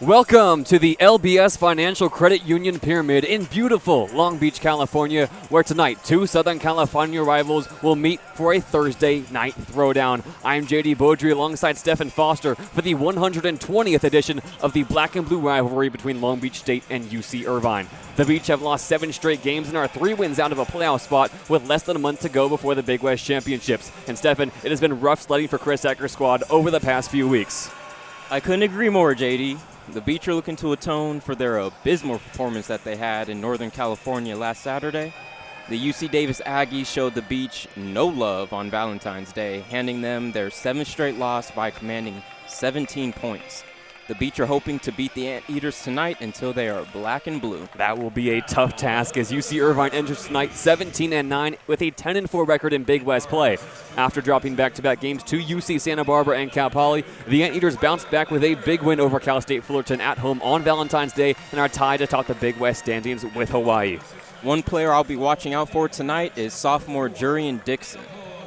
Welcome to the LBS Financial Credit Union Pyramid in beautiful Long Beach, California, where tonight two Southern California rivals will meet for a Thursday night throwdown. I'm JayDe Beaudry alongside Stephan for the 120th edition of the Black and Blue rivalry between Long Beach State and UC Irvine. The Beach have lost 7 straight games and are 3 wins out of a playoff spot with less than a month to go before the Big West Championships. And Stephan, it has been rough sledding for Chris Ecker's squad over the past few weeks. I couldn't agree more, JayDe. The Beach are looking to atone for their abysmal performance that they had in Northern California last Saturday. The UC Davis Aggies showed the Beach no love on Valentine's Day, handing them their 7th straight loss by commanding 17 points. The Beach are hoping to beat the Anteaters tonight until they are black and blue. That will be a tough task as UC Irvine enters tonight 17-9 with a 10-4 record in Big West play. After dropping back-to-back games to UC Santa Barbara and Cal Poly, the Anteaters bounced back with a big win over Cal State Fullerton at home on Valentine's Day and are tied atop the Big West standings with Hawaii. One player I'll be watching out for tonight is sophomore Jurian Dixon.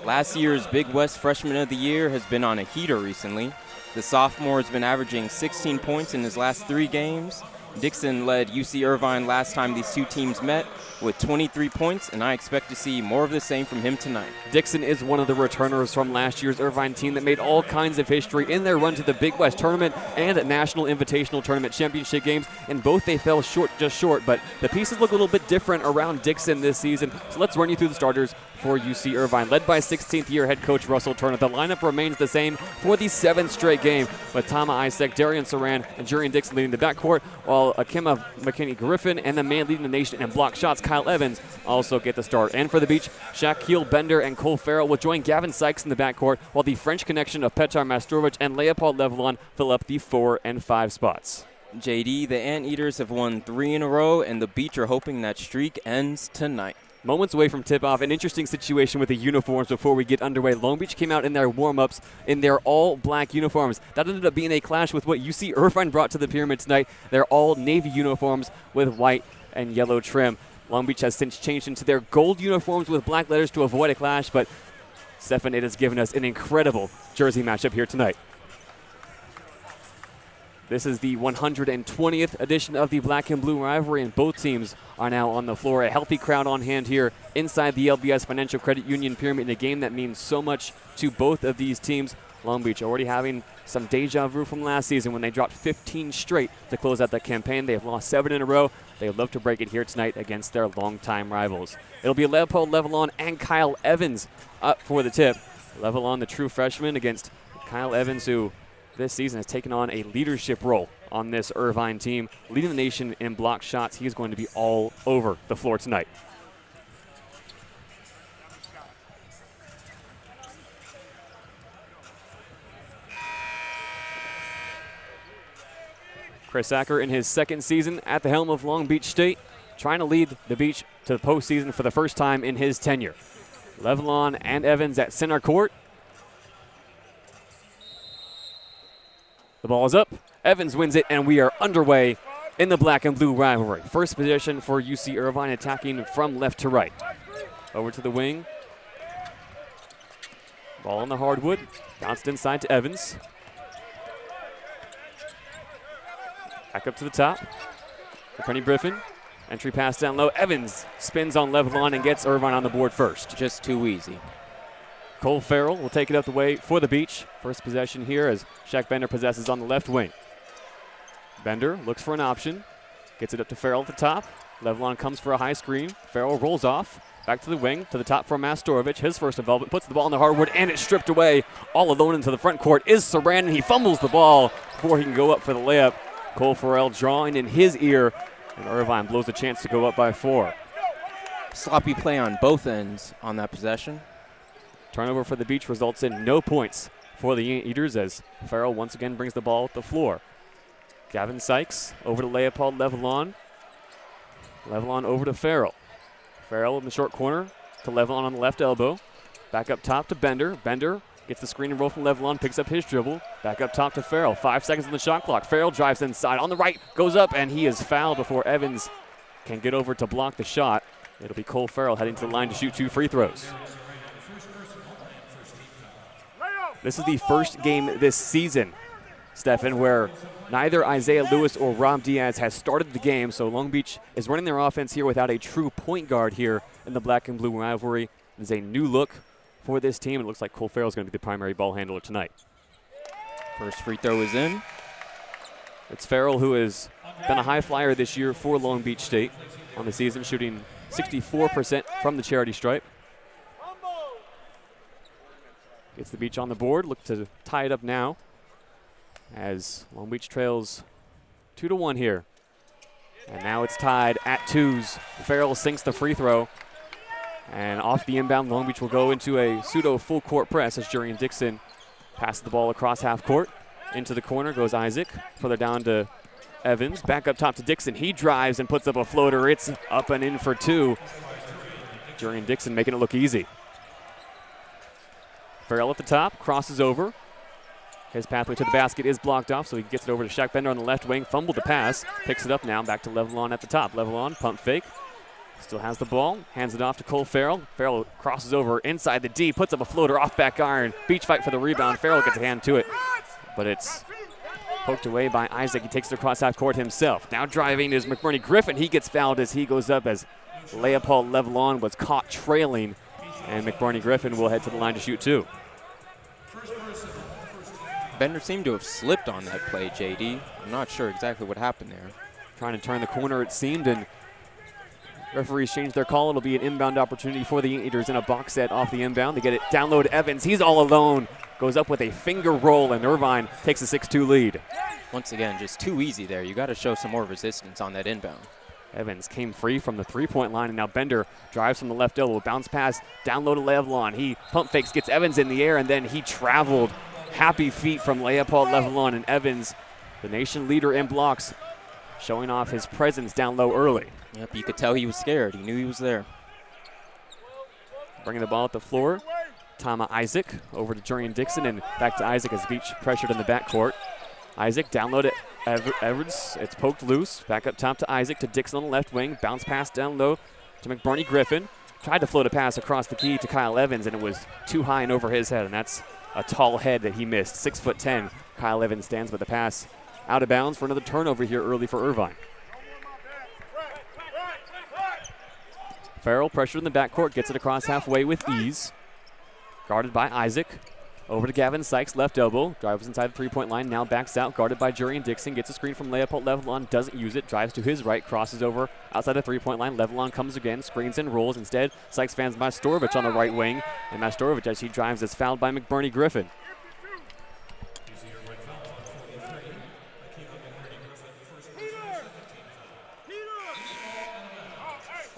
Last year's Big West Freshman of the Year has been on a heater recently. The sophomore has been averaging 16 points in his last 3 games. Dixon led UC Irvine last time these two teams met with 23 points, and I expect to see more of the same from him tonight. Dixon is one of the returners from last year's Irvine team that made all kinds of history in their run to the Big West Tournament and National Invitational Tournament Championship games. In both they fell just short, but the pieces look a little bit different around Dixon this season. So let's run you through the starters for UC Irvine. Led by 16th-year head coach Russell Turner, the lineup remains the same for the 7th straight game, with Tama Isaac, Darian Saran, and Jurian Dixon leading the backcourt, while Akima McKinney-Griffin and the man leading the nation in block shots, Kyle Evans, also get the start. And for the Beach, Shaquille Bender and Cole Farrell will join Gavin Sykes in the backcourt, while the French connection of Petar Mastorovich and Leopold Levelon fill up the 4 and 5 spots. JayDe, the Anteaters have won 3 in a row, and the Beach are hoping that streak ends tonight. Moments away from tip-off, an interesting situation with the uniforms before we get underway. Long Beach came out in their warm-ups in their all-black uniforms. That ended up being a clash with what UC Irvine brought to the Pyramid tonight. They're all navy uniforms with white and yellow trim. Long Beach has since changed into their gold uniforms with black letters to avoid a clash, but Stephan, it has given us an incredible jersey matchup here tonight. This is the 120th edition of the Black and Blue rivalry, and both teams are now on the floor. A healthy crowd on hand here inside the LBS Financial Credit Union Pyramid in a game that means so much to both of these teams. Long Beach already having some deja vu from last season when they dropped 15 straight to close out the campaign. They have lost 7 in a row. They would love to break it here tonight against their longtime rivals. It'll be Leopold Levelon and Kyle Evans up for the tip. Levelon, the true freshman, against Kyle Evans, who this season has taken on a leadership role on this Irvine team, leading the nation in block shots. He is going to be all over the floor tonight. Chris Acker in his 2nd season at the helm of Long Beach State, trying to lead the Beach to the postseason for the first time in his tenure. Levelon and Evans at center court. The ball is up. Evans wins it, and we are underway in the Black and Blue rivalry. First possession for UC Irvine, attacking from left to right. Over to the wing. Ball on the hardwood. Bounced inside to Evans. Back up to the top. McKinney Griffin. Entry pass down low. Evans spins on Levelon and gets Irvine on the board first. Just too easy. Cole Farrell will take it up the way for the Beach. First possession here as Shaq Bender possesses on the left wing. Bender looks for an option. Gets it up to Farrell at the top. Levelon comes for a high screen. Farrell rolls off. Back to the wing, to the top for Mastorovich. His first development, puts the ball in the hardwood, and it's stripped away. All alone into the front court is Saran, and he fumbles the ball before he can go up for the layup. Cole Farrell drawing in his ear, and Irvine blows a chance to go up by 4. Sloppy play on both ends on that possession. Turnover for the Beach results in no points for the Eaters as Farrell once again brings the ball at the floor. Gavin Sykes over to Leopold Levelon. Levelon over to Farrell. Farrell in the short corner to Levelon on the left elbow. Back up top to Bender. Bender gets the screen and roll from Levelon, picks up his dribble. Back up top to Farrell. 5 seconds on the shot clock. Farrell drives inside on the right, goes up, and he is fouled before Evans can get over to block the shot. It'll be Cole Farrell heading to the line to shoot 2 free throws. This is the first game this season Stephan, where neither Isaiah Lewis or Rob Diaz has started the game, so Long Beach is running their offense here without a true point guard here in the black and blue rivalry. It's a new look for this team. It looks like Cole Farrell is going to be the primary ball handler tonight. First free throw is in. It's Farrell, who has been a high flyer this year for Long Beach State on the season, shooting 64% from the charity stripe. Gets the Beach on the board, look to tie it up now as Long Beach trails 2-1 here. And now it's tied at 2s. Farrell sinks the free throw. And off the inbound, Long Beach will go into a pseudo full court press as Jurian Dixon passes the ball across half court. Into the corner goes Isaac. Further down to Evans. Back up top to Dixon. He drives and puts up a floater. It's up and in for 2. Jurian Dixon making it look easy. Farrell at the top, crosses over. His pathway to the basket is blocked off, so he gets it over to Shaq Bender on the left wing. Fumbled the pass. Picks it up now. Back to Levelon at the top. Levelon, pump fake. Still has the ball. Hands it off to Cole Farrell. Farrell crosses over inside the D. Puts up a floater off back iron. Beach fight for the rebound. Farrell gets a hand to it. But it's poked away by Isaac. He takes it across half court himself. Now driving is McBurney Griffin. He gets fouled as he goes up as Leopold Levelon was caught trailing. And McBurney Griffin will head to the line to shoot 2. Bender seemed to have slipped on that play, JayDe. I'm not sure exactly what happened there. Trying to turn the corner, it seemed, and referees changed their call. It'll be an inbound opportunity for the Eaters in a box set off the inbound. They get it down low to Evans. He's all alone. Goes up with a finger roll, and Irvine takes a 6-2 lead. Once again, just too easy there. You got to show some more resistance on that inbound. Evans came free from the three-point line, and now Bender drives from the left elbow. Bounce pass down low to Levelon. He pump fakes, gets Evans in the air, and then he traveled. Happy feet from Leopold Levelon, and Evans, the nation leader in blocks, showing off his presence down low early. Yep, you could tell he was scared. He knew he was there. Bringing the ball at the floor. Tama Isaac over to Jurian Dixon and back to Isaac as Beach pressured in the backcourt. Isaac down low to Edwards. It's poked loose. Back up top to Isaac to Dixon on the left wing. Bounce pass down low to McBurney Griffin. Tried to float a pass across the key to Kyle Evans, and it was too high and over his head, and that's a tall head that he missed. 6'10". Kyle Evans stands with the pass out of bounds for another turnover here early for Irvine. Farrell pressured in the backcourt, gets it across halfway with ease. Guarded by Isaac. Over to Gavin Sykes, left elbow. Drives inside the three-point line, now backs out. Guarded by Jurian Dixon, gets a screen from Leopold Levelon, doesn't use it. Drives to his right, crosses over outside the three-point line. Levelon comes again, screens and rolls. Instead, Sykes fans Mastorovich on the right wing. And Mastorovich, as he drives, is fouled by McBurney Griffin.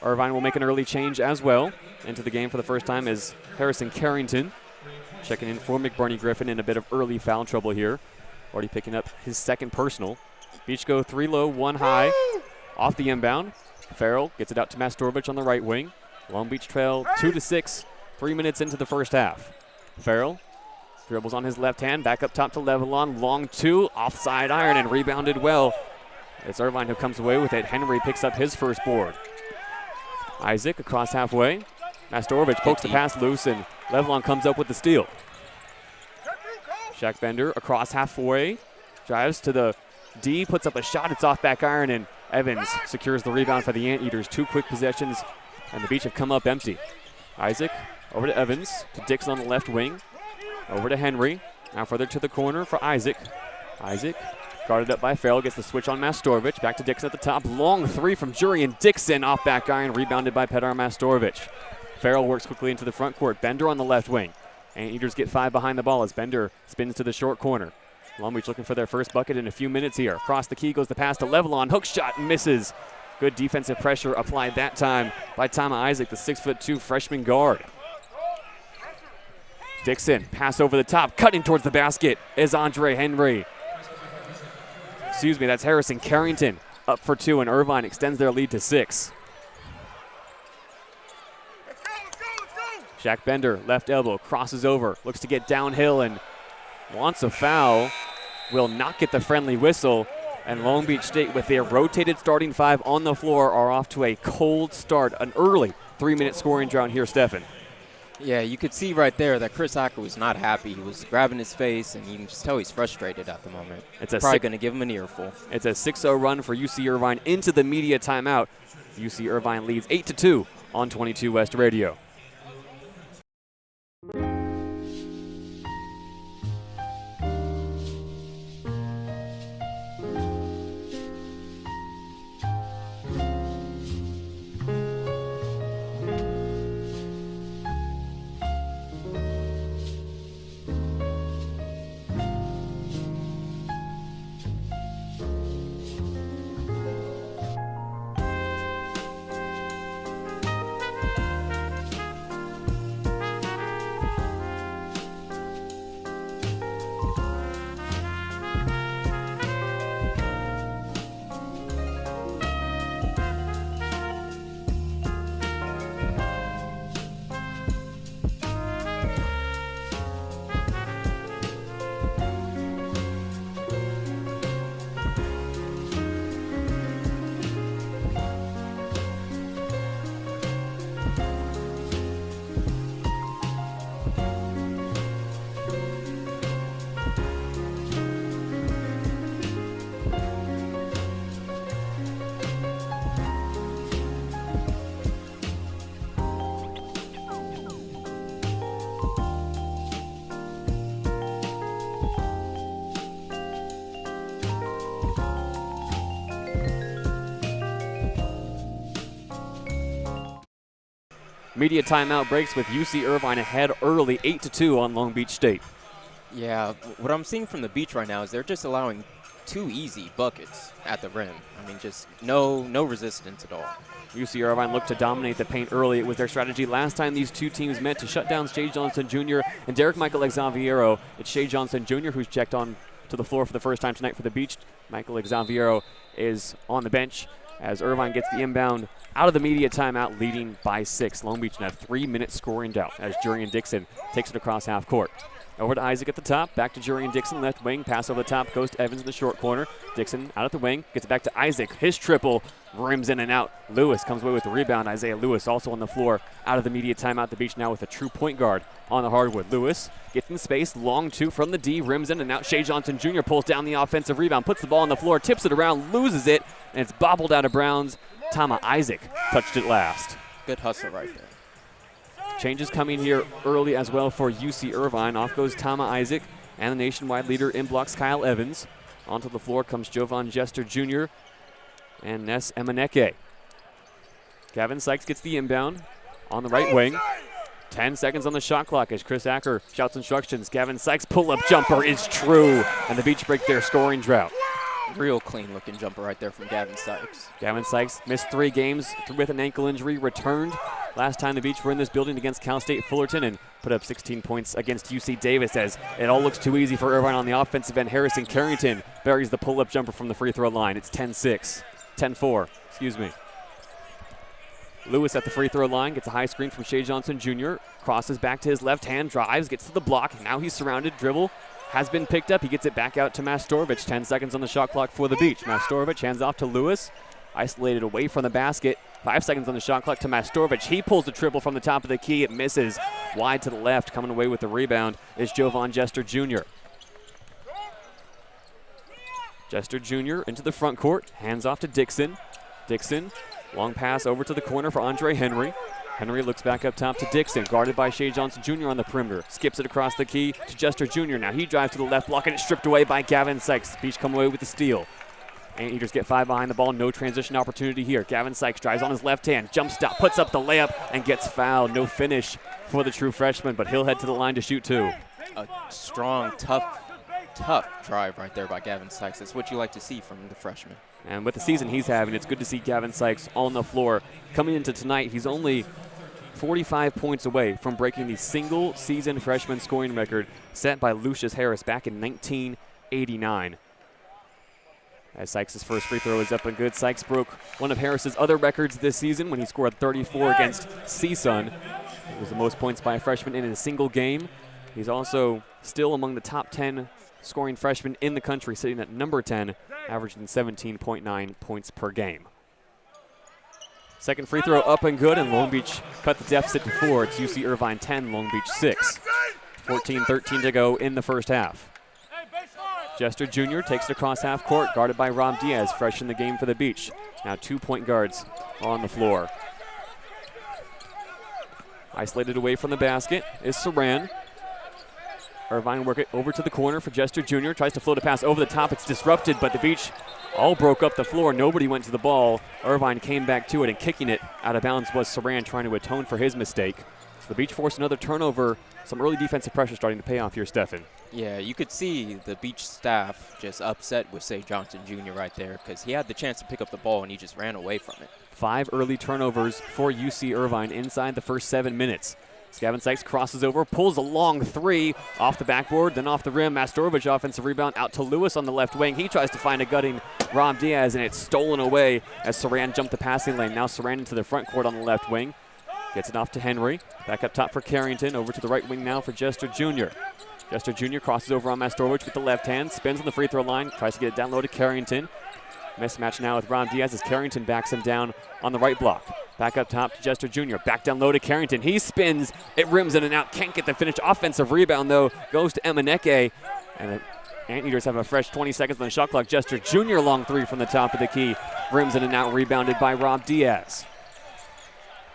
Irvine will make an early change as well. Into the game for the first time is Harrison Carrington. Checking in for McBurney Griffin in a bit of early foul trouble here. Already picking up his second personal. Beach go 3 low, 1 high. Off the inbound. Farrell gets it out to Mastorovich on the right wing. Long Beach trail 2-6, 3 minutes into the first half. Farrell dribbles on his left hand, back up top to Levelon. Long 2, offside iron and rebounded well. It's Irvine who comes away with it. Henry picks up his first board. Isaac across halfway. Mastorovich pokes the pass loose, and Levelon comes up with the steal. Shaq Bender across halfway, drives to the D, puts up a shot. It's off back iron, and Evans secures the rebound for the Anteaters. 2 quick possessions, and the Beach have come up empty. Isaac over to Evans, to Dixon on the left wing, over to Henry. Now further to the corner for Isaac. Isaac guarded up by Farrell, gets the switch on Mastorovich. Back to Dixon at the top. Long 3 from Jurian Dixon, off back iron, rebounded by Petar Mastorovich. Farrell works quickly into the front court. Bender on the left wing. Anteaters get 5 behind the ball as Bender spins to the short corner. Long Beach looking for their first bucket in a few minutes here. Across the key goes the pass to Levelon. Hook shot misses. Good defensive pressure applied that time by Tama Isaac, the 6'2" freshman guard. Dixon, pass over the top, cutting towards the basket is Andre Henry. Excuse me, that's Harrison Carrington up for 2, and Irvine extends their lead to 6. Shaq Bender, left elbow, crosses over, looks to get downhill and wants a foul. Will not get the friendly whistle. And Long Beach State, with their rotated starting 5 on the floor, are off to a cold start. An early 3-minute scoring drought here, Stephan. Yeah, you could see right there that Chris Acker was not happy. He was grabbing his face, and you can just tell he's frustrated at the moment. It's probably going to give him an earful. It's a 6-0 run for UC Irvine into the media timeout. UC Irvine leads 8-2 on 22 West Radio. Media timeout breaks with UC Irvine ahead early, 8-2 on Long Beach State. Yeah, what I'm seeing from the Beach right now is they're just allowing 2 easy buckets at the rim. I mean, just no resistance at all. UC Irvine looked to dominate the paint early. It was their strategy last time these two teams met to shut down Shea Johnson Jr. and Derek Michael Xaviero. It's Shea Johnson Jr. who's checked on to the floor for the first time tonight for the Beach. Michael Xaviero is on the bench as Irvine gets the inbound out of the media timeout, leading by 6. Long Beach in a 3-minute scoring drought as Jurian Dixon takes it across half court. Over to Isaac at the top, back to Jurian Dixon, left wing, pass over the top, goes to Evans in the short corner. Dixon out at the wing, gets it back to Isaac. His triple rims in and out. Lewis comes away with the rebound. Isaiah Lewis also on the floor out of the media timeout. The Beach now with a true point guard on the hardwood. Lewis gets in space, long 2 from the D, rims in and out. Shea Johnson Jr. pulls down the offensive rebound, puts the ball on the floor, tips it around, loses it, and it's bobbled out of bounds. Tama Isaac touched it last. Good hustle right there. Changes coming here early as well for UC Irvine. Off goes Tama Isaac and the nationwide leader in blocks, Kyle Evans. Onto the floor comes Jovan Jester Jr. and Ness Emaneke. Gavin Sykes gets the inbound on the right wing. 10 seconds on the shot clock as Chris Acker shouts instructions. Gavin Sykes' pull-up jumper is true, and the Beach break their scoring drought. Real clean-looking jumper right there from Gavin Sykes. Gavin Sykes missed 3 games with an ankle injury, returned last time the Beach were in this building against Cal State Fullerton and put up 16 points against UC Davis as it all looks too easy for Irvine on the offensive end. Harrison Carrington buries the pull-up jumper from the free throw line. It's 10-6, 10-4, excuse me. Lewis at the free throw line gets a high screen from Shea Johnson Jr., crosses back to his left hand, drives, gets to the block. Now he's surrounded, dribble. Has been picked up. He gets it back out to Mastorovic. 10 seconds on the shot clock for the Beach. Mastorovic hands off to Lewis. Isolated away from the basket. 5 seconds on the shot clock to Mastorovic. He pulls the triple from the top of the key. It misses. Wide to the left. Coming away with the rebound is Jovan Jester Jr. Jester Jr. into the front court. Hands off to Dixon. Dixon, long pass over to the corner for Andre Henry. Henry looks back up top to Dixon, guarded by Shea Johnson Jr. on the perimeter. Skips it across the key to Jester Jr. Now he drives to the left block and it's stripped away by Gavin Sykes. The Beach come away with the steal. Anteaters get 5 behind the ball. No transition opportunity here. Gavin Sykes drives on his left hand. Jump stop, puts up the layup and gets fouled. No finish for the true freshman, but he'll head to the line to shoot 2. A strong, tough drive right there by Gavin Sykes. That's what you like to see from the freshman. And with the season he's having, it's good to see Gavin Sykes on the floor. Coming into tonight, he's only 45 points away from breaking the single-season freshman scoring record set by Lucius Harris back in 1989. As Sykes' first free throw is up and good. Sykes broke one of Harris's other records this season when he scored 34 against CSUN. It was the most points by a freshman in a single game. He's also still among the top 10 scoring freshmen in the country, sitting at number 10, averaging 17.9 points per game. Second free throw up and good, and Long Beach cut the deficit to 4. It's UC Irvine 10, Long Beach 6. 14-13 to go in the first half. Jester Jr. takes it across half court, guarded by Rob Diaz, fresh in the game for the Beach. Now 2 point guards on the floor. Isolated away from the basket is Saran. Irvine work it over to the corner for Jester Jr. Tries to float a pass over the top. It's disrupted, but the Beach all broke up the floor. Nobody went to the ball. Irvine came back to it, and kicking it out of bounds was Saran, trying to atone for his mistake. So the Beach forced another turnover. Some early defensive pressure starting to pay off here, Stephan. Yeah, you could see the Beach staff just upset with Say Johnson Jr. right there because he had the chance to pick up the ball and he just ran away from it. 5 early turnovers for UC Irvine inside the first 7 minutes. Gavin Sykes crosses over, pulls a long 3 off the backboard, then off the rim. Mastorovich offensive rebound out to Lewis on the left wing. He tries to find a gutting Rob Diaz, and it's stolen away as Saran jumped the passing lane. Now Saran into the front court on the left wing. Gets it off to Henry. Back up top for Carrington. Over to the right wing now for Jester Jr. Jester Jr. crosses over on Mastorovich with the left hand. Spins on the free throw line. Tries to get it down low to Carrington. Mismatch now with Rob Diaz as Carrington backs him down on the right block. Back up top to Jester Jr. Back down low to Carrington. He spins. It rims in and out. Can't get the finish. Offensive rebound, though, goes to Emeneke. And the Anteaters have a fresh 20 seconds on the shot clock. Jester Jr. long 3 from the top of the key. Rims in and out. Rebounded by Rob Diaz.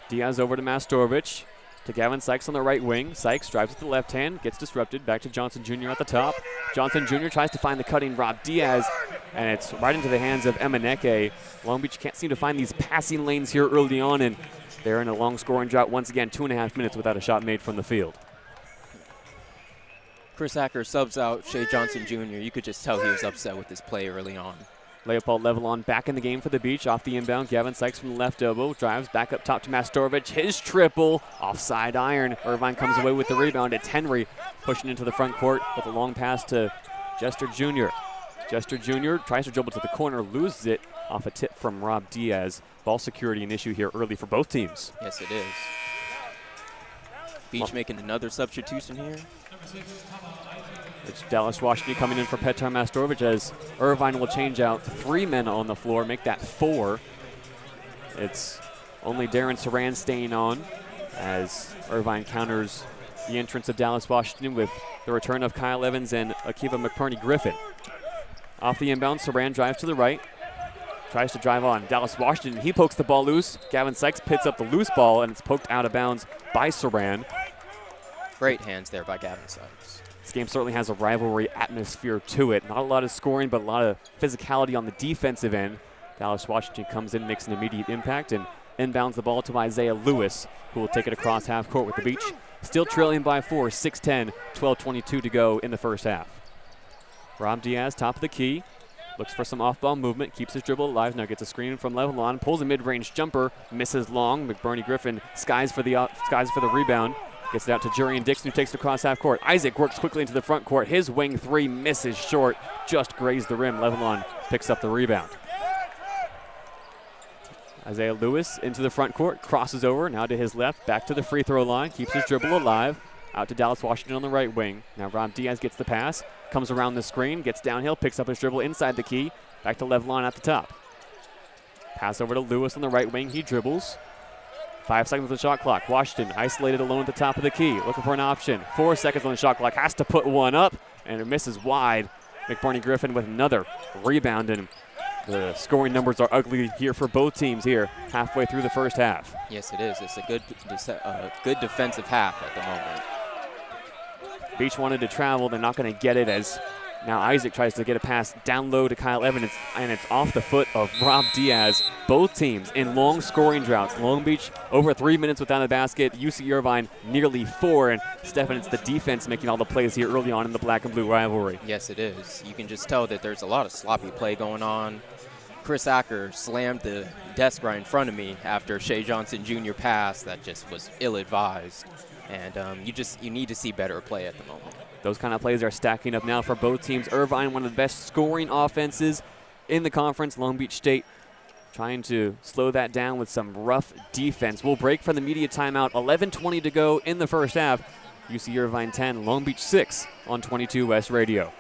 Diaz over to Mastorovich. To Gavin Sykes on the right wing. Sykes drives with the left hand. Gets disrupted. Back to Johnson Jr. at the top. Johnson Jr. tries to find the cutting Rob Diaz. And it's right into the hands of Emeneke. Long Beach can't seem to find these passing lanes here early on. And they're in a long scoring drought once again. 2.5 minutes without a shot made from the field. Chris Acker subs out Shea Johnson Jr. You could just tell he was upset with this play early on. Leopold Levelon back in the game for the Beach. Off the inbound, Gavin Sykes from the left elbow. Drives back up top to Mastorovich. His triple. Offside iron. Irvine comes away with the rebound. It's Henry pushing into the front court with a long pass to Jester Jr. Jester Jr. tries to dribble to the corner. Loses it off a tip from Rob Diaz. Ball security an issue here early for both teams. Yes, it is. Beach making another substitution here. It's Dallas Washington coming in for Petar Mastorovich as Irvine will change out 3 men on the floor, make that 4. It's only Darren Saran staying on as Irvine counters the entrance of Dallas Washington with the return of Kyle Evans and Akiva McBurney Griffin. Off the inbound, Saran drives to the right, tries to drive on Dallas Washington. He pokes the ball loose. Gavin Sykes picks up the loose ball, and it's poked out of bounds by Saran. Great hands there by Gavin Sykes. This game certainly has a rivalry atmosphere to it. Not a lot of scoring, but a lot of physicality on the defensive end. Dallas Washington comes in, makes an immediate impact, and inbounds the ball to Isaiah Lewis, who will take it across half court with the Beach. Still trailing by 4, 6-10, 12:22 to go in the first half. Rob Diaz, top of the key. Looks for some off-ball movement, keeps his dribble alive. Now gets a screen from Levelon, pulls a mid-range jumper, misses long. McBurney Griffin skies for the rebound. Gets it out to Jurian Dixon, who takes it across half court. Isaac works quickly into the front court. His wing 3 misses short, just grazed the rim. Levelon picks up the rebound. Isaiah Lewis into the front court, crosses over, now to his left, back to the free throw line, keeps his dribble alive. Out to Dallas Washington on the right wing. Now Rob Diaz gets the pass, comes around the screen, gets downhill, picks up his dribble inside the key. Back to Levelon at the top. Pass over to Lewis on the right wing, he dribbles. 5 seconds on the shot clock. Washington isolated alone at the top of the key, looking for an option. 4 seconds on the shot clock, has to put one up, and it misses wide. McBurney Griffin with another rebound, and the scoring numbers are ugly here for both teams here halfway through the first half. Yes, it is. It's a good defensive half at the moment. Beach wanted to travel. They're not going to get it as now Isaac tries to get a pass down low to Kyle Evans, and it's off the foot of Rob Diaz. Both teams in long scoring droughts. Long Beach over 3 minutes without a basket. UC Irvine nearly 4. And Stephan, it's the defense making all the plays here early on in the black and blue rivalry. Yes, it is. You can just tell that there's a lot of sloppy play going on. Chris Acker slammed the desk right in front of me after Shea Johnson Jr. pass that just was ill-advised. And you need to see better play at the moment. Those kind of plays are stacking up now for both teams. Irvine, one of the best scoring offenses in the conference. Long Beach State trying to slow that down with some rough defense. We'll break for the media timeout. 11:20 to go in the first half. UC Irvine 10, Long Beach 6 on 22 West Radio.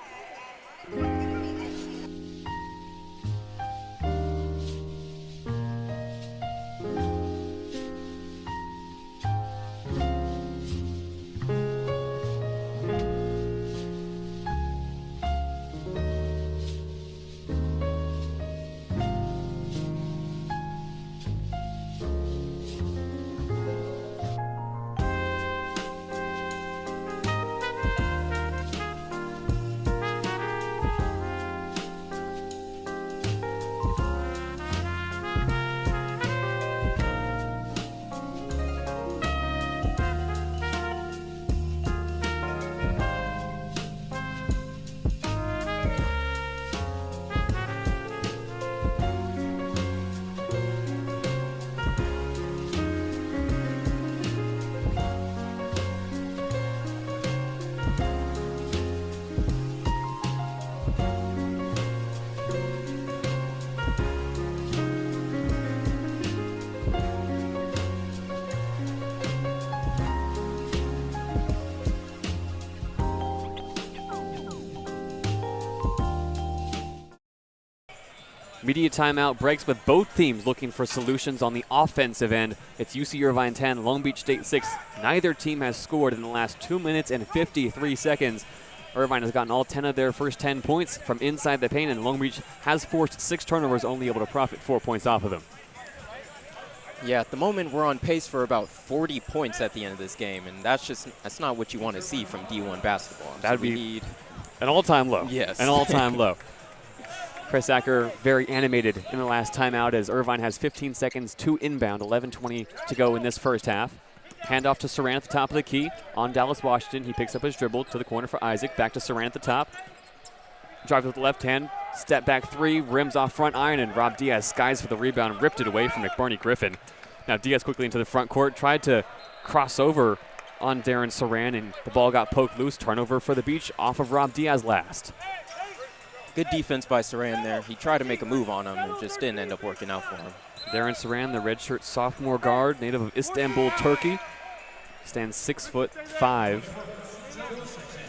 Media timeout breaks with both teams looking for solutions on the offensive end. It's UC Irvine 10, Long Beach State 6. Neither team has scored in the last 2 minutes and 53 seconds. Irvine has gotten all 10 of their first 10 points from inside the paint, and Long Beach has forced 6 turnovers, only able to profit 4 points off of them. Yeah, at the moment we're on pace for about 40 points at the end of this game, and that's not what you want to see from D1 basketball. That would be an all-time low. Yes. An all-time low. Chris Acker very animated in the last timeout as Irvine has 15 seconds to inbound, 11:20 to go in this first half. Handoff to Saran at the top of the key on Dallas Washington. He picks up his dribble to the corner for Isaac. Back to Saran at the top. Drives with the left hand. Step back three. Rims off front iron, and Rob Diaz skies for the rebound. Ripped it away from McBurney Griffin. Now Diaz quickly into the front court. Tried to cross over on Darren Saran, and the ball got poked loose. Turnover for the Beach off of Rob Diaz last. Good defense by Saran there. He tried to make a move on him and just didn't end up working out for him. Darren Saran, the redshirt sophomore guard, native of Istanbul, Turkey, stands 6'5".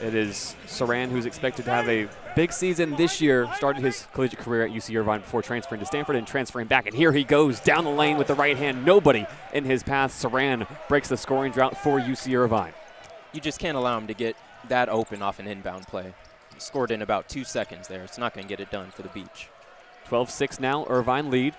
It is Saran who's expected to have a big season this year. Started his collegiate career at UC Irvine before transferring to Stanford and transferring back. And here he goes down the lane with the right hand. Nobody in his path. Saran breaks the scoring drought for UC Irvine. You just can't allow him to get that open off an inbound play. He scored in about 2 seconds there. It's not going to get it done for the Beach. 12-6 now, Irvine lead.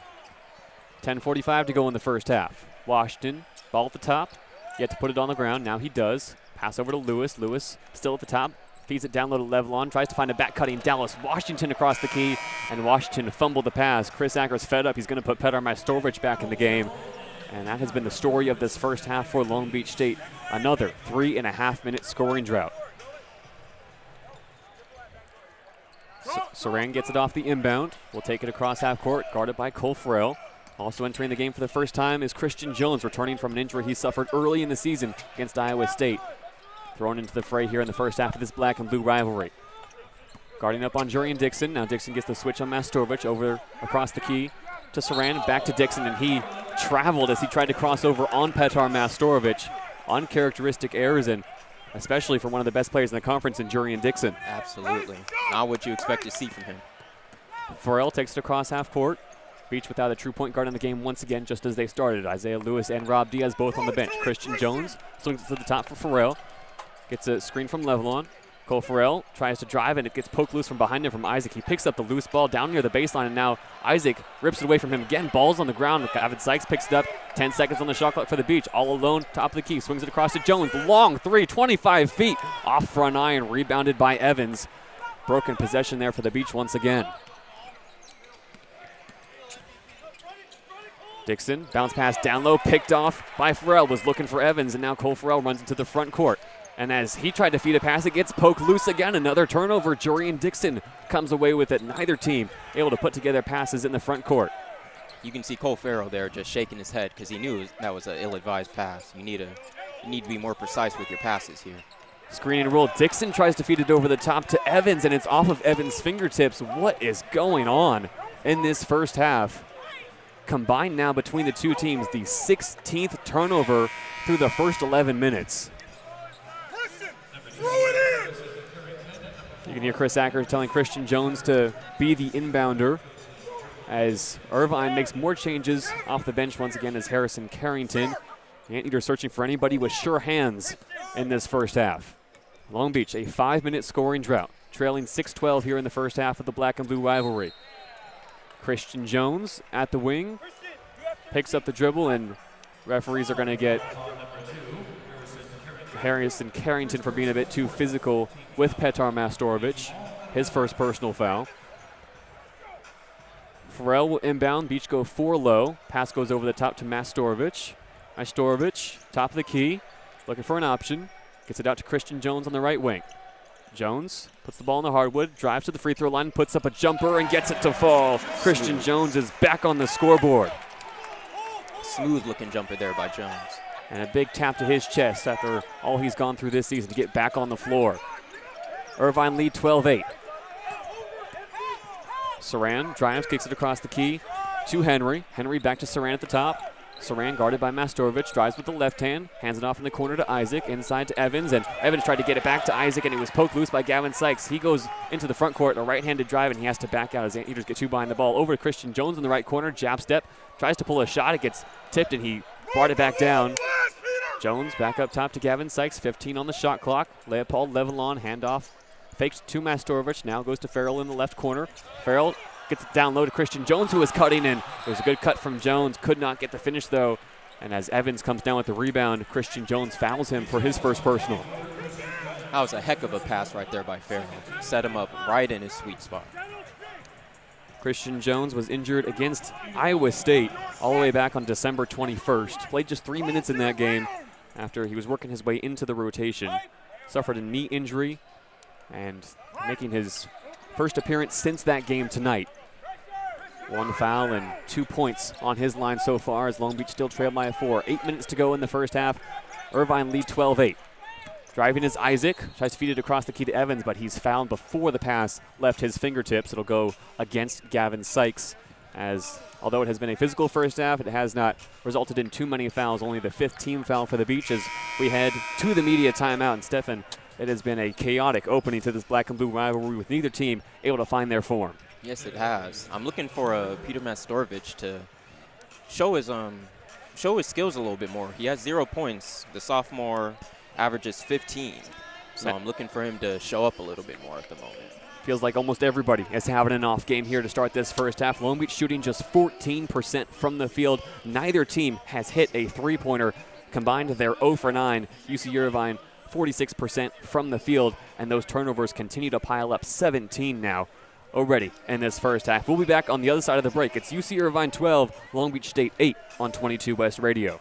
10:45 to go in the first half. Washington, ball at the top. Yet to put it on the ground. Now he does. Pass over to Lewis. Lewis still at the top. Feeds it down low to Levelon. Tries to find a back-cutting Dallas Washington across the key. And Washington fumbled the pass. Chris Acker's fed up. He's going to put Petar Majstorovic back in the game. And that has been the story of this first half for Long Beach State. Another 3.5-minute scoring drought. Saran gets it off the inbound. Will take it across half court, guarded by Cole Farrell. Also entering the game for the first time is Christian Jones, returning from an injury he suffered early in the season against Iowa State. Thrown into the fray here in the first half of this black and blue rivalry. Guarding up on Jurian Dixon. Now Dixon gets the switch on Majstorovic over across the key to Saran, back to Dixon, and he traveled as he tried to cross over on Petar Majstorovic. Uncharacteristic errors, and especially for one of the best players in the conference in Jurian Dixon. Absolutely. Not what you expect to see from him. Farrell takes it across half court. Beach without a true point guard in the game once again, just as they started. Isaiah Lewis and Rob Diaz both on the bench. Christian Jones swings it to the top for Farrell. Gets a screen from Levelon. Cole Farrell tries to drive, and it gets poked loose from behind him from Isaac. He picks up the loose ball down near the baseline, and now Isaac rips it away from him again. Ball's on the ground. Gavin Sykes picks it up. 10 seconds on the shot clock for the Beach. All alone, top of the key. Swings it across to Jones. Long three, 25 feet. Off front iron, rebounded by Evans. Broken possession there for the Beach once again. Dixon, bounce pass down low, picked off by Farrell. Was looking for Evans, and now Cole Farrell runs into the front court. And as he tried to feed a pass, it gets poked loose again. Another turnover. Jurian Dixon comes away with it. Neither team able to put together passes in the front court. You can see Cole Farrell there just shaking his head because he knew that was an ill-advised pass. You need to be more precise with your passes here. Screen and roll. Dixon tries to feed it over the top to Evans, and it's off of Evans' fingertips. What is going on in this first half? Combined now between the two teams, the 16th turnover through the first 11 minutes. You can hear Chris Acker telling Christian Jones to be the inbounder as Irvine makes more changes off the bench once again as Harrison Carrington. Anteater searching for anybody with sure hands in this first half. Long Beach, a 5-minute scoring drought, trailing 6-12 here in the first half of the black and blue rivalry. Christian Jones at the wing, picks up the dribble, and referees are going to get Harrison Carrington for being a bit too physical with Petar Majstorovic. His first personal foul. Farrell will inbound. Beach go 4 low. Pass goes over the top to Majstorovic. Majstorovic, top of the key, looking for an option. Gets it out to Christian Jones on the right wing. Jones puts the ball in the hardwood, drives to the free throw line, puts up a jumper, and gets it to fall. Christian Jones is back on the scoreboard. Smooth-looking jumper there by Jones. And a big tap to his chest after all he's gone through this season to get back on the floor. Irvine lead 12-8. Saran drives, kicks it across the key to Henry. Henry back to Saran at the top. Saran guarded by Mastorovich, drives with the left hand, hands it off in the corner to Isaac, inside to Evans, and Evans tried to get it back to Isaac, and it was poked loose by Gavin Sykes. He goes into the front court, a right-handed drive, and he has to back out as Anteaters get two behind the ball. Over to Christian Jones in the right corner, jab step, tries to pull a shot, it gets tipped, and he brought it back down. Jones back up top to Gavin Sykes, 15 on the shot clock. Leopold Levelon, handoff, fakes to Mastorovich, now goes to Farrell in the left corner. Farrell gets it down low to Christian Jones, who is cutting in. It was a good cut from Jones, could not get the finish though. And as Evans comes down with the rebound, Christian Jones fouls him for his first personal. That was a heck of a pass right there by Farrell. Set him up right in his sweet spot. Christian Jones was injured against Iowa State all the way back on December 21st. Played just 3 minutes in that game after he was working his way into the rotation. Suffered a knee injury and making his first appearance since that game tonight. 1 foul and 2 points on his line so far as Long Beach still trailed by 4. 8 minutes to go in the first half. Irvine lead 12-8. Driving is Isaac, tries to feed it across the key to Evans, but he's fouled before the pass left his fingertips. It'll go against Gavin Sykes, as although it has been a physical first half, it has not resulted in too many fouls, only the 5th team foul for the Beach as we head to the media timeout. And Stephan, it has been a chaotic opening to this black and blue rivalry with neither team able to find their form. Yes, it has. I'm looking for Peter Mastorovich to show his skills a little bit more. He has 0 points. The sophomore averages 15. So I'm looking for him to show up a little bit more at the moment. Feels like almost everybody is having an off game here to start this first half. Long Beach shooting just 14% from the field. Neither team has hit a three-pointer. Combined, they're 0 for 9. UC Irvine 46% from the field, and those turnovers continue to pile up. 17 now already in this first half. We'll be back on the other side of the break. It's UC Irvine 12, Long Beach State 8 on 22 West Radio.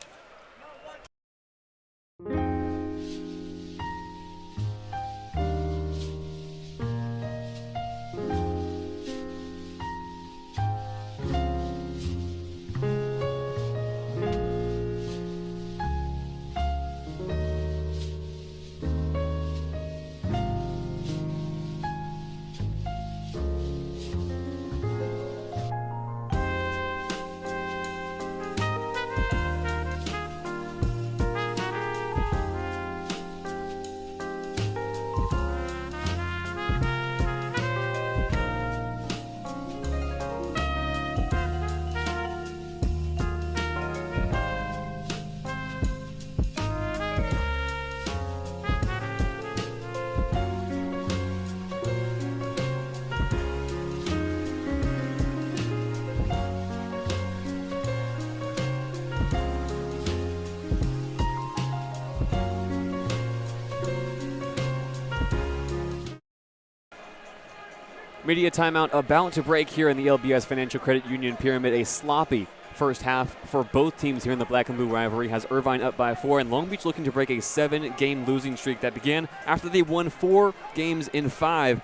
Media timeout about to break here in the LBS Financial Credit Union Pyramid. A sloppy first half for both teams here in the black and blue rivalry has Irvine up by 4, and Long Beach looking to break a 7-game losing streak that began after they won 4 games in 5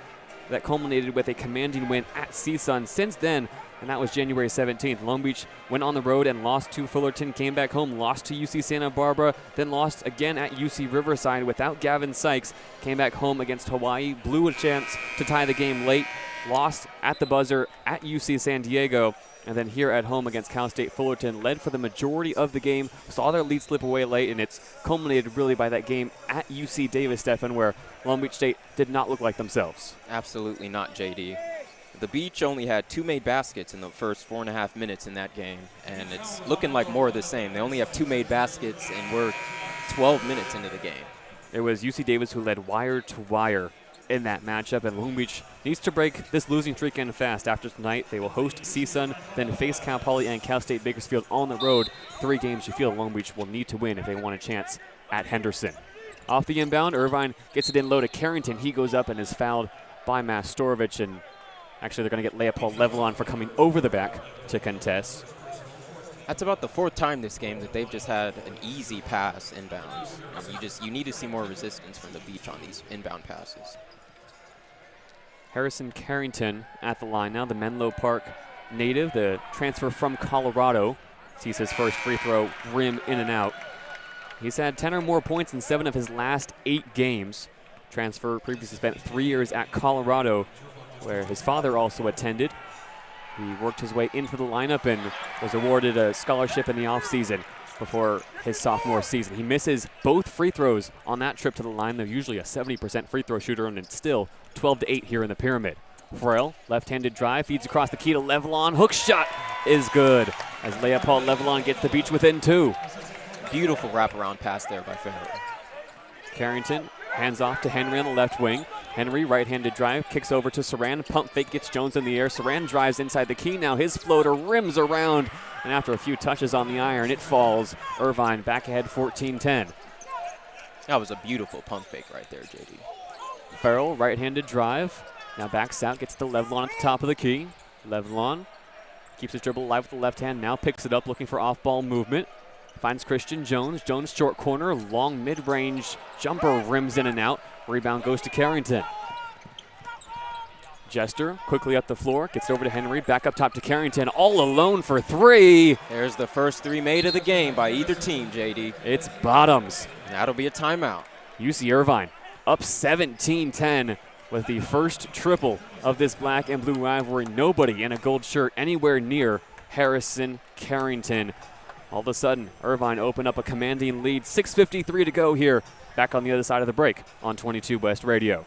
that culminated with a commanding win at CSUN. Since then, and that was January 17th, Long Beach went on the road and lost to Fullerton, came back home, lost to UC Santa Barbara, then lost again at UC Riverside without Gavin Sykes, came back home against Hawaii, blew a chance to tie the game late, lost at the buzzer at UC San Diego, and then here at home against Cal State Fullerton, led for the majority of the game, saw their lead slip away late, and it's culminated really by that game at UC Davis, Stephan, where Long Beach State did not look like themselves. Absolutely not, JayDe. The Beach only had 2 made baskets in the first 4.5 minutes in that game, and it's looking like more of the same. They only have 2 made baskets, and we're 12 minutes into the game. It was UC Davis who led wire to wire in that matchup, and Long Beach needs to break this losing streak in fast. After tonight, they will host CSUN, then face Cal Poly and Cal State Bakersfield on the road. 3 games you feel Long Beach will need to win if they want a chance at Henderson. Off the inbound, Irvine gets it in low to Carrington. He goes up and is fouled by Mastorovich, and actually they're going to get Leopold Levelon for coming over the back to contest. That's about the 4th time this game that they've just had an easy pass inbounds. You need to see more resistance from the Beach on these inbound passes. Harrison Carrington at the line now, the Menlo Park native, the transfer from Colorado. Sees his first free throw rim in and out. He's had 10 or more points in 7 of his last 8 games. Transfer previously spent 3 years at Colorado, where his father also attended. He worked his way into the lineup and was awarded a scholarship in the offseason before his sophomore season. He misses both free throws on that trip to the line. They're usually a 70% free throw shooter, and it's still 12-8 here in the Pyramid. Farrell, left-handed drive, feeds across the key to Levelon. Hook shot is good as Leopold Levelon gets the Beach within 2. Beautiful wraparound pass there by Farrell. Carrington hands off to Henry on the left wing. Henry, right-handed drive, kicks over to Saran. Pump fake gets Jones in the air. Saran drives inside the key. Now his floater rims around, and after a few touches on the iron, it falls. Irvine back ahead 14-10. That was a beautiful pump fake right there, JayDe. Farrell, right-handed drive. Now backs out, gets to Levelon at the top of the key. Levelon keeps his dribble alive with the left hand. Now picks it up, looking for off-ball movement. Finds Christian Jones. Jones short corner, long mid-range jumper rims in and out. Rebound goes to Carrington. Jester quickly up the floor, gets over to Henry, back up top to Carrington, all alone for 3. There's the first 3 made of the game by either team, JayDe. It's bottoms. That'll be a timeout. UC Irvine up 17-10 with the first triple of this black and blue rivalry. Nobody in a gold shirt anywhere near Harrison Carrington. All of a sudden, Irvine opened up a commanding lead. 6:53 to go here. Back on the other side of the break on 22 West Radio.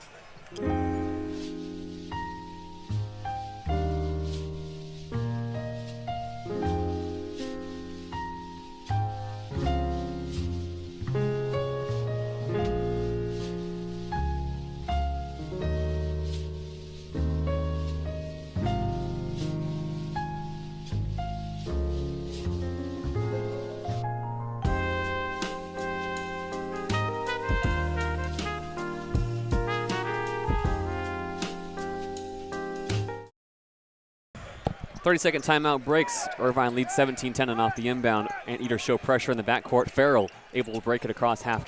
30-second timeout breaks. Irvine leads 17-10 and off the inbound. Anteaters show pressure in the backcourt. Farrell able to break it across half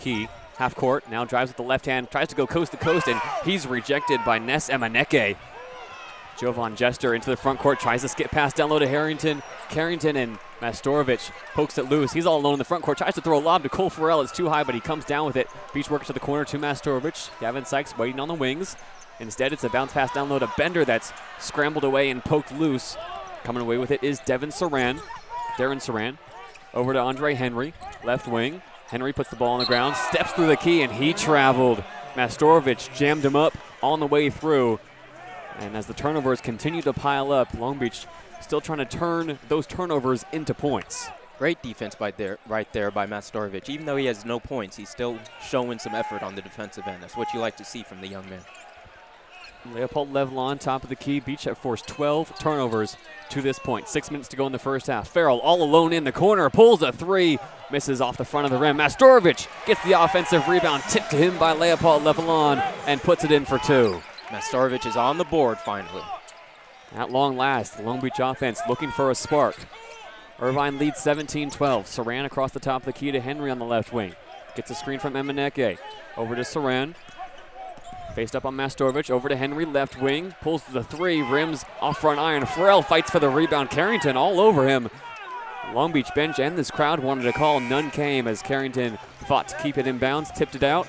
court. Now drives with the left hand, tries to go coast to coast, and he's rejected by Ness Emaneke. Jovan Jester into the front court, tries to skip past down low to Harrington. Carrington and Mastorovich pokes it loose. He's all alone in the front court, tries to throw a lob to Cole Farrell. It's too high, but he comes down with it. Beach works to the corner to Mastorovich. Gavin Sykes waiting on the wings. Instead, it's a bounce pass down low to Bender that's scrambled away and poked loose. Coming away with it is Darren Saran. Over to Andre Henry, left wing. Henry puts the ball on the ground, steps through the key, and he traveled. Mastorovich jammed him up on the way through. And as the turnovers continue to pile up, Long Beach still trying to turn those turnovers into points. Great defense right there by Mastorovich. Even though he has no points, he's still showing some effort on the defensive end. That's what you like to see from the young man. Leopold Levelon, top of the key. Beach have forced 12 turnovers to this point. 6 minutes to go in the first half. Farrell all alone in the corner, pulls a 3, misses off the front of the rim. Mastorovich gets the offensive rebound, tipped to him by Leopold Levelon, and puts it in for 2. Mastorovich is on the board finally. At long last, the Long Beach offense looking for a spark. Irvine leads 17-12. Saran across the top of the key to Henry on the left wing. Gets a screen from Emaneke. Over to Saran. Faced up on Mastorovich, over to Henry, left wing, pulls the 3, rims off front iron. Farrell fights for the rebound. Carrington all over him. Long Beach bench and this crowd wanted a call. None came as Carrington fought to keep it in bounds, tipped it out,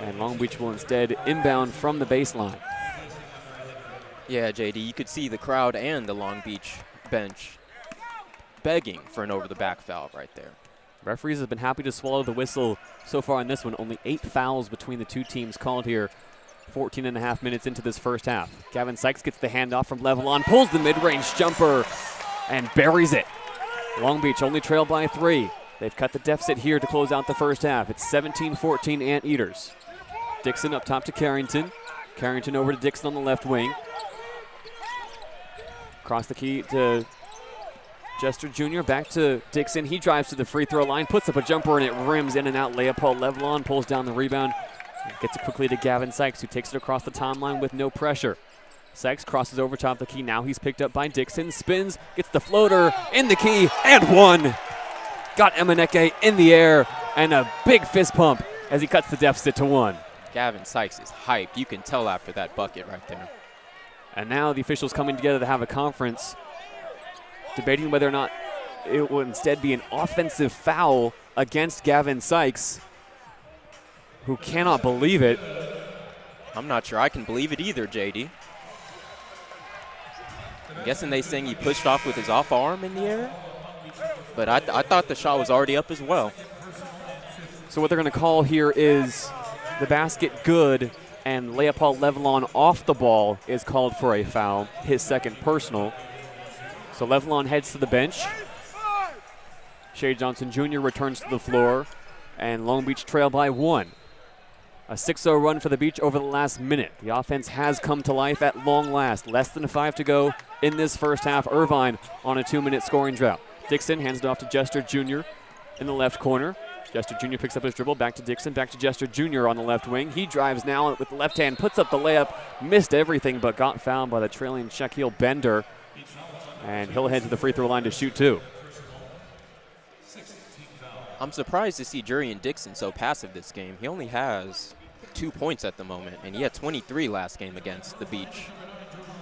and Long Beach will instead inbound from the baseline. Yeah, JayDe, you could see the crowd and the Long Beach bench begging for an over-the-back foul right there. Referees have been happy to swallow the whistle so far in this one. Only 8 fouls between the two teams called here. 14.5 minutes into this first half. Gavin Sykes gets the handoff from Levelon, pulls the mid-range jumper, and buries it. Long Beach only trail by 3. They've cut the deficit here to close out the first half. It's 17-14 Anteaters. Dixon up top to Carrington. Carrington over to Dixon on the left wing. Across the key to Jester Jr., back to Dixon. He drives to the free throw line, puts up a jumper, and it rims in and out. Leopold Levelon pulls down the rebound. Gets it quickly to Gavin Sykes, who takes it across the timeline with no pressure. Sykes crosses over top the key. Now he's picked up by Dixon. Spins, gets the floater in the key, and 1. Got Emaneke in the air, and a big fist pump as he cuts the deficit to 1. Gavin Sykes is hyped. You can tell after that bucket right there. And now the officials coming together to have a conference, debating whether or not it will instead be an offensive foul against Gavin Sykes, who cannot believe it. I'm not sure I can believe it either, JayDe. I'm guessing they saying he pushed off with his off arm in the air. But I thought the shot was already up as well. So what they're going to call here is the basket good, and Leopold Levelon off the ball is called for a foul, his second personal. So Levelon heads to the bench. Shea Johnson Jr. returns to the floor, and Long Beach trail by 1. A 6-0 run for the Beach over the last minute. The offense has come to life at long last. Less than 5 to go in this first half. Irvine on a 2-minute scoring drought. Dixon hands it off to Jester Jr. in the left corner. Jester Jr. picks up his dribble, back to Dixon, back to Jester Jr. on the left wing. He drives now with the left hand, puts up the layup, missed everything but got fouled by the trailing Shaquille Bender. And he'll head to the free throw line to shoot 2. I'm surprised to see Jurian Dixon so passive this game. He only has 2 points at the moment, and he had 23 last game against the Beach.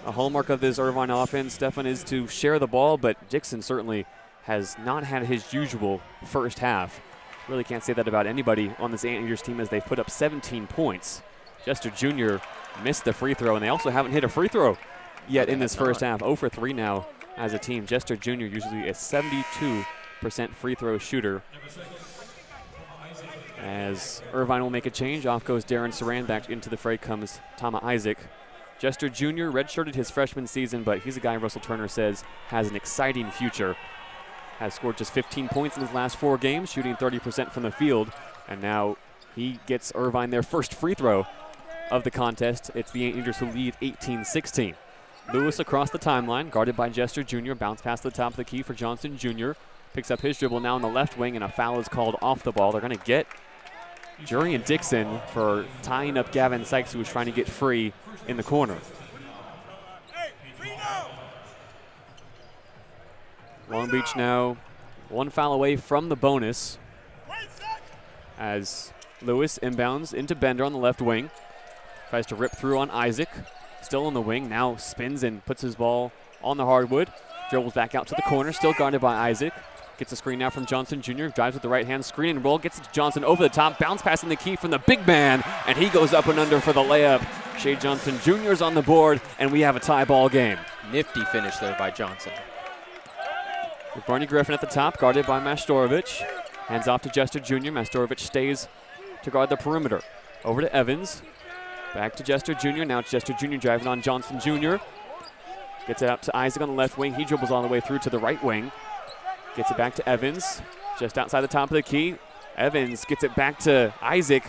A hallmark of this Irvine offense, Stephan, is to share the ball, but Dixon certainly has not had his usual first half. Really can't say that about anybody on this Anteaters team as they put up 17 points. Jester Jr. missed the free throw, and they also haven't hit a free throw yet in this first half. 0 for 3 now as a team. Jester Jr. usually a 72% free throw shooter. As Irvine will make a change, off goes Darren Saran. Back into the fray comes Tama Isaac. Jester Jr. redshirted his freshman season, but he's a guy Russell Turner says has an exciting future. Has scored just 15 points in his last 4 games, shooting 30% from the field. And now he gets Irvine their first free throw of the contest. It's the Anteaters who lead 18-16. Lewis across the timeline, guarded by Jester Jr. Bounce past the top of the key for Johnson Jr. Picks up his dribble now on the left wing, and a foul is called off the ball. They're going to get Jurian Dixon for tying up Gavin Sykes, who was trying to get free in the corner. Long Beach now 1 foul away from the bonus as Lewis inbounds into Bender on the left wing. Tries to rip through on Isaac. Still on the wing, now spins and puts his ball on the hardwood. Dribbles back out to the corner, still guarded by Isaac. Gets a screen now from Johnson Jr. Drives with the right hand, screen and roll. Gets it to Johnson over the top. Bounce pass in the key from the big man. And he goes up and under for the layup. Shea Johnson Jr. is on the board, and we have a tie ball game. Nifty finish there by Johnson. With Barney Griffin at the top, guarded by Mastorovic. Hands off to Jester Jr. Mastorovic stays to guard the perimeter. Over to Evans. Back to Jester Jr. Now it's Jester Jr. driving on Johnson Jr. Gets it out to Isaac on the left wing. He dribbles all the way through to the right wing. Gets it back to Evans, just outside the top of the key. Evans gets it back to Isaac.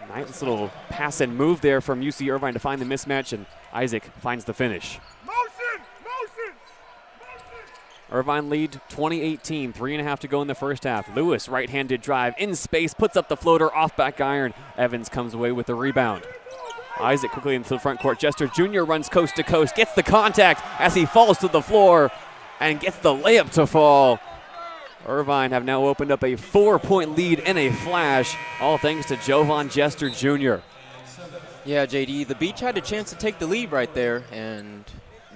Nice little pass and move there from UC Irvine to find the mismatch, and Isaac finds the finish. Irvine lead 20-18, 3.5 to go in the first half. Lewis, right-handed drive, in space, puts up the floater, off back iron. Evans comes away with the rebound. Isaac quickly into the front court. Jester Jr. runs coast to coast, gets the contact as he falls to the floor and gets the layup to fall. Irvine have now opened up a 4-point lead in a flash, all thanks to Jovan Jester Jr. Yeah, JD, the Beach had a chance to take the lead right there and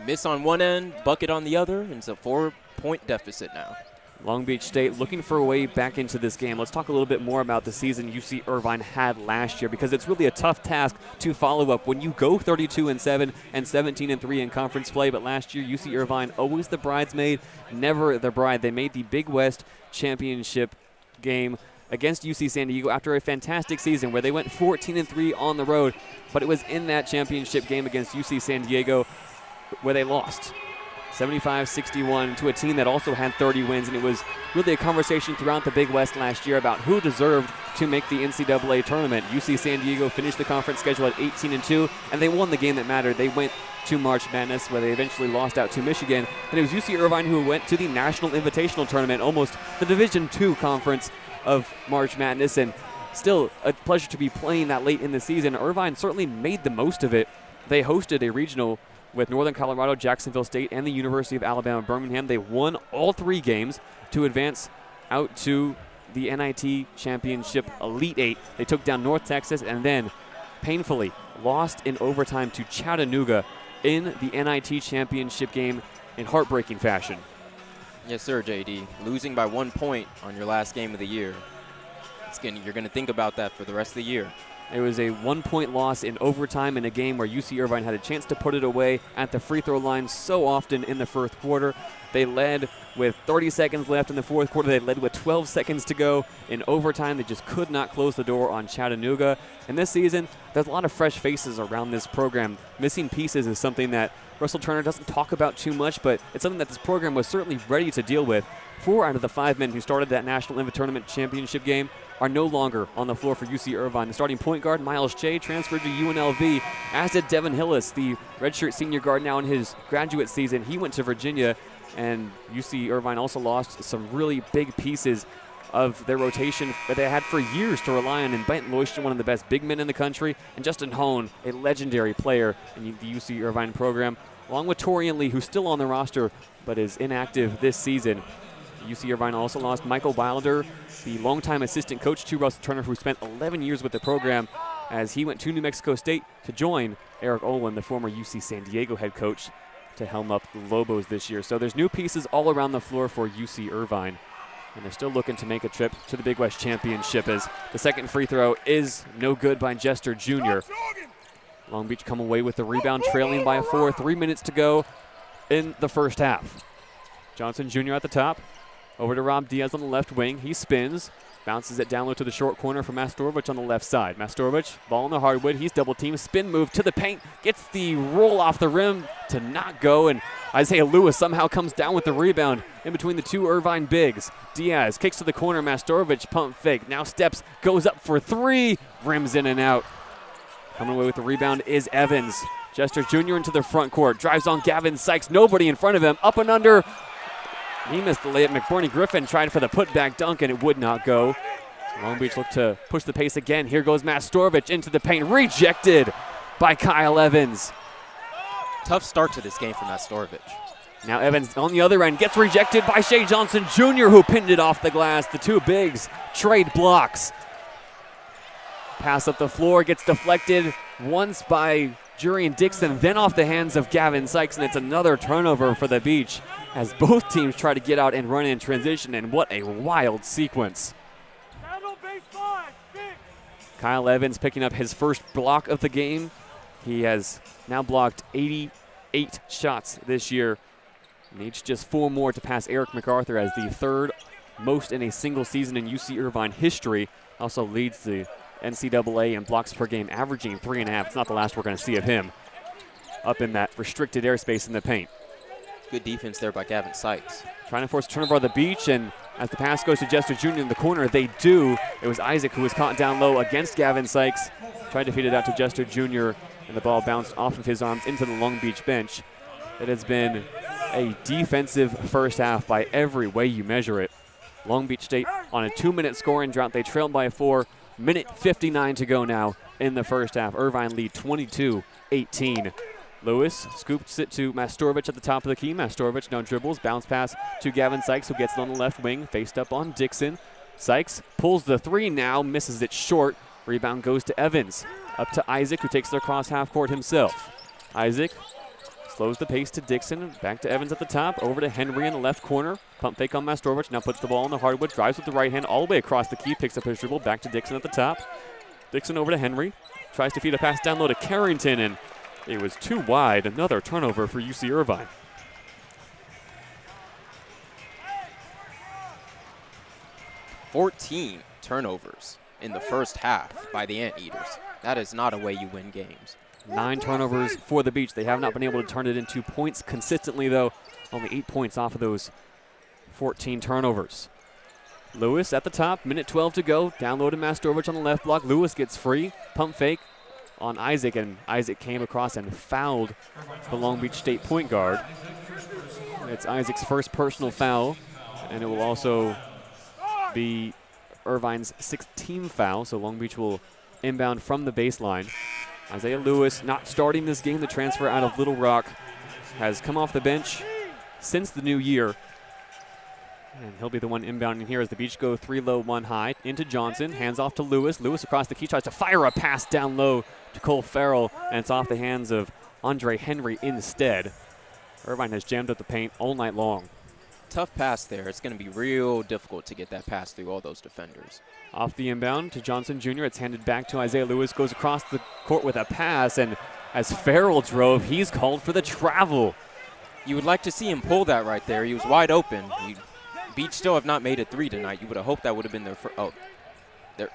miss on one end, bucket on the other, and it's a 4-point deficit now. Long Beach State looking for a way back into this game. Let's talk a little bit more about the season UC Irvine had last year, because it's really a tough task to follow up when you go 32-7 and 17-3 in conference play. But last year, UC Irvine, always the bridesmaid, never the bride. They made the Big West Championship game against UC San Diego after a fantastic season where they went 14-3 on the road. But it was in that championship game against UC San Diego where they lost 75-61 to a team that also had 30 wins, and it was really a conversation throughout the Big West last year about who deserved to make the NCAA tournament. UC San Diego finished the conference schedule at 18-2, and they won the game that mattered. They went to March Madness, where they eventually lost out to Michigan, and it was UC Irvine who went to the National Invitational Tournament, almost the Division II conference of March Madness, and still a pleasure to be playing that late in the season. Irvine certainly made the most of it. They hosted a regional with Northern Colorado, Jacksonville State, and the University of Alabama, Birmingham. They won all 3 games to advance out to the NIT Championship Elite 8. They took down North Texas and then painfully lost in overtime to Chattanooga in the NIT Championship game in heartbreaking fashion. Yes, sir, JD. Losing by 1 point on your last game of the year. You're going to think about that for the rest of the year. It was a 1-point loss in overtime in a game where UC Irvine had a chance to put it away at the free throw line so often in the fourth quarter. They led with 30 seconds left in the fourth quarter. They led with 12 seconds to go in overtime. They just could not close the door on Chattanooga. And this season, there's a lot of fresh faces around this program. Missing pieces is something that Russell Turner doesn't talk about too much, but it's something that this program was certainly ready to deal with. 4 out of the 5 men who started that National Inv Tournament championship game are no longer on the floor for UC Irvine. The starting point guard, Miles Che, transferred to UNLV, as did Devin Hillis, the redshirt senior guard now in his graduate season. He went to Virginia, and UC Irvine also lost some really big pieces of their rotation that they had for years to rely on. And Benton Loiston, one of the best big men in the country, and Justin Hone, a legendary player in the UC Irvine program, along with Torian Lee, who's still on the roster but is inactive this season. UC Irvine also lost Michael Wilder, the longtime assistant coach to Russell Turner, who spent 11 years with the program, as he went to New Mexico State to join Eric Olin, the former UC San Diego head coach, to helm up the Lobos this year. So there's new pieces all around the floor for UC Irvine, and they're still looking to make a trip to the Big West Championship, as the second free throw is no good by Jester Jr. Long Beach come away with the rebound, trailing by 4. 3 minutes to go in the first half. Johnson Jr. at the top. Over to Rob Diaz on the left wing. He spins, bounces it down low to the short corner for Mastorovich on the left side. Mastorovich, ball on the hardwood. He's double teamed. Spin move to the paint. Gets the roll off the rim to not go. And Isaiah Lewis somehow comes down with the rebound in between the 2 Irvine bigs. Diaz kicks to the corner. Mastorovich pump fake. Now steps, goes up for 3. Rims in and out. Coming away with the rebound is Evans. Jester Jr. into the front court. Drives on Gavin Sykes. Nobody in front of him. Up and under. He missed the layup. McBurney Griffin tried for the putback dunk, and it would not go. Long Beach looked to push the pace again. Here goes Mastorovich into the paint. Rejected by Kyle Evans. Tough start to this game for Mastorovich. Now Evans on the other end gets rejected by Shea Johnson Jr., who pinned it off the glass. The 2 bigs trade blocks. Pass up the floor, gets deflected once by Jurian Dixon, then off the hands of Gavin Sykes, and it's another turnover for the Beach as both teams try to get out and run in transition, and what a wild sequence. Kyle Evans picking up his first block of the game. He has now blocked 88 shots this year. Needs just 4 more to pass Eric MacArthur as the 3rd most in a single season in UC Irvine history. Also leads the NCAA in blocks per game, averaging 3.5. It's not the last we're going to see of him up in that restricted airspace in the paint. Good defense there by Gavin Sykes. Trying to force turnover on the Beach, and as the pass goes to Jester Jr. in the corner, they do. It was Isaac who was caught down low against Gavin Sykes. Tried to feed it out to Jester Jr., and the ball bounced off of his arms into the Long Beach bench. It has been a defensive first half by every way you measure it. Long Beach State on a 2-minute scoring drought. They trailed by 4. Minute 59 to go now in the first half. Irvine lead 22-18. Lewis scoops it to Mastorovich at the top of the key. Mastorovich now dribbles, bounce pass to Gavin Sykes, who gets it on the left wing, faced up on Dixon. Sykes pulls the 3 now, misses it short. Rebound goes to Evans. Up to Isaac, who takes it across half court himself. Isaac slows the pace to Dixon. Back to Evans at the top. Over to Henry in the left corner. Pump fake on Mastorovich. Now puts the ball on the hardwood. Drives with the right hand all the way across the key. Picks up his dribble. Back to Dixon at the top. Dixon over to Henry. Tries to feed a pass down low to Carrington, and it was too wide. Another turnover for UC Irvine. "14 turnovers in the first half by the Anteaters. That is not a way you win games. 9 turnovers for the Beach. They have not been able to turn it into points consistently, though. Only 8 points off of those 14 turnovers. Lewis at the top, minute 12 to go. Down low to Mastorovich on the left block. Lewis gets free. Pump fake on Isaac, and Isaac came across and fouled the Long Beach State point guard. It's Isaac's first personal foul, and it will also be Irvine's 6th team foul, so Long Beach will inbound from the baseline. Isaiah Lewis not starting this game. The transfer out of Little Rock has come off the bench since the new year. And he'll be the one inbounding here as the Beach go 3 low, 1 high. Into Johnson, hands off to Lewis. Lewis across the key, tries to fire a pass down low to Cole Farrell, and it's off the hands of Andre Henry instead. Irvine has jammed up the paint all night long. tough pass there. It's going to be real difficult to get that pass through all those defenders. Off the inbound to Johnson Jr. It's handed back to Isaiah Lewis. Goes across the court with a pass, and as Farrell drove, he's called for the travel. You would like to see him pull that right there. He was wide open. Beach still have not made a three tonight. You would have hoped that would have been their first.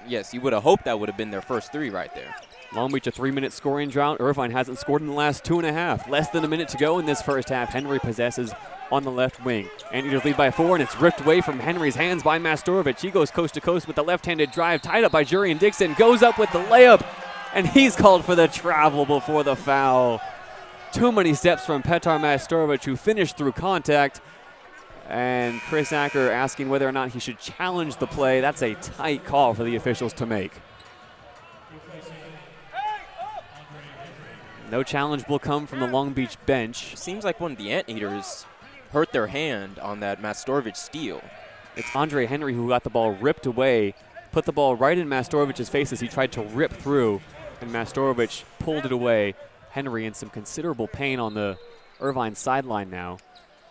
Yes, you would have hoped that would have been their first three right there. Long Beach, a 3-minute scoring drought. Irvine hasn't scored in the last 2.5. Less than a minute to go in this first half. Henry possesses on the left wing. Anteaters lead by 4, and it's ripped away from Henry's hands by Mastorovich. He goes coast to coast with the left-handed drive, tied up by Jurian Dixon, goes up with the layup, and he's called for the travel before the foul. Too many steps from Petar Mastorovich, who finished through contact. And Chris Acker asking whether or not he should challenge the play. That's a tight call for the officials to make. No challenge will come from the Long Beach bench. Seems like one of the Anteaters hurt their hand on that Mastorovich steal. It's Andre Henry who got the ball ripped away, put the ball right in Mastorovich's face as he tried to rip through, and Mastorovich pulled it away. Henry in some considerable pain on the Irvine sideline now.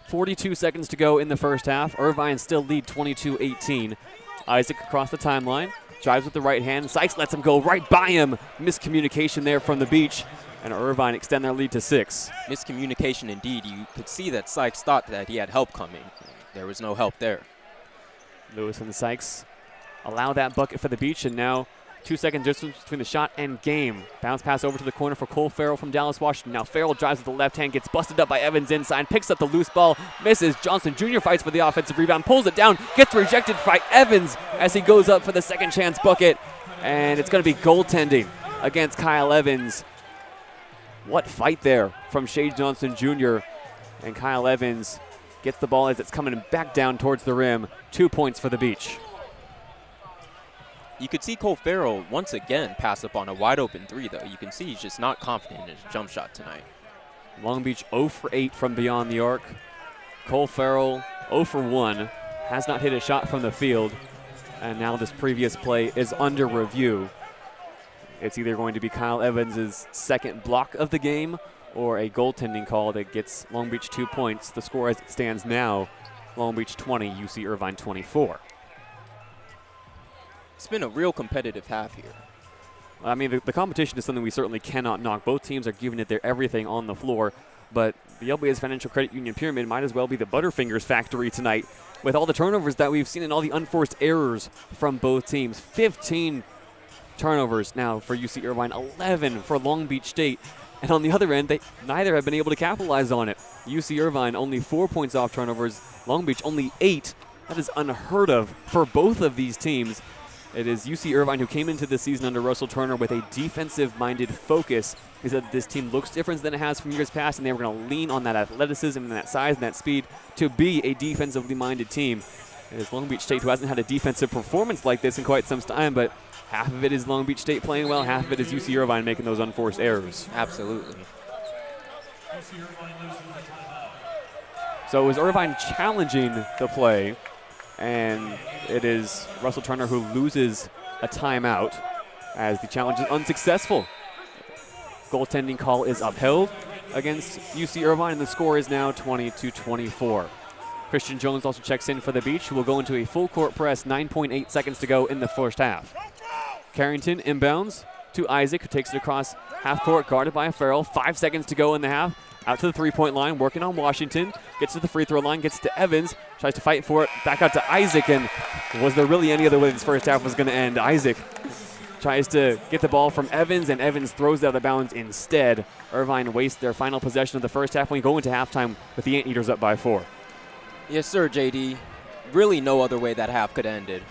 42 seconds to go in the first half. Irvine still lead 22-18. Isaac across the timeline, drives with the right hand. Sykes lets him go right by him. Miscommunication there from the Beach, and Irvine extend their lead to 6. Miscommunication indeed. You could see that Sykes thought that he had help coming. There was no help there. Lewis and Sykes allow that bucket for the Beach, and now 2 second distance between the shot and game. Bounce pass over to the corner for Cole Farrell from Dallas, Washington. Now Farrell drives with the left hand, gets busted up by Evans inside, picks up the loose ball, misses. Johnson Jr. fights for the offensive rebound, pulls it down, gets rejected by Evans as he goes up for the second chance bucket. And it's going to be goaltending against Kyle Evans. What fight there from Shea Johnson Jr. And Kyle Evans gets the ball as it's coming back down towards the rim. 2 points for the Beach. You could see Cole Farrell once again pass up on a wide open three, though. You can see he's just not confident in his jump shot tonight. Long Beach 0 for 8 from beyond the arc. Cole Farrell 0 for 1. Has not hit a shot from the field. And now this previous play is under review. It's either going to be Kyle Evans' second block of the game or a goaltending call that gets Long Beach 2 points. The score as it stands now, Long Beach 20, UC Irvine 24. It's been a real competitive half here. I mean, the competition is something we certainly cannot knock. Both teams are giving it their everything on the floor, but the LBS Financial Credit Union Pyramid might as well be the Butterfingers factory tonight with all the turnovers that we've seen and all the unforced errors from both teams. 15 turnovers now for UC Irvine, 11 for Long Beach State. And on the other end, neither have been able to capitalize on it. UC Irvine only 4 points off turnovers, Long Beach only 8. That is unheard of for both of these teams. It is UC Irvine who came into the season under Russell Turner with a defensive-minded focus. He said this team looks different than it has from years past, and they were going to lean on that athleticism and that size and that speed to be a defensively-minded team. It is Long Beach State who hasn't had a defensive performance like this in quite some time, but half of it is Long Beach State playing well, half of it is UC Irvine making those unforced errors. Absolutely. So it was Irvine challenging the play, and it is Russell Turner who loses a timeout as the challenge is unsuccessful. Goaltending call is upheld against UC Irvine, and the score is now 20-24. Christian Jones also checks in for the Beach, who will go into a full court press, 9.8 seconds to go in the first half. Carrington inbounds to Isaac, who takes it across half court, guarded by Farrell. 5 seconds to go in the half. Out to the three-point line, working on Washington. Gets to the free throw line, gets to Evans, tries to fight for it, back out to Isaac, and was there really any other way this first half was going to end? Isaac tries to get the ball from Evans, and Evans throws it out of bounds instead. Irvine wastes their final possession of the first half when we go into halftime with the Anteaters up by 4. Yes, sir, JayDe. Really no other way that half could have ended.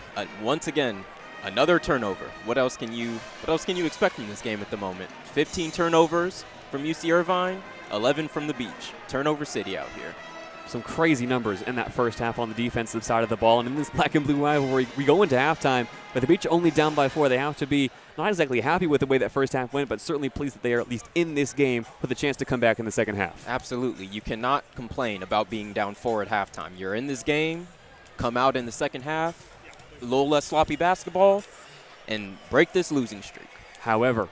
Once again, another turnover. What else can you expect from this game at the moment? 15 turnovers from UC Irvine, 11 from the Beach. Turnover city out here. Some crazy numbers in that first half on the defensive side of the ball. And in this black and blue rivalry, we go into halftime, but the Beach only down by 4. They have to be not exactly happy with the way that first half went, but certainly pleased that they are at least in this game with a chance to come back in the second half. Absolutely. You cannot complain about being down 4 at halftime. You're in this game, come out in the second half, a little less sloppy basketball, and break this losing streak. However,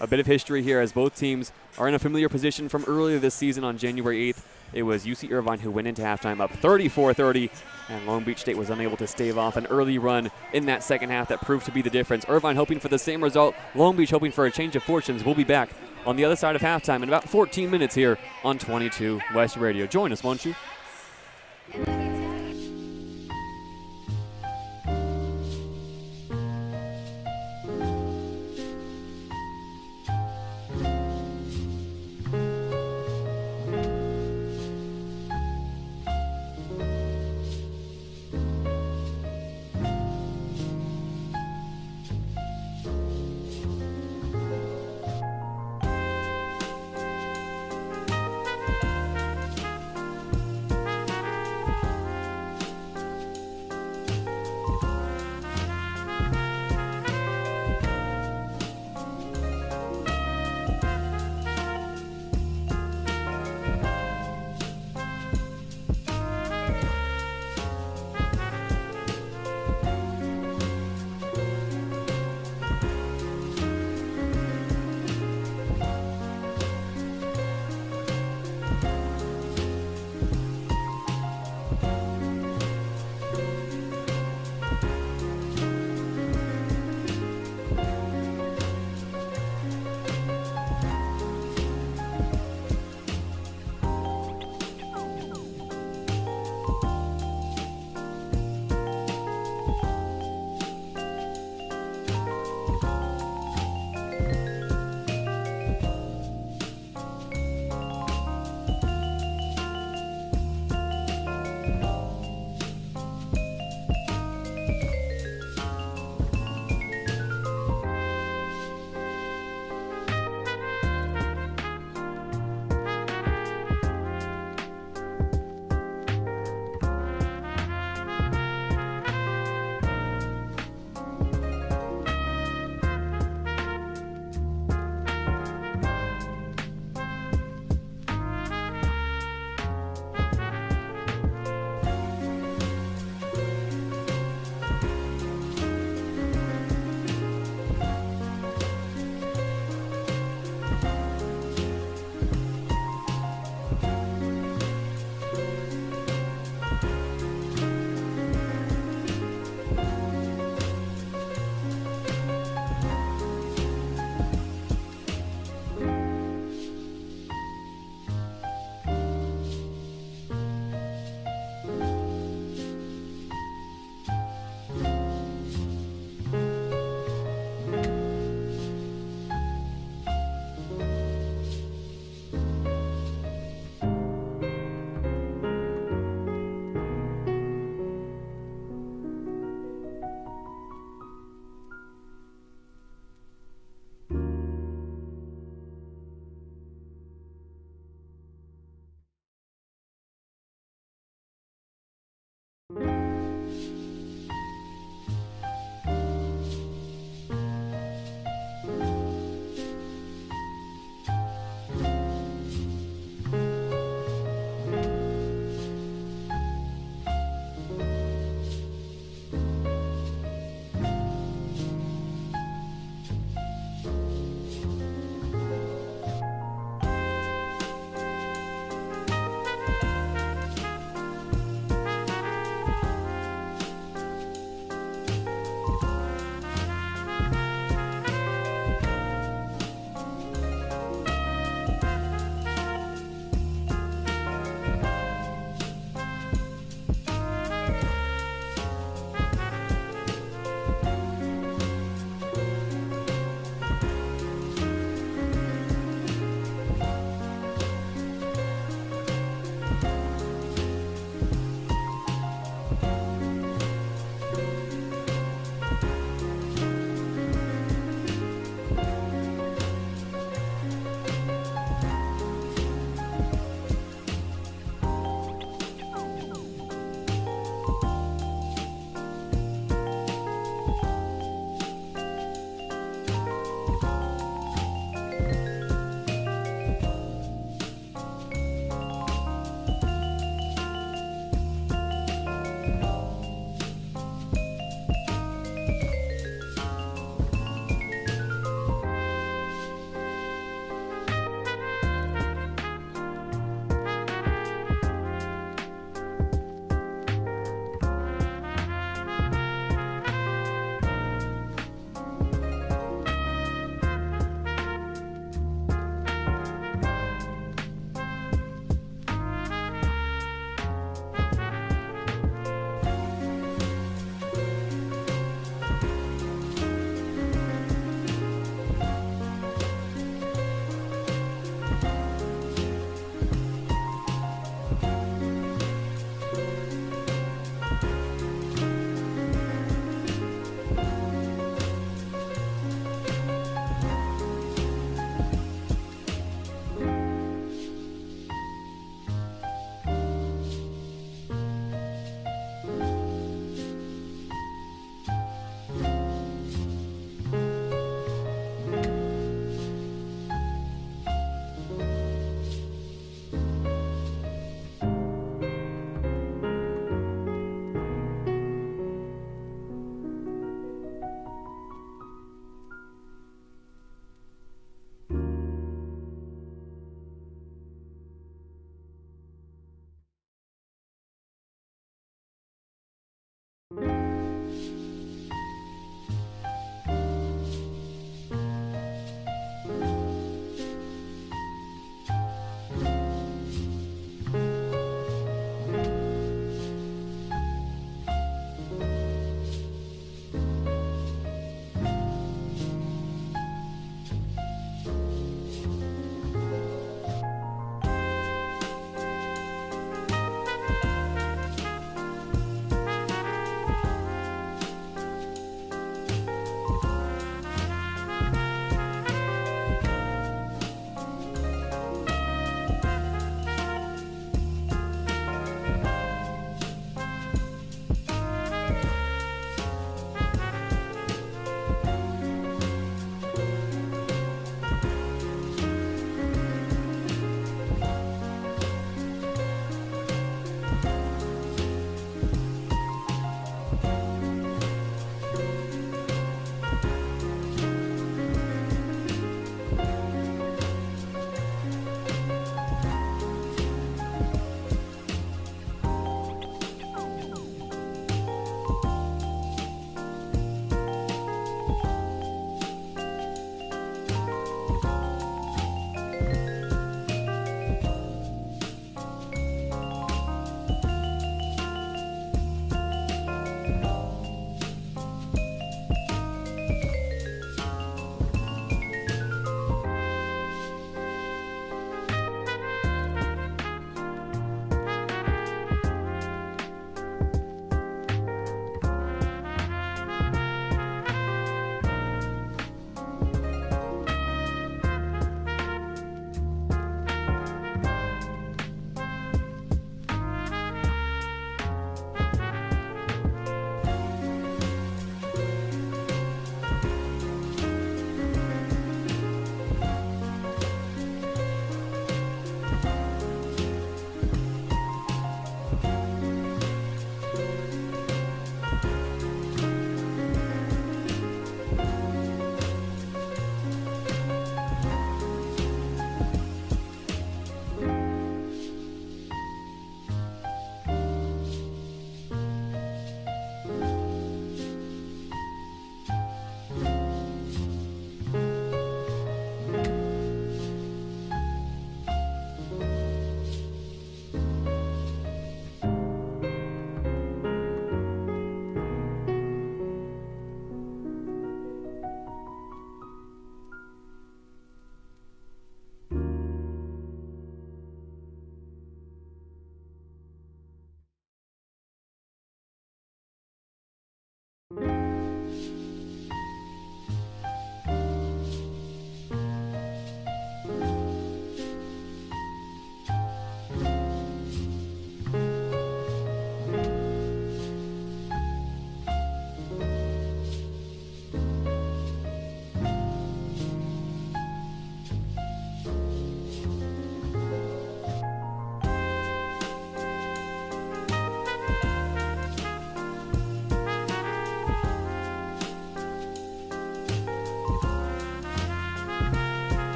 A bit of history here as both teams are in a familiar position from earlier this season on January 8th. It was UC Irvine who went into halftime up 34-30, and Long Beach State was unable to stave off an early run in that second half that proved to be the difference. Irvine hoping for the same result, Long Beach hoping for a change of fortunes. We'll be back on the other side of halftime in about 14 minutes here on 22 West Radio. Join us, won't you?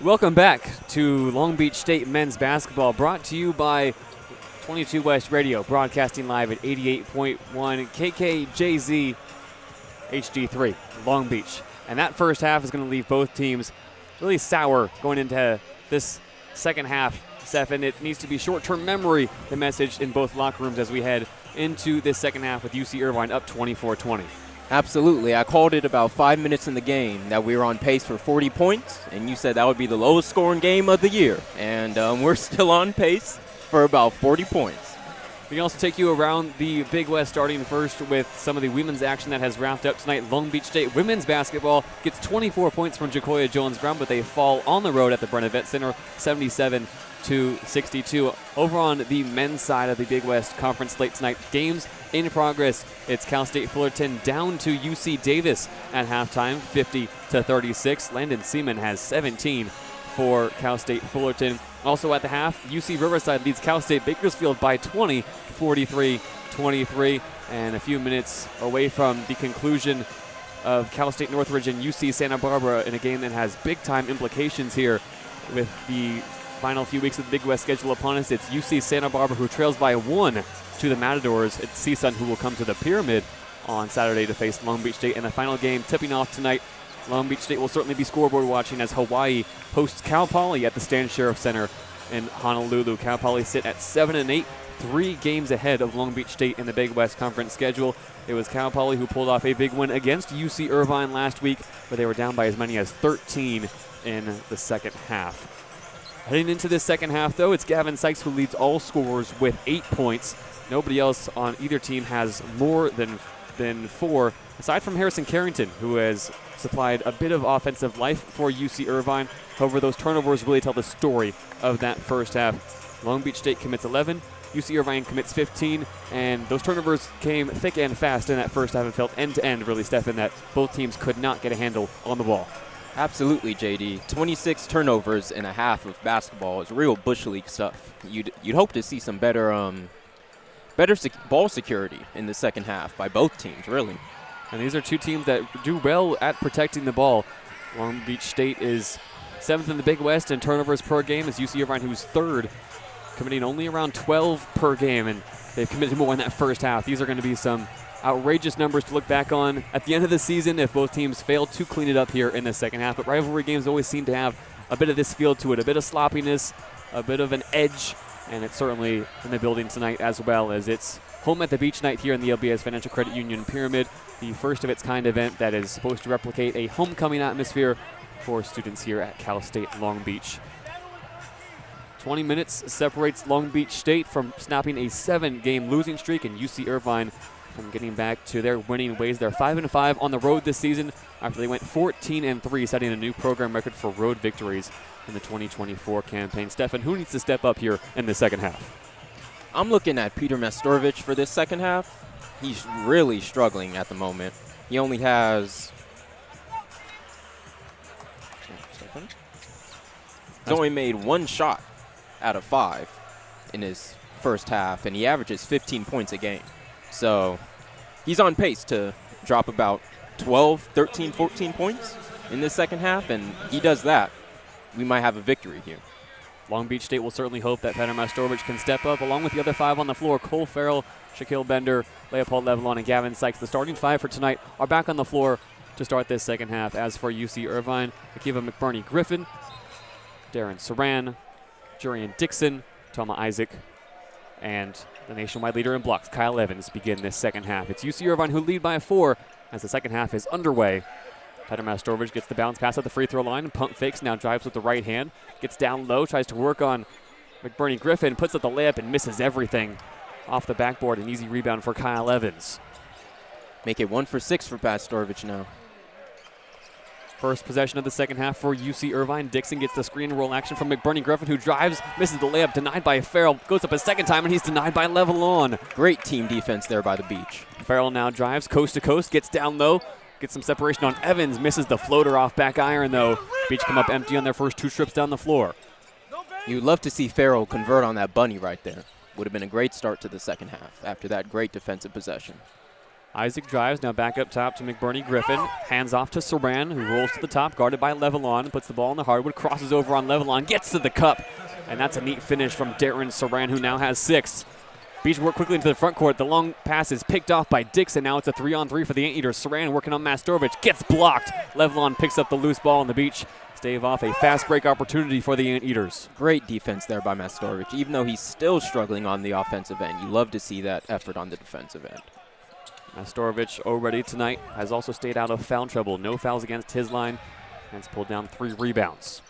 Welcome back to Long Beach State men's basketball, brought to you by 22 West Radio, broadcasting live at 88.1 KKJZ HD3, Long Beach. And that first half is going to leave both teams really sour going into this second half. Stephan, it needs to be short-term memory, the message in both locker rooms as we head into this second half with UC Irvine up 24-20. Absolutely. I called it about 5 minutes in the game that we were on pace for 40 points, and you said that would be the lowest scoring game of the year. And we're still on pace for about 40 points. We can also take you around the Big West, starting first with some of the women's action that has wrapped up tonight. Long Beach State women's basketball gets 24 points from Jacoya Jones-Brown, but they fall on the road at the Brenna Vet Center, 77-62. Over on the men's side of the Big West Conference slate tonight, games in progress. It's Cal State Fullerton down to UC Davis at halftime, 50-36. Landon Seaman has 17 for Cal State Fullerton. Also at the half, UC Riverside leads Cal State Bakersfield by 20, 43-23. And a few minutes away from the conclusion of Cal State Northridge and UC Santa Barbara in a game that has big-time implications here with the final few weeks of the Big West schedule upon us. It's UC Santa Barbara who trails by 1 to the Matadors. It's CSUN who will come to the Pyramid on Saturday to face Long Beach State. And the final game tipping off tonight, Long Beach State will certainly be scoreboard watching as Hawaii hosts Cal Poly at the Stan Sheriff Center in Honolulu. Cal Poly sit at 7-8, 3 games ahead of Long Beach State in the Big West Conference schedule. It was Cal Poly who pulled off a big win against UC Irvine last week, but they were down by as many as 13 in the second half. Heading into this second half, though, it's Gavin Sykes who leads all scorers with 8 points. Nobody else on either team has more than 4, aside from Harrison Carrington, who has supplied a bit of offensive life for UC Irvine. However, those turnovers really tell the story of that first half. Long Beach State commits 11, UC Irvine commits 15, and those turnovers came thick and fast in that first half and felt end-to-end, really, Stephan, that both teams could not get a handle on the ball. Absolutely, JD. 26 turnovers in a half of basketball is real Bush League stuff. You'd hope to see some better ball security in the second half by both teams, really. And these are two teams that do well at protecting the ball. Long Beach State is 7th in the Big West in turnovers per game, as UC Irvine, who's 3rd, committing only around 12 per game, and they've committed more in that first half. These are going to be some outrageous numbers to look back on at the end of the season if both teams fail to clean it up here in the second half. But rivalry games always seem to have a bit of this feel to it, a bit of sloppiness, a bit of an edge, and it's certainly in the building tonight as well, as it's home at the beach night here in the LBS Financial Credit Union Pyramid, the first of its kind event that is supposed to replicate a homecoming atmosphere for students here at Cal State Long Beach. 20 minutes separates Long Beach State from snapping a 7-game losing streak, and UC Irvine from getting back to their winning ways. They're 5-5 on the road this season after they went 14-3, setting a new program record for road victories in the 2024 campaign. Stephan, who needs to step up here in the second half? I'm looking at Peter Mastorovich for this second half. He's really struggling at the moment. He only has he's only made 1 shot out of 5 in his first half, and he averages 15 points a game. So he's on pace to drop about 12, 13, 14 points in this second half, and he does that. We might have a victory here. Long Beach State will certainly hope that Peter Mastorovich can step up, along with the other 5 on the floor. Cole Farrell, Shaquille Bender, Leopold Levelon, and Gavin Sykes. The starting 5 for tonight are back on the floor to start this second half. As for UC Irvine, Akiva McBurney Griffin, Darren Saran, Jurian Dixon, Toma Isaac, and the nationwide leader in blocks, Kyle Evans, begin this second half. It's UC Irvine who lead by 4 as the second half is underway. Peter Mastorovich gets the bounce pass at the free throw line, pump fakes, now drives with the right hand, gets down low, tries to work on McBurney Griffin, puts up the layup and misses everything off the backboard. An easy rebound for Kyle Evans. Make it 1 for 6 for Mastorovich now. First possession of the second half for UC Irvine. Dixon gets the screen and roll action from McBurney Griffin, who drives, misses the layup, denied by Farrell, goes up a second time, and he's denied by Levelon. Great team defense there by the beach. Farrell now drives coast to coast, gets down low, gets some separation on Evans, misses the floater off back iron, though. Beach come up empty on their first 2 trips down the floor. You'd love to see Farrell convert on that bunny right there. Would have been a great start to the second half after that great defensive possession. Isaac drives, now back up top to McBurney Griffin. Hands off to Saran, who rolls to the top, guarded by Levelon, puts the ball in the hardwood, crosses over on Levelon, gets to the cup. And that's a neat finish from Darren Saran, who now has 6. Beach work quickly into the front court. The long pass is picked off by Dixon. Now it's a 3-on-3 for the Anteaters. Saran working on Mastorovich, gets blocked. Levelon picks up the loose ball on the beach. Stave off a fast break opportunity for the Anteaters. Great defense there by Mastorovich. Even though he's still struggling on the offensive end, you love to see that effort on the defensive end. Mastorovich already tonight has also stayed out of foul trouble. No fouls against his line. And has pulled down 3 rebounds.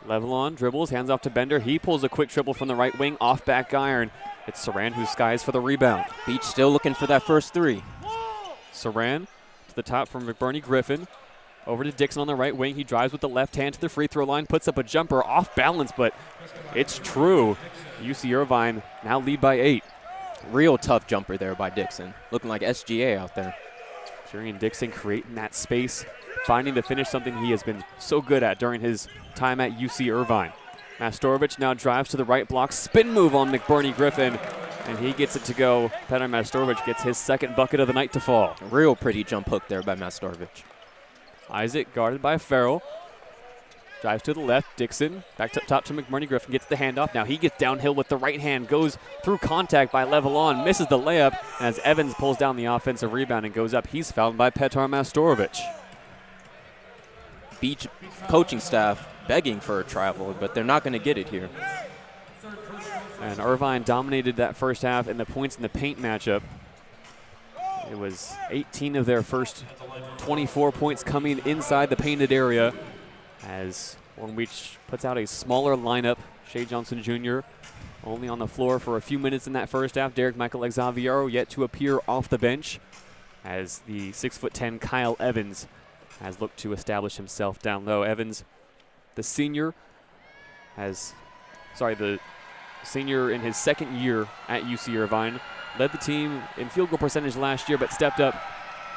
Levelon dribbles, hands off to Bender. He pulls a quick dribble from the right wing, off back iron. It's Saran who skies for the rebound. Beach still looking for that first 3. Saran to the top from McBurney Griffin. Over to Dixon on the right wing. He drives with the left hand to the free throw line, puts up a jumper off balance, but it's true. UC Irvine now lead by 8. Real tough jumper there by Dixon. Looking like SGA out there. Jurian Dixon creating that space, finding the finish, something he has been so good at during his time at UC Irvine. Mastorovich now drives to the right block, spin move on McBurney Griffin, and he gets it to go. Petar Mastorovich gets his second bucket of the night to fall. Real pretty jump hook there by Mastorovich. Isaac guarded by Farrell. Drives to the left, Dixon, back to top to McBurney Griffin, gets the handoff. Now he gets downhill with the right hand, goes through contact by Levelon, misses the layup, and as Evans pulls down the offensive rebound and goes up, he's fouled by Petar Mastorovich. Beach coaching staff begging for a travel, but they're not going to get it here. And Irvine dominated that first half in the points in the paint matchup. It was 18 of their first 24 points coming inside the painted area, as Long Beach puts out a smaller lineup. Shea Johnson Jr. only on the floor for a few minutes in that first half. Derek Michael Xaviero yet to appear off the bench, as the 6'10" Kyle Evans has looked to establish himself down low. Evans, the senior in his second year at UC Irvine, led the team in field goal percentage last year, but stepped up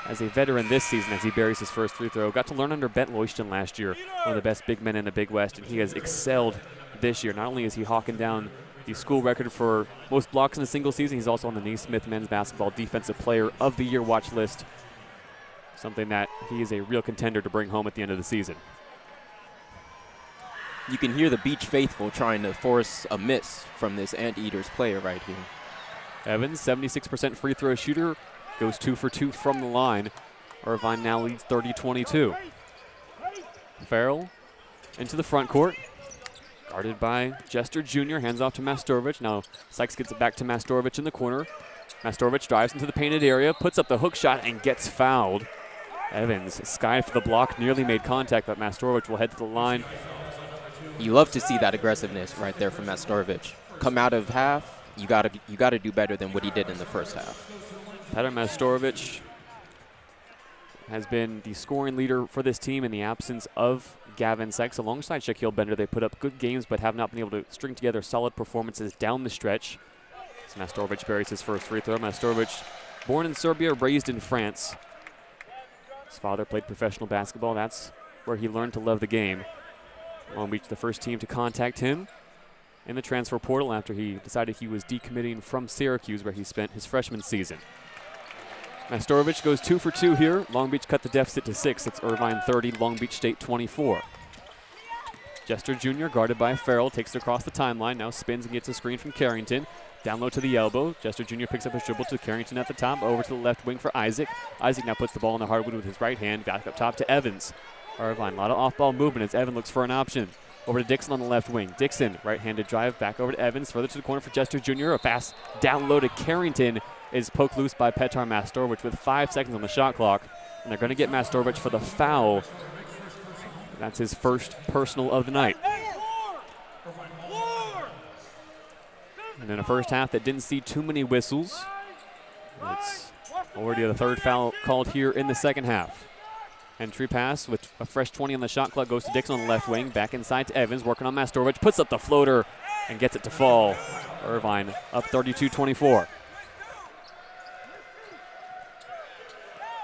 as a veteran this season as he buries his first free throw. Got to learn under Bent Loyston last year, one of the best big men in the Big West, and he has excelled this year. Not only is he hawking down the school record for most blocks in a single season, he's also on the Naismith Men's Basketball Defensive Player of the Year watch list, something that he is a real contender to bring home at the end of the season. You can hear the Beach faithful trying to force a miss from this Anteaters player right here. Evans, 76% free throw shooter, goes 2 for 2 from the line. Irvine now leads 30-22. Farrell into the front court, guarded by Jester Jr., hands off to Mastorovich. Now Sykes gets it back to Mastorovich in the corner. Mastorovich drives into the painted area, puts up the hook shot, and gets fouled. Evans skied for the block, nearly made contact, but Mastorovich will head to the line. You love to see that aggressiveness right there from Mastorovich. Come out of half, you gotta do better than what he did in the first half. Petar Mastorovich has been the scoring leader for this team in the absence of Gavin Sykes. Alongside Shaquille Bender, they put up good games but have not been able to string together solid performances down the stretch. As Mastorovich buries his first free throw. Mastorovich, born in Serbia, raised in France. His father played professional basketball. That's where he learned to love the game. Long Beach, the first team to contact him in the transfer portal after he decided he was decommitting from Syracuse, where he spent his freshman season. Mastorovich goes 2 for 2 here. Long Beach cut the deficit to 6. It's Irvine 30, Long Beach State 24. Jester Jr., guarded by Farrell, takes it across the timeline. Now spins and gets a screen from Carrington. Down low to the elbow. Jester Jr. picks up his dribble to Carrington at the top. Over to the left wing for Isaac. Isaac now puts the ball in the hardwood with his right hand. Back up top to Evans. Irvine, a lot of off-ball movement as Evan looks for an option. Over to Dixon on the left wing. Dixon, right-handed drive, back over to Evans. Further to the corner for Jester Jr. A fast down low to Carrington is poked loose by Petar Mastorovich with 5 seconds on the shot clock. And they're going to get Mastorovich for the foul. That's his first personal of the night. And in a first half that didn't see too many whistles. It's already the third foul called here in the second half. Entry pass with a fresh 20 on the shot clock goes to Dixon on the left wing. Back inside to Evans, working on Mastorovich. Puts up the floater and gets it to fall. Irvine up 32-24.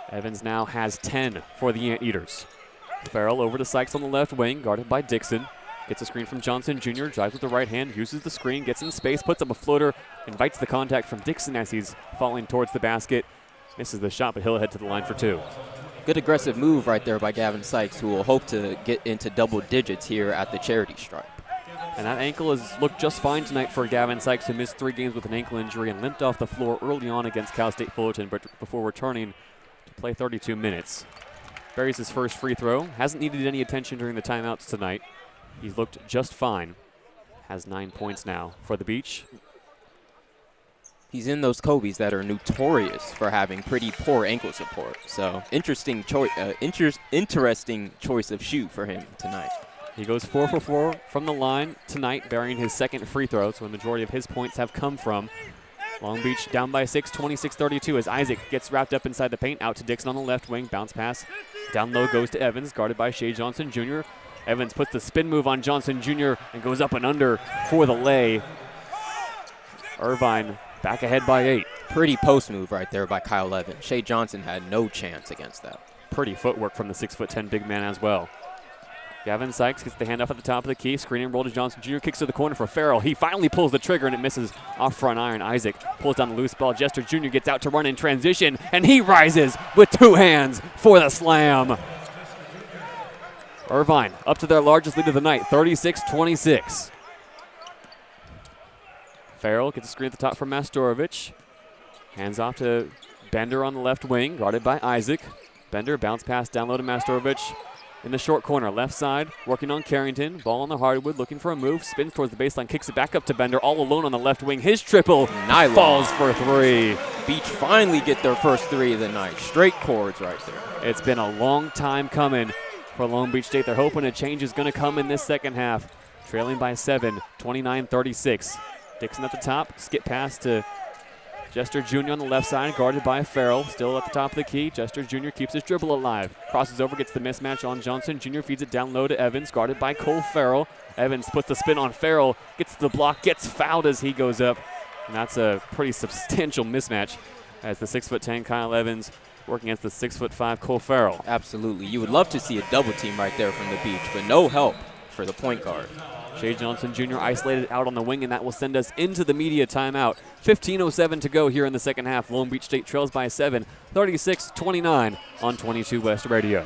Evans now has 10 for the Anteaters. Farrell over to Sykes on the left wing, guarded by Dixon. Gets a screen from Johnson Jr., drives with the right hand, uses the screen, gets in space, puts up a floater, invites the contact from Dixon as he's falling towards the basket. Misses the shot, but he'll head to the line for 2. Good aggressive move right there by Gavin Sykes, who will hope to get into double digits here at the charity stripe. And that ankle has looked just fine tonight for Gavin Sykes, who missed 3 games with an ankle injury and limped off the floor early on against Cal State Fullerton, but before returning to play 32 minutes. Buries his first free throw. Hasn't needed any attention during the timeouts tonight. He's looked just fine. Has 9 points now for the Beach. He's in those Kobe's that are notorious for having pretty poor ankle support. So interesting choice of shoe for him tonight. He goes 4 for 4 from the line tonight, burying his second free throw, so the majority of his points have come from Long Beach down by 6, 26-32 as Isaac gets wrapped up inside the paint. Out to Dixon on the left wing. Bounce pass down low goes to Evans, guarded by Shea Johnson Jr. Evans puts the spin move on Johnson Jr. and goes up and under for the lay. Irvine back ahead by 8. Pretty post move right there by Kyle Evans. Shea Johnson had no chance against that. Pretty footwork from the 6'10" big man as well. Gavin Sykes gets the handoff at the top of the key. Screen and roll to Johnson Jr. Kicks to the corner for Farrell. He finally pulls the trigger and it misses off front iron. Isaac pulls down the loose ball. Jester Jr. gets out to run in transition and he rises with 2 hands for the slam. Irvine up to their largest lead of the night, 36-26. Farrell gets a screen at the top from Mastorovich. Hands off to Bender on the left wing, guarded by Isaac. Bender bounce pass down low to Mastorovich. In the short corner, left side, working on Carrington. Ball on the hardwood, looking for a move. Spins towards the baseline, kicks it back up to Bender, all alone on the left wing. His triple falls for 3. Beach finally get their first 3 of the night. Straight chords right there. It's been a long time coming for Long Beach State. They're hoping a change is going to come in this second half. Trailing by 7, 29-36. Dixon at the top, skip pass to Jester Jr. on the left side, guarded by Farrell. Still at the top of the key. Jester Jr. keeps his dribble alive. Crosses over, gets the mismatch on Johnson. Jr. feeds it down low to Evans, guarded by Cole Farrell. Evans puts the spin on Farrell, gets the block, gets fouled as he goes up. And that's a pretty substantial mismatch as the 6'10" Kyle Evans working against the 6'5" Cole Farrell. Absolutely. You would love to see a double team right there from the Beach, but no help for the point guard. Shea Johnson Jr. isolated out on the wing, and that will send us into the media timeout. 15:07 to go here in the second half. Long Beach State trails by 7, 36-29 on 22 West Radio.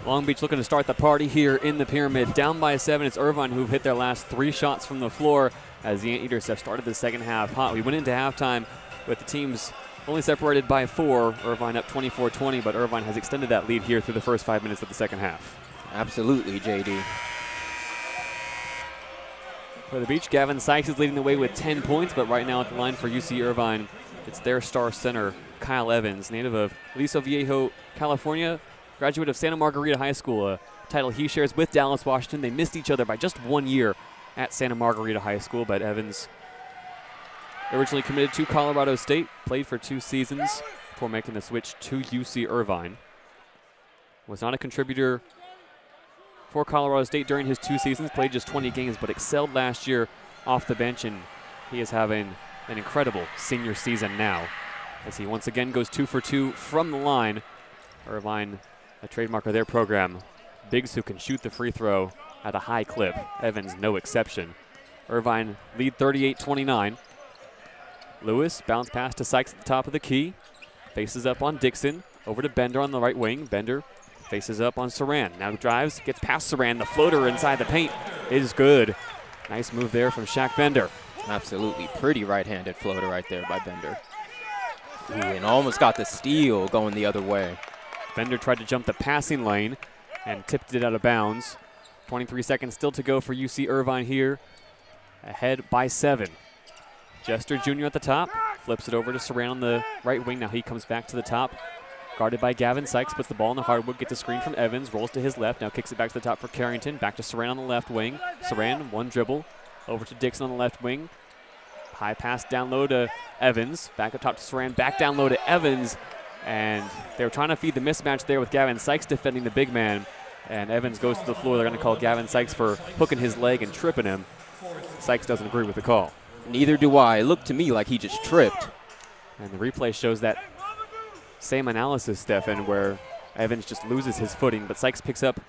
Long Beach looking to start the party here in the Pyramid. Down by 7, it's Irvine who've hit their last 3 shots from the floor as the Anteaters have started the second half hot. We went into halftime with the teams only separated by 4. Irvine up 24-20, but Irvine has extended that lead here through the first 5 minutes of the second half. Absolutely, JayDe. For the Beach, Gavin Sykes is leading the way with 10 points, but right now at the line for UC Irvine, it's their star center, Kyle Evans, native of Aliso Viejo, California, graduate of Santa Margarita High School, a title he shares with Dallas, Washington. They missed each other by just 1 year at Santa Margarita High School, but Evans originally committed to Colorado State, played for 2 seasons before making the switch to UC Irvine. Was not a contributor for Colorado State during his 2 seasons, played just 20 games, but excelled last year off the bench, and he is having an incredible senior season now as he once again goes 2 for 2 from the line. Irvine, a trademark of their program, bigs who can shoot the free throw at a high clip. Evans, no exception. Irvine lead 38-29. Lewis, bounce pass to Sykes at the top of the key. Faces up on Dixon. Over to Bender on the right wing. Bender faces up on Saran. Now drives, gets past Saran. The floater inside the paint is good. Nice move there from Shaq Bender. Absolutely pretty right-handed floater right there by Bender. Ooh, and almost got the steal going the other way. Bender tried to jump the passing lane and tipped it out of bounds. 23 seconds still to go for UC Irvine here. Ahead by 7. Jester Jr. at the top. Flips it over to Saran on the right wing. Now he comes back to the top. Guarded by Gavin Sykes. Puts the ball in the hardwood. Gets a screen from Evans. Rolls to his left. Now kicks it back to the top for Carrington. Back to Saran on the left wing. Saran, one dribble. Over to Dixon on the left wing. High pass down low to Evans. Back up top to Saran. Back down low to Evans. And they were trying to feed the mismatch there with Gavin Sykes defending the big man. And Evans goes to the floor. They're going to call Gavin Sykes for hooking his leg and tripping him. Sykes doesn't agree with the call. Neither do I. It looked to me like he just tripped. And the replay shows that same analysis, Stephan, where Evans just loses his footing, but Sykes picks up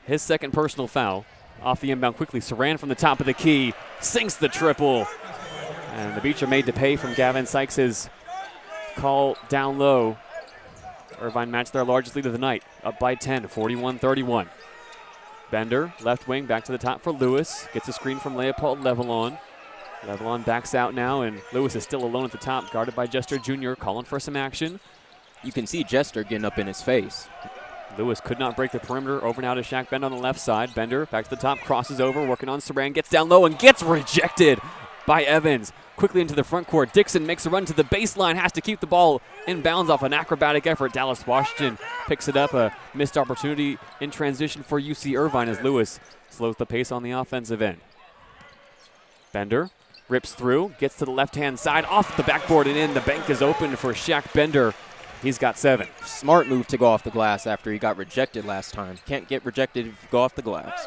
his second personal foul. Off the inbound quickly. Saran from the top of the key. Sinks the triple. And the Beach are made to pay from Gavin Sykes' call down low. Irvine matched their largest lead of the night. Up by 10, 41-31. Bender, left wing, back to the top for Lewis. Gets a screen from Leopold Levelon. Levelon backs out now, and Lewis is still alone at the top, guarded by Jester Jr., calling for some action. You can see Jester getting up in his face. Lewis could not break the perimeter. Over now to Shaq Bender on the left side. Bender back to the top, crosses over, working on Saran, gets down low and gets rejected by Evans. Quickly into the front court. Dixon makes a run to the baseline, has to keep the ball in bounds off an acrobatic effort. Dallas Washington picks it up, a missed opportunity in transition for UC Irvine as Lewis slows the pace on the offensive end. Bender rips through, gets to the left-hand side, off the backboard and in. The bank is open for Shaq Bender. He's got 7. Smart move to go off the glass after he got rejected last time. Can't get rejected if you go off the glass.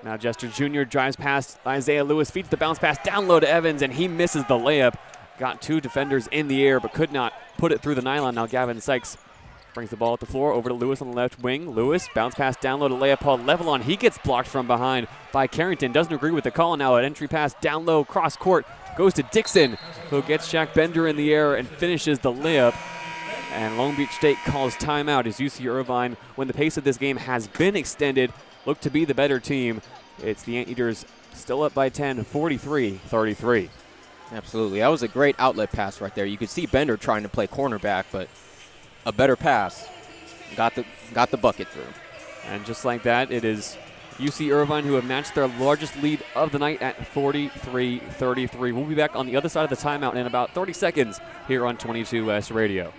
Now Jester Jr. drives past Isaiah Lewis, feeds the bounce pass down low to Evans, and he misses the layup. Got 2 defenders in the air, but could not put it through the nylon. Now Gavin Sykes brings the ball at the floor, over to Lewis on the left wing. Lewis, bounce pass down low to Leopold Levelon. He gets blocked from behind by Carrington. Doesn't agree with the call. Now an entry pass down low, cross court, goes to Dixon, who gets Shaq Bender in the air and finishes the layup. And Long Beach State calls timeout as UC Irvine, when the pace of this game has been extended, look to be the better team. It's the Anteaters still up by 10, 43-33. Absolutely. That was a great outlet pass right there. You could see Bender trying to play cornerback, but a better pass got the bucket through. And just like that, it is UC Irvine who have matched their largest lead of the night at 43-33. We'll be back on the other side of the timeout in about 30 seconds here on 22S Radio.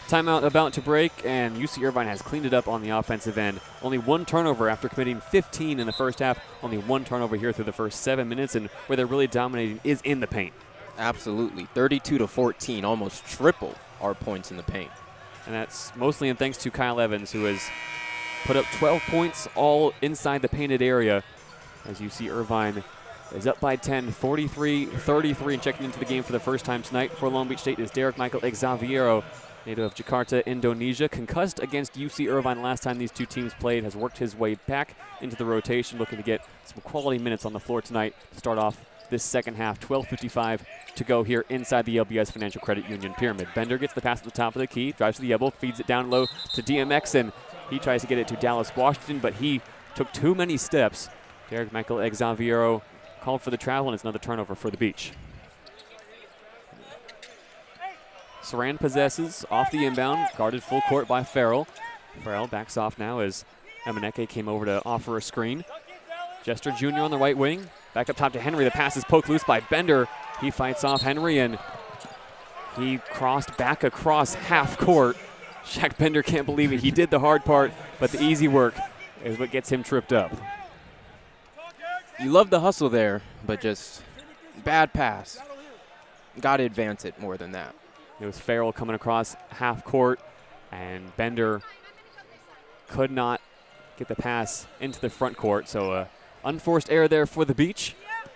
Timeout about to break, and UC Irvine has cleaned it up on the offensive end. Only one turnover after committing 15 in the first half. Only one turnover here through the first 7 minutes, and where they're really dominating is in the paint. Absolutely. 32-14, almost triple our points in the paint. And that's mostly in thanks to Kyle Evans, who has put up 12 points all inside the painted area, as UC Irvine is up by 10, 43-33, and checking into the game for the first time tonight for Long Beach State is Derek Michael Xaviero, native of Jakarta, Indonesia. Concussed against UC Irvine last time these two teams played, has worked his way back into the rotation, looking to get some quality minutes on the floor tonight to start off this second half. 12:55 to go here inside the LBS Financial Credit Union pyramid. Bender gets the pass at the top of the key, drives to the elbow, feeds it down low to DMX, and he tries to get it to Dallas Washington, but he took too many steps. Derek Michael Xaviero called for the travel, and it's another turnover for the Beach. Saran possesses off the inbound, guarded full court by Farrell. Farrell backs off now as Emeneke came over to offer a screen. Jester Jr. on the right wing. Back up top to Henry. The pass is poked loose by Bender. He fights off Henry, and he crossed back across half court. Shaq Bender can't believe it. He did the hard part, but the easy work is what gets him tripped up. You love the hustle there, but just bad pass. Got to advance it more than that. It was Farrell coming across half court, and Bender could not get the pass into the front court. So unforced error there for the Beach.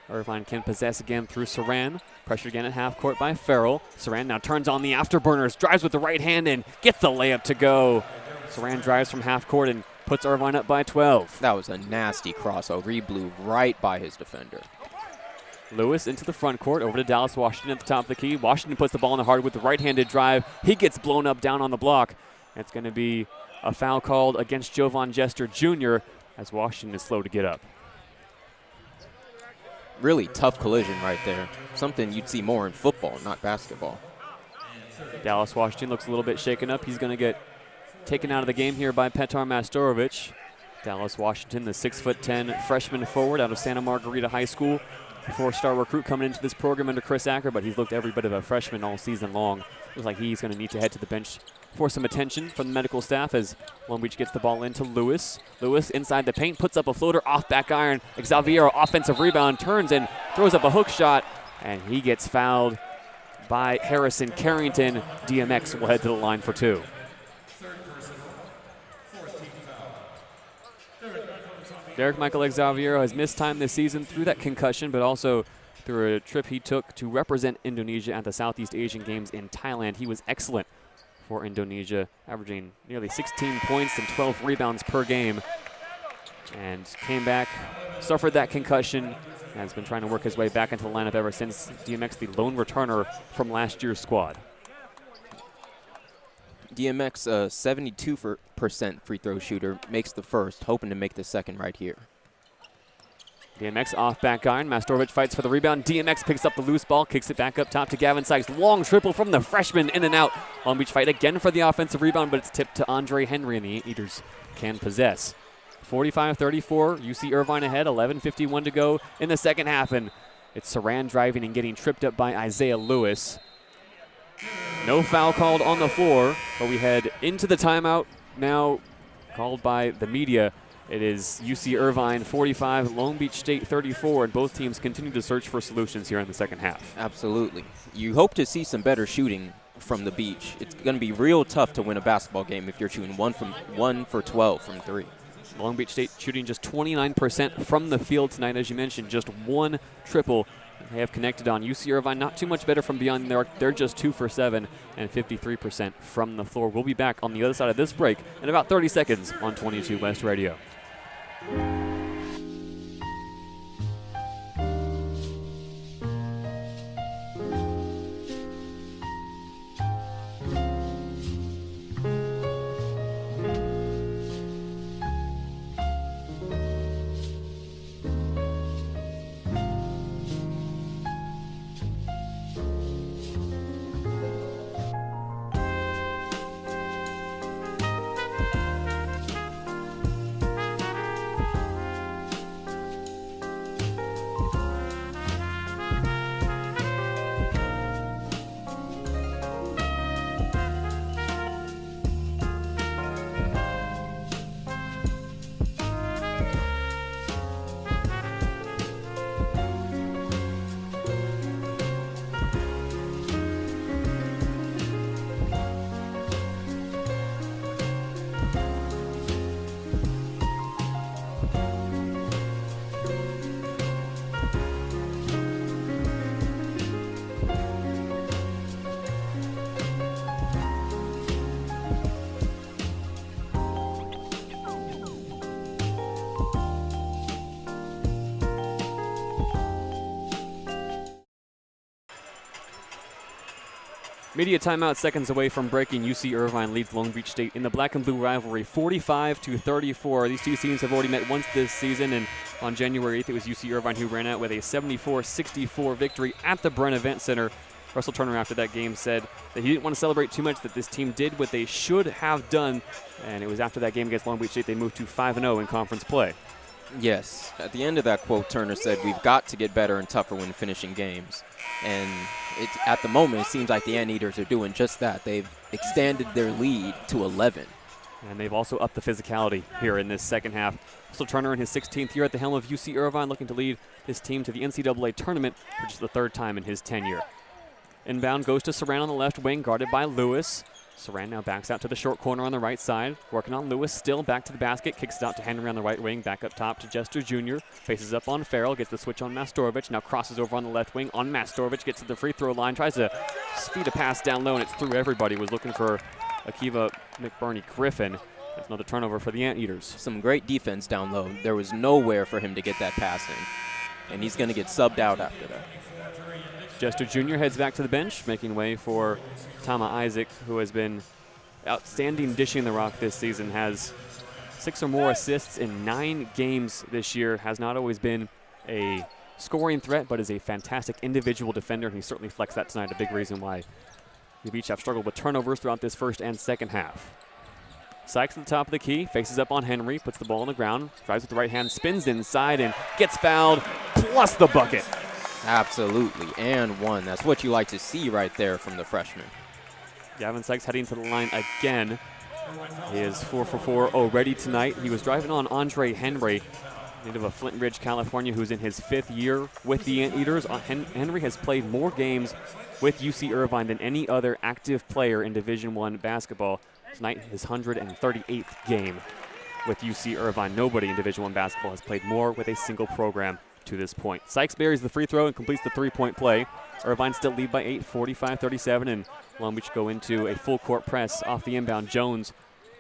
Irvine can possess again through Saran. Pressured again at half court by Farrell. Saran now turns on the afterburners, drives with the right hand and gets the layup to go. Saran drives from half court and puts Irvine up by 12. That was a nasty crossover. He blew right by his defender. Lewis into the front court, over to Dallas Washington at the top of the key. Washington puts the ball in the hard with the right-handed drive. He gets blown up down on the block. It's going to be a foul called against Jovan Jester Jr. as Washington is slow to get up. Really tough collision right there. Something you'd see more in football, not basketball. Dallas Washington looks a little bit shaken up. He's going to get taken out of the game here by Petar Mastorovic. Dallas Washington, the 6'10" freshman forward out of Santa Margarita High School. Four-star recruit coming into this program under Chris Acker, but he's looked every bit of a freshman all season long. Looks like he's going to need to head to the bench for some attention from the medical staff as Long Beach gets the ball into Lewis. Lewis inside the paint, puts up a floater off back iron. Xaviero, offensive rebound, turns and throws up a hook shot, and he gets fouled by Harrison Carrington. DMX will head to the line for two. Derek Michael Xaviero has missed time this season through that concussion, but also through a trip he took to represent Indonesia at the Southeast Asian Games in Thailand. He was excellent for Indonesia, averaging nearly 16 points and 12 rebounds per game, and came back, suffered that concussion, and has been trying to work his way back into the lineup ever since. DMX, the lone returner from last year's squad. DMX, a 72% free throw shooter, makes the first, hoping to make the second right here. DMX off back iron. Mastorovic fights for the rebound. DMX picks up the loose ball, kicks it back up top to Gavin Sykes. Long triple from the freshman, in and out. Long Beach fight again for the offensive rebound, but it's tipped to Andre Henry, and the Eaters can possess. 45-34, UC Irvine ahead, 11:51 to go in the second half, and it's Saran driving and getting tripped up by Isaiah Lewis. No foul called on the floor, but we head into the timeout now called by the media. It is UC Irvine 45, Long Beach State 34, and both teams continue to search for solutions here in the second half. Absolutely. You hope to see some better shooting from the Beach. It's going to be real tough to win a basketball game if you're shooting 1 for 12 from three. Long Beach State shooting just 29% from the field tonight, as you mentioned, just one triple. They have connected on. UC Irvine not too much better from beyond the arc. They're just 2 for 7 and 53% from the floor. We'll be back on the other side of this break in about 30 seconds on 22 West Radio. Media timeout, seconds away from breaking. UC Irvine leads Long Beach State in the black and blue rivalry 45-34. These two teams have already met once this season, and on January 8th, it was UC Irvine who ran out with a 74-64 victory at the Brent Event Center. Russell Turner after that game said that he didn't want to celebrate too much, that this team did what they should have done, and it was after that game against Long Beach State they moved to 5-0 in conference play. Yes. At the end of that quote, Turner said, "We've got to get better and tougher when finishing games." And at the moment, it seems like the Anteaters are doing just that. They've extended their lead to 11. And they've also upped the physicality here in this second half. Russell Turner in his 16th year at the helm of UC Irvine, looking to lead his team to the NCAA tournament for just the third time in his tenure. Inbound goes to Saran on the left wing, guarded by Lewis. Saran now backs out to the short corner on the right side. Working on Lewis, still back to the basket. Kicks it out to Henry on the right wing. Back up top to Jester Jr. Faces up on Farrell. Gets the switch on Mastorovich. Now crosses over on the left wing on Mastorovich. Gets to the free throw line. Tries to feed a pass down low, and it's through everybody. Was looking for Akiva McBurney Griffin. That's another turnover for the Anteaters. Some great defense down low. There was nowhere for him to get that pass in. And he's going to get subbed out after that. Jester Jr. heads back to the bench, making way for Tama Isaac, who has been outstanding dishing the rock this season, has 6 or more assists in 9 games this year, has not always been a scoring threat, but is a fantastic individual defender, and he certainly flexed that tonight, a big reason why the Beach have struggled with turnovers throughout this first and second half. Sykes at the top of the key, faces up on Henry, puts the ball on the ground, drives with the right hand, spins inside, and gets fouled, plus the bucket. Absolutely, and one. That's what you like to see right there from the freshman. Gavin Sykes heading to the line again. He is 4 for 4 already tonight. He was driving on Andre Henry, native of Flint Ridge, California, who's in his 5th year with the Anteaters. Henry has played more games with UC Irvine than any other active player in Division I basketball. Tonight, his 138th game with UC Irvine. Nobody in Division I basketball has played more with a single program to this point. Sykes buries the free throw and completes the 3-point play. Irvine still lead by 8, 45-37, and Long Beach go into a full court press off the inbound. Jones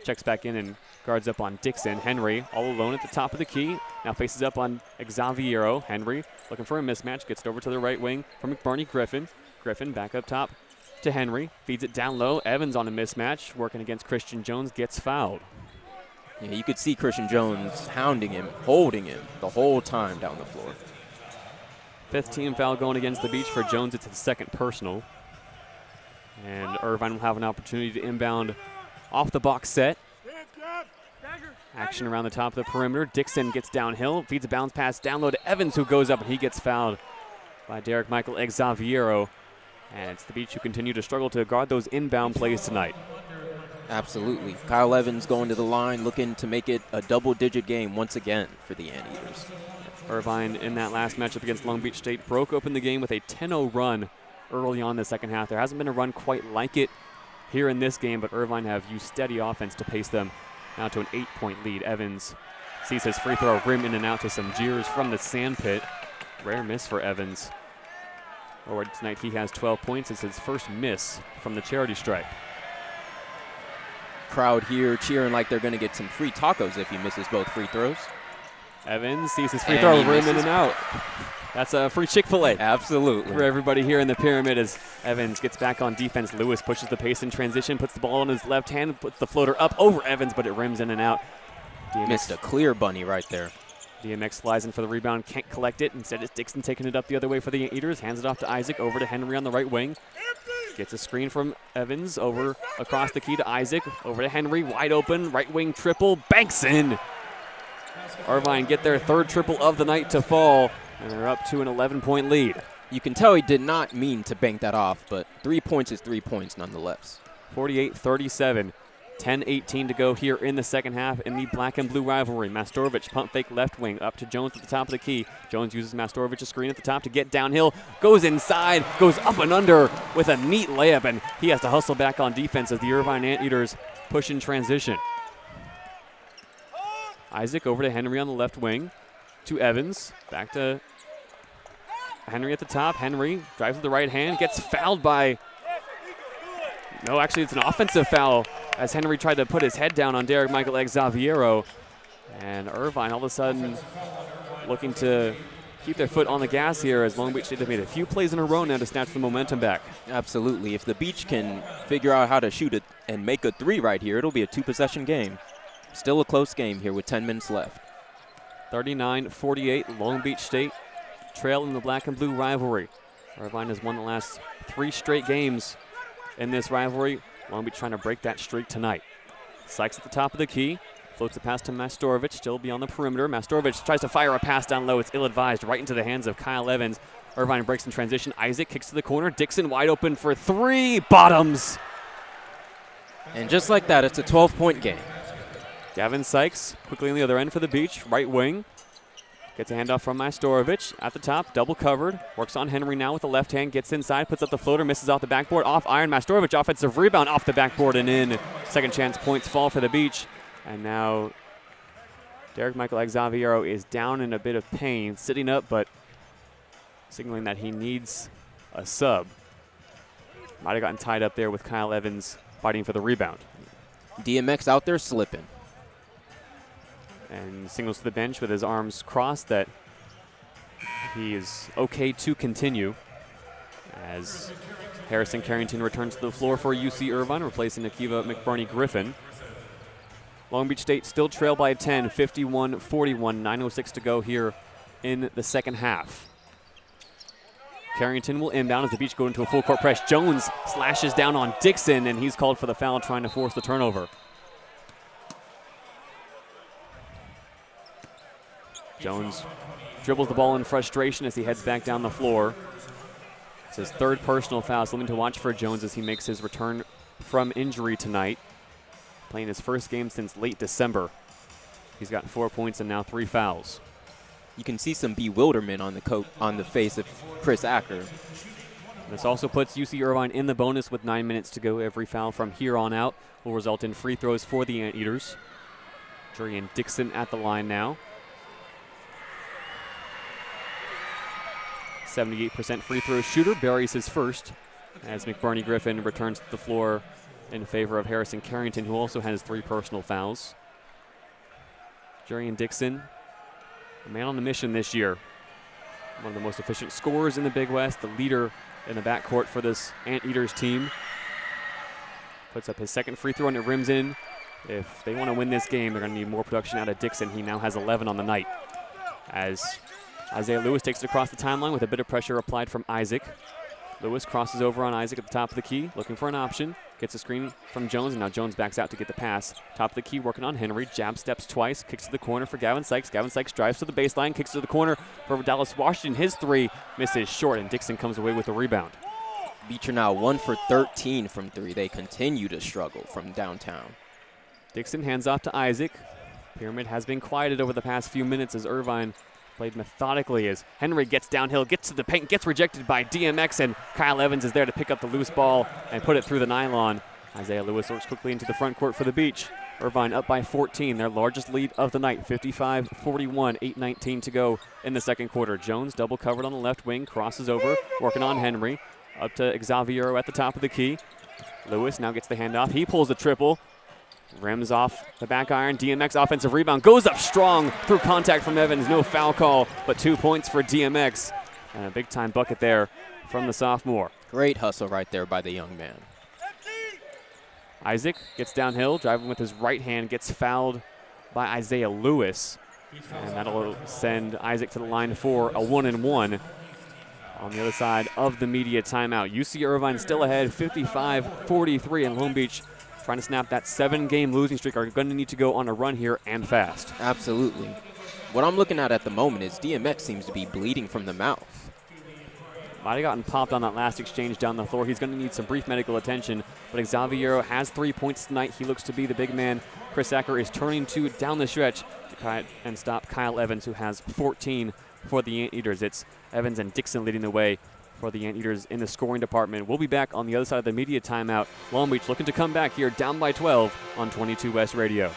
checks back in and guards up on Dixon. Henry all alone at the top of the key. Now faces up on Xaviero. Henry looking for a mismatch. Gets it over to the right wing for McBurney Griffin. Griffin back up top to Henry. Feeds it down low. Evans on a mismatch. Working against Christian Jones. Gets fouled. Yeah, you could see Christian Jones hounding him, holding him the whole time down the floor. 5th team foul going against the Beach for Jones. It's his 2nd personal. And Irvine will have an opportunity to inbound off the box set. Action around the top of the perimeter. Dixon gets downhill, feeds a bounce pass down low to Evans, who goes up, and he gets fouled by Derek Michael Xaviero. And it's the Beach who continue to struggle to guard those inbound plays tonight. Absolutely. Kyle Evans going to the line, looking to make it a double-digit game once again for the Anteaters. Irvine in that last matchup against Long Beach State broke open the game with a 10-0 run early on in the second half. There hasn't been a run quite like it here in this game, but Irvine have used steady offense to pace them now to an 8-point lead. Evans sees his free throw rim in and out to some jeers from the sand pit. Rare miss for Evans. Already tonight he has 12 points. It's his first miss from the charity stripe. Crowd here cheering like they're going to get some free tacos if he misses both free throws. Evans sees his free throw rim in and out. That's a free Chick-fil-A. Absolutely. For everybody here in the pyramid as Evans gets back on defense. Lewis pushes the pace in transition, puts the ball on his left hand, puts the floater up over Evans, but it rims in and out. DMX missed a clear bunny right there. DMX flies in for the rebound, can't collect it. Instead, it's Dixon taking it up the other way for the Eaters. Hands it off to Isaac, over to Henry on the right wing. Gets a screen from Evans, over across the key to Isaac, over to Henry, wide open, right wing triple, banks in. Irvine get their 3rd triple of the night to fall, and they're up to an 11-point lead. You can tell he did not mean to bank that off, but 3 points is 3 points nonetheless. 48-37. 10-18 to go here in the second half in the black and blue rivalry. Mastorovich pump fake left wing up to Jones at the top of the key. Jones uses Mastorovich's screen at the top to get downhill, goes inside, goes up and under with a neat layup, and he has to hustle back on defense as the Irvine Anteaters push in transition. Isaac over to Henry on the left wing, to Evans, back to Henry at the top. Henry drives with the right hand, gets fouled by, no, actually it's an offensive foul as Henry tried to put his head down on Derek Michael Xaviero. And Irvine all of a sudden looking to keep their foot on the gas here as Long Beach State have made a few plays in a row now to snatch the momentum back. Absolutely. If the Beach can figure out how to shoot it and make a three right here, it'll be a two-possession game. Still a close game here with 10 minutes left. 39-48, Long Beach State trail in the black and blue rivalry. Irvine has won the last 3 straight games in this rivalry. Long Beach trying to break that streak tonight. Sykes at the top of the key. Floats the pass to Mastorovic, still beyond the perimeter. Mastorovic tries to fire a pass down low. It's ill-advised, right into the hands of Kyle Evans. Irvine breaks in transition. Isaac kicks to the corner. Dixon wide open for 3. Bottoms. And just like that, it's a 12-point game. Gavin Sykes quickly on the other end for the Beach. Right wing. Gets a handoff from Mastorovic at the top, double covered. Works on Henry now with the left hand. Gets inside, puts up the floater, misses off the backboard. Off iron. Mastorovic offensive rebound off the backboard and in. Second chance points fall for the Beach. And now Derek Michael Xaviero is down in a bit of pain, sitting up, but signaling that he needs a sub. Might have gotten tied up there with Kyle Evans fighting for the rebound. DMX out there slipping. And signals to the bench with his arms crossed that he is okay to continue as Harrison Carrington returns to the floor for UC Irvine, replacing Akiva McBurney-Griffin. Long Beach State still trail by 10, 51-41, 9:06 to go here in the second half. Carrington will inbound as the Beach go into a full court press. Jones slashes down on Dixon, and he's called for the foul, trying to force the turnover. Jones dribbles the ball in frustration as he heads back down the floor. It's his 3rd personal foul, something to watch for Jones as he makes his return from injury tonight. Playing his first game since late December. He's got 4 points and now 3 fouls. You can see some bewilderment on the face of Chris Acker. This also puts UC Irvine in the bonus with 9 minutes to go. Every foul from here on out will result in free throws for the Anteaters. Jurian Dixon at the line now. 78% free throw shooter, buries his first as McBurney-Griffin returns to the floor in favor of Harrison Carrington, who also has 3 personal fouls. Jurian Dixon, a man on a mission this year. One of the most efficient scorers in the Big West, the leader in the backcourt for this Anteaters team. Puts up his 2nd free throw and it rims in. If they want to win this game, they're going to need more production out of Dixon. He now has 11 on the night. As Isaiah Lewis takes it across the timeline with a bit of pressure applied from Isaac. Lewis crosses over on Isaac at the top of the key, looking for an option. Gets a screen from Jones, and now Jones backs out to get the pass. Top of the key, working on Henry. Jab steps twice, kicks to the corner for Gavin Sykes. Gavin Sykes drives to the baseline, kicks to the corner for Dallas Washington. His 3 misses short, and Dixon comes away with the rebound. Beach are now 1 for 13 from 3. They continue to struggle from downtown. Dixon hands off to Isaac. Pyramid has been quieted over the past few minutes as Irvine played methodically as Henry gets downhill, gets to the paint, gets rejected by DMX, and Kyle Evans is there to pick up the loose ball and put it through the nylon. Isaiah Lewis works quickly into the front court for the Beach. Irvine up by 14, their largest lead of the night, 55-41, 8:19 to go in the second quarter. Jones double covered on the left wing, crosses over, working on Henry. Up to Xaviero at the top of the key. Lewis now gets the handoff. He pulls the triple. Rims off the back iron. DMX offensive rebound. Goes up strong through contact from Evans. No foul call, but 2 points for DMX. And a big-time bucket there from the sophomore. Great hustle right there by the young man. Isaac gets downhill, driving with his right hand, gets fouled by Isaiah Lewis. And that'll send Isaac to the line for a 1-and-1 on the other side of the media timeout. UC Irvine still ahead, 55-43, and Long Beach trying to snap that 7-game losing streak, are going to need to go on a run here and fast. Absolutely. What I'm looking at the moment is DMX seems to be bleeding from the mouth. Might have gotten popped on that last exchange down the floor. He's going to need some brief medical attention, but Xaviero has 3 points tonight. He looks to be the big man Chris Acker is turning to down the stretch to try and stop Kyle Evans, who has 14 for the Anteaters. It's Evans and Dixon leading the way for the Anteaters in the scoring department. We'll be back on the other side of the media timeout. Long Beach looking to come back here down by 12 on 22 West Radio.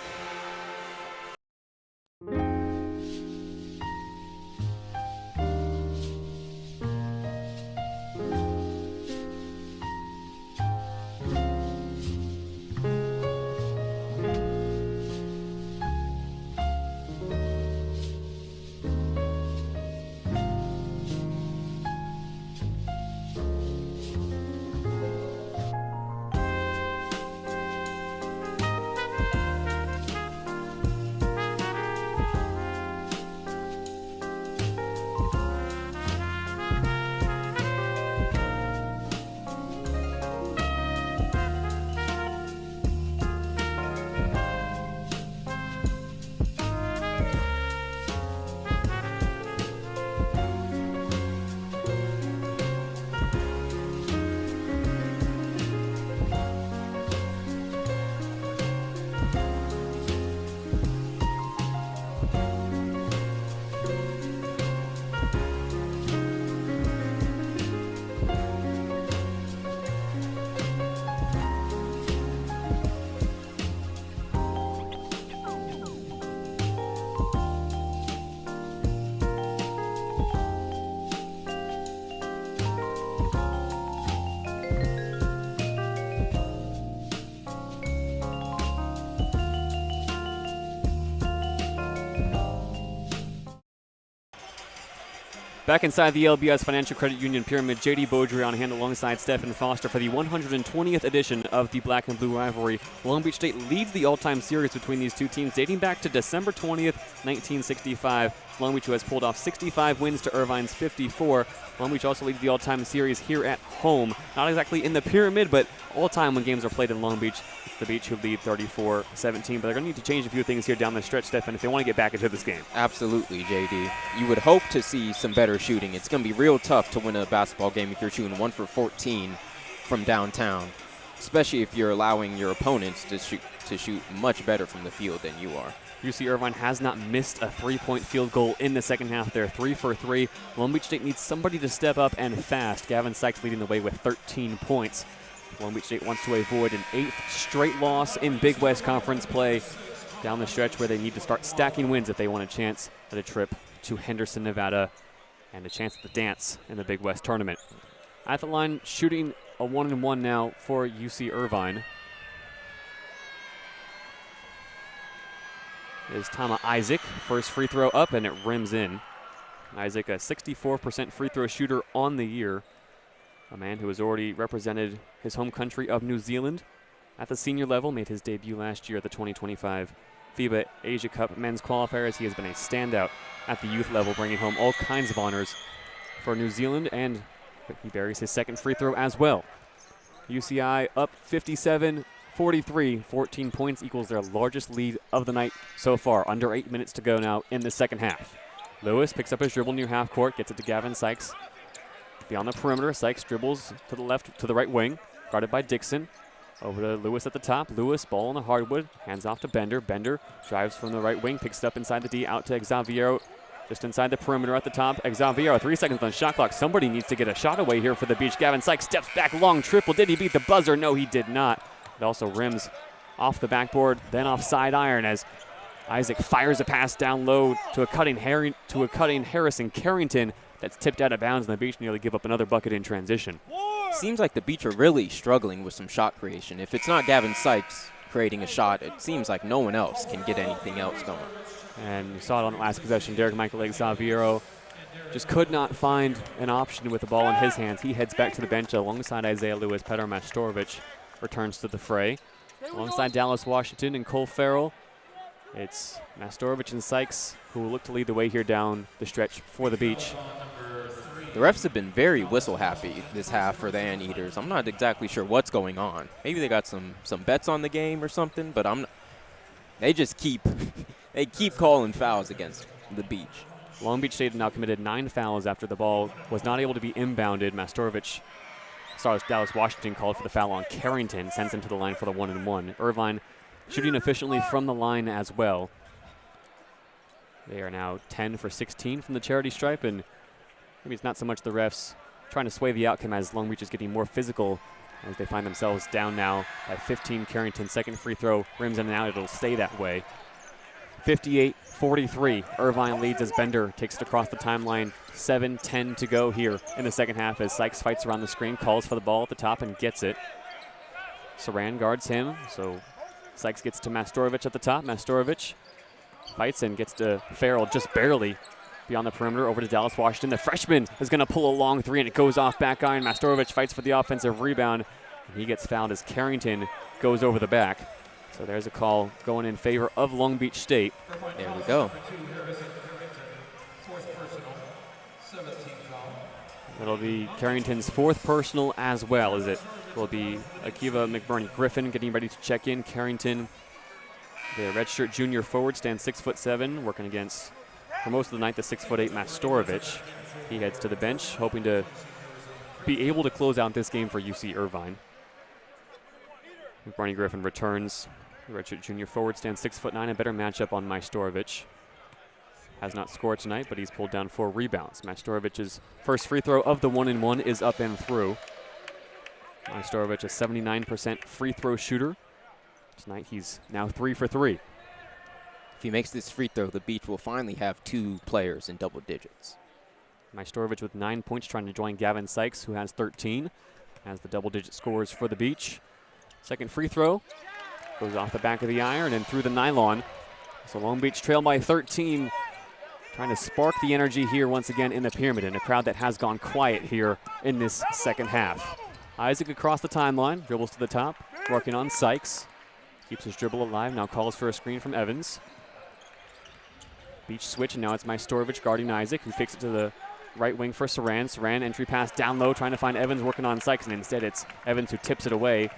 Back inside the LBS Financial Credit Union Pyramid, JayDe Beaudry on hand alongside Stephan Foster for the 120th edition of the Black and Blue Rivalry. Long Beach State leads the all-time series between these two teams dating back to December 20th, 1965. Long Beach, who has pulled off 65 wins to Irvine's 54. Long Beach also leads the all-time series here at home. Not exactly in the Pyramid, but all-time when games are played in Long Beach, it's the Beach who lead 34-17. But they're going to need to change a few things here down the stretch, Stephan, if they want to get back into this game. Absolutely, JayDe. You would hope to see some better shooting. It's going to be real tough to win a basketball game if you're shooting 1 for 14 from downtown, especially if you're allowing your opponents to shoot much better from the field than you are. UC Irvine has not missed a three-point field goal in the second half. They're 3 for 3. Long Beach State needs somebody to step up and fast. Gavin Sykes leading the way with 13 points. Long Beach State wants to avoid an 8th straight loss in Big West Conference play down the stretch where they need to start stacking wins if they want a chance at a trip to Henderson, Nevada, and a chance at the dance in the Big West tournament. At the line, shooting a 1-and-1 now for UC Irvine is Tama Isaac. First free throw up, and it rims in. Isaac, a 64% free throw shooter on the year. A man who has already represented his home country of New Zealand at the senior level, made his debut last year at the 2025 FIBA Asia Cup men's qualifiers. He has been a standout at the youth level, bringing home all kinds of honors for New Zealand, and he buries his second free throw as well. UCI up 57-43, 14 points equals their largest lead of the night so far. Under 8 minutes to go now in the second half. Lewis picks up his dribble near half court, gets it to Gavin Sykes. Beyond the perimeter, Sykes dribbles to the left, to the right wing, guarded by Dixon. Over to Lewis at the top. Lewis, ball on the hardwood, hands off to Bender. Bender drives from the right wing, picks it up inside the D, out to Xaviero, just inside the perimeter at the top. Xaviero, 3 seconds on shot clock. Somebody needs to get a shot away here for the Beach. Gavin Sykes steps back, long triple. Did he beat the buzzer? No, he did not. It also rims off the backboard, then off side iron as Isaac fires a pass down low to a cutting Harrison Carrington that's tipped out of bounds, and the Beach nearly give up another bucket in transition. Seems like the Beach are really struggling with some shot creation. If it's not Gavin Sykes creating a shot, it seems like no one else can get anything else going. And you saw it on the last possession. Derek Michael Xaviero just could not find an option with the ball in his hands. He heads back to the bench alongside Isaiah Lewis. Petr Mastorovic returns to the fray. Alongside Dallas Washington and Cole Farrell, it's Mastorovic and Sykes who will look to lead the way here down the stretch for the Beach. The refs have been very whistle happy this half for the Anteaters. I'm not exactly sure what's going on. Maybe they got some bets on the game or something, but they just keep calling fouls against the Beach. Long Beach State now committed 9 fouls after the ball was not able to be inbounded. Mastorovic, Dallas Washington called for the foul on Carrington, sends him to the line for the 1-and-1. Irvine shooting efficiently from the line as well. They are now 10 for 16 from the charity stripe, and maybe it's not so much the refs trying to sway the outcome as Long Beach is getting more physical as they find themselves down now by 15. Carrington, second free throw, rims in and out. It'll stay that way. 58-43. Irvine leads as Bender takes it across the timeline. 7:10 to go here in the second half as Sykes fights around the screen, calls for the ball at the top and gets it. Saran guards him, so Sykes gets to Mastorovic at the top. Mastorovic fights and gets to Farrell just barely beyond the perimeter over to Dallas Washington. The freshman is going to pull a long three, and it goes off back iron. Mastorovic fights for the offensive rebound, and he gets fouled as Carrington goes over the back. So there's a call going in favor of Long Beach State. There we go. It'll be Carrington's 4th personal as well, as it will be Akiva McBurney-Griffin getting ready to check in. Carrington, the redshirt junior forward, stands 6'7", working against, for most of the night, the 6'8" Mastorovic. He heads to the bench, hoping to be able to close out this game for UC Irvine. McBurney-Griffin returns. The redshirt junior forward stands 6'9", a better matchup on Mastorovic. Has not scored tonight, but he's pulled down 4 rebounds. Mastorovic's first free throw of the 1-and-1 is up and through. Mastorovic, a 79% free throw shooter. Tonight he's now 3 for 3. If he makes this free throw, the Beach will finally have 2 players in double digits. Mastorovic with 9 points, trying to join Gavin Sykes, who has 13, as the double-digit scores for the Beach. Second free throw goes off the back of the iron and through the nylon. So Long Beach trail by 13 trying to spark the energy here once again in the Pyramid, in a crowd that has gone quiet here in this second half. Isaac across the timeline, dribbles to the top, working on Sykes. Keeps his dribble alive, now calls for a screen from Evans. Beach switch, and now it's Majstorovic guarding Isaac, who kicks it to the right wing for Saran. Saran entry pass down low, trying to find Evans working on Sykes, and instead it's Evans who tips it away.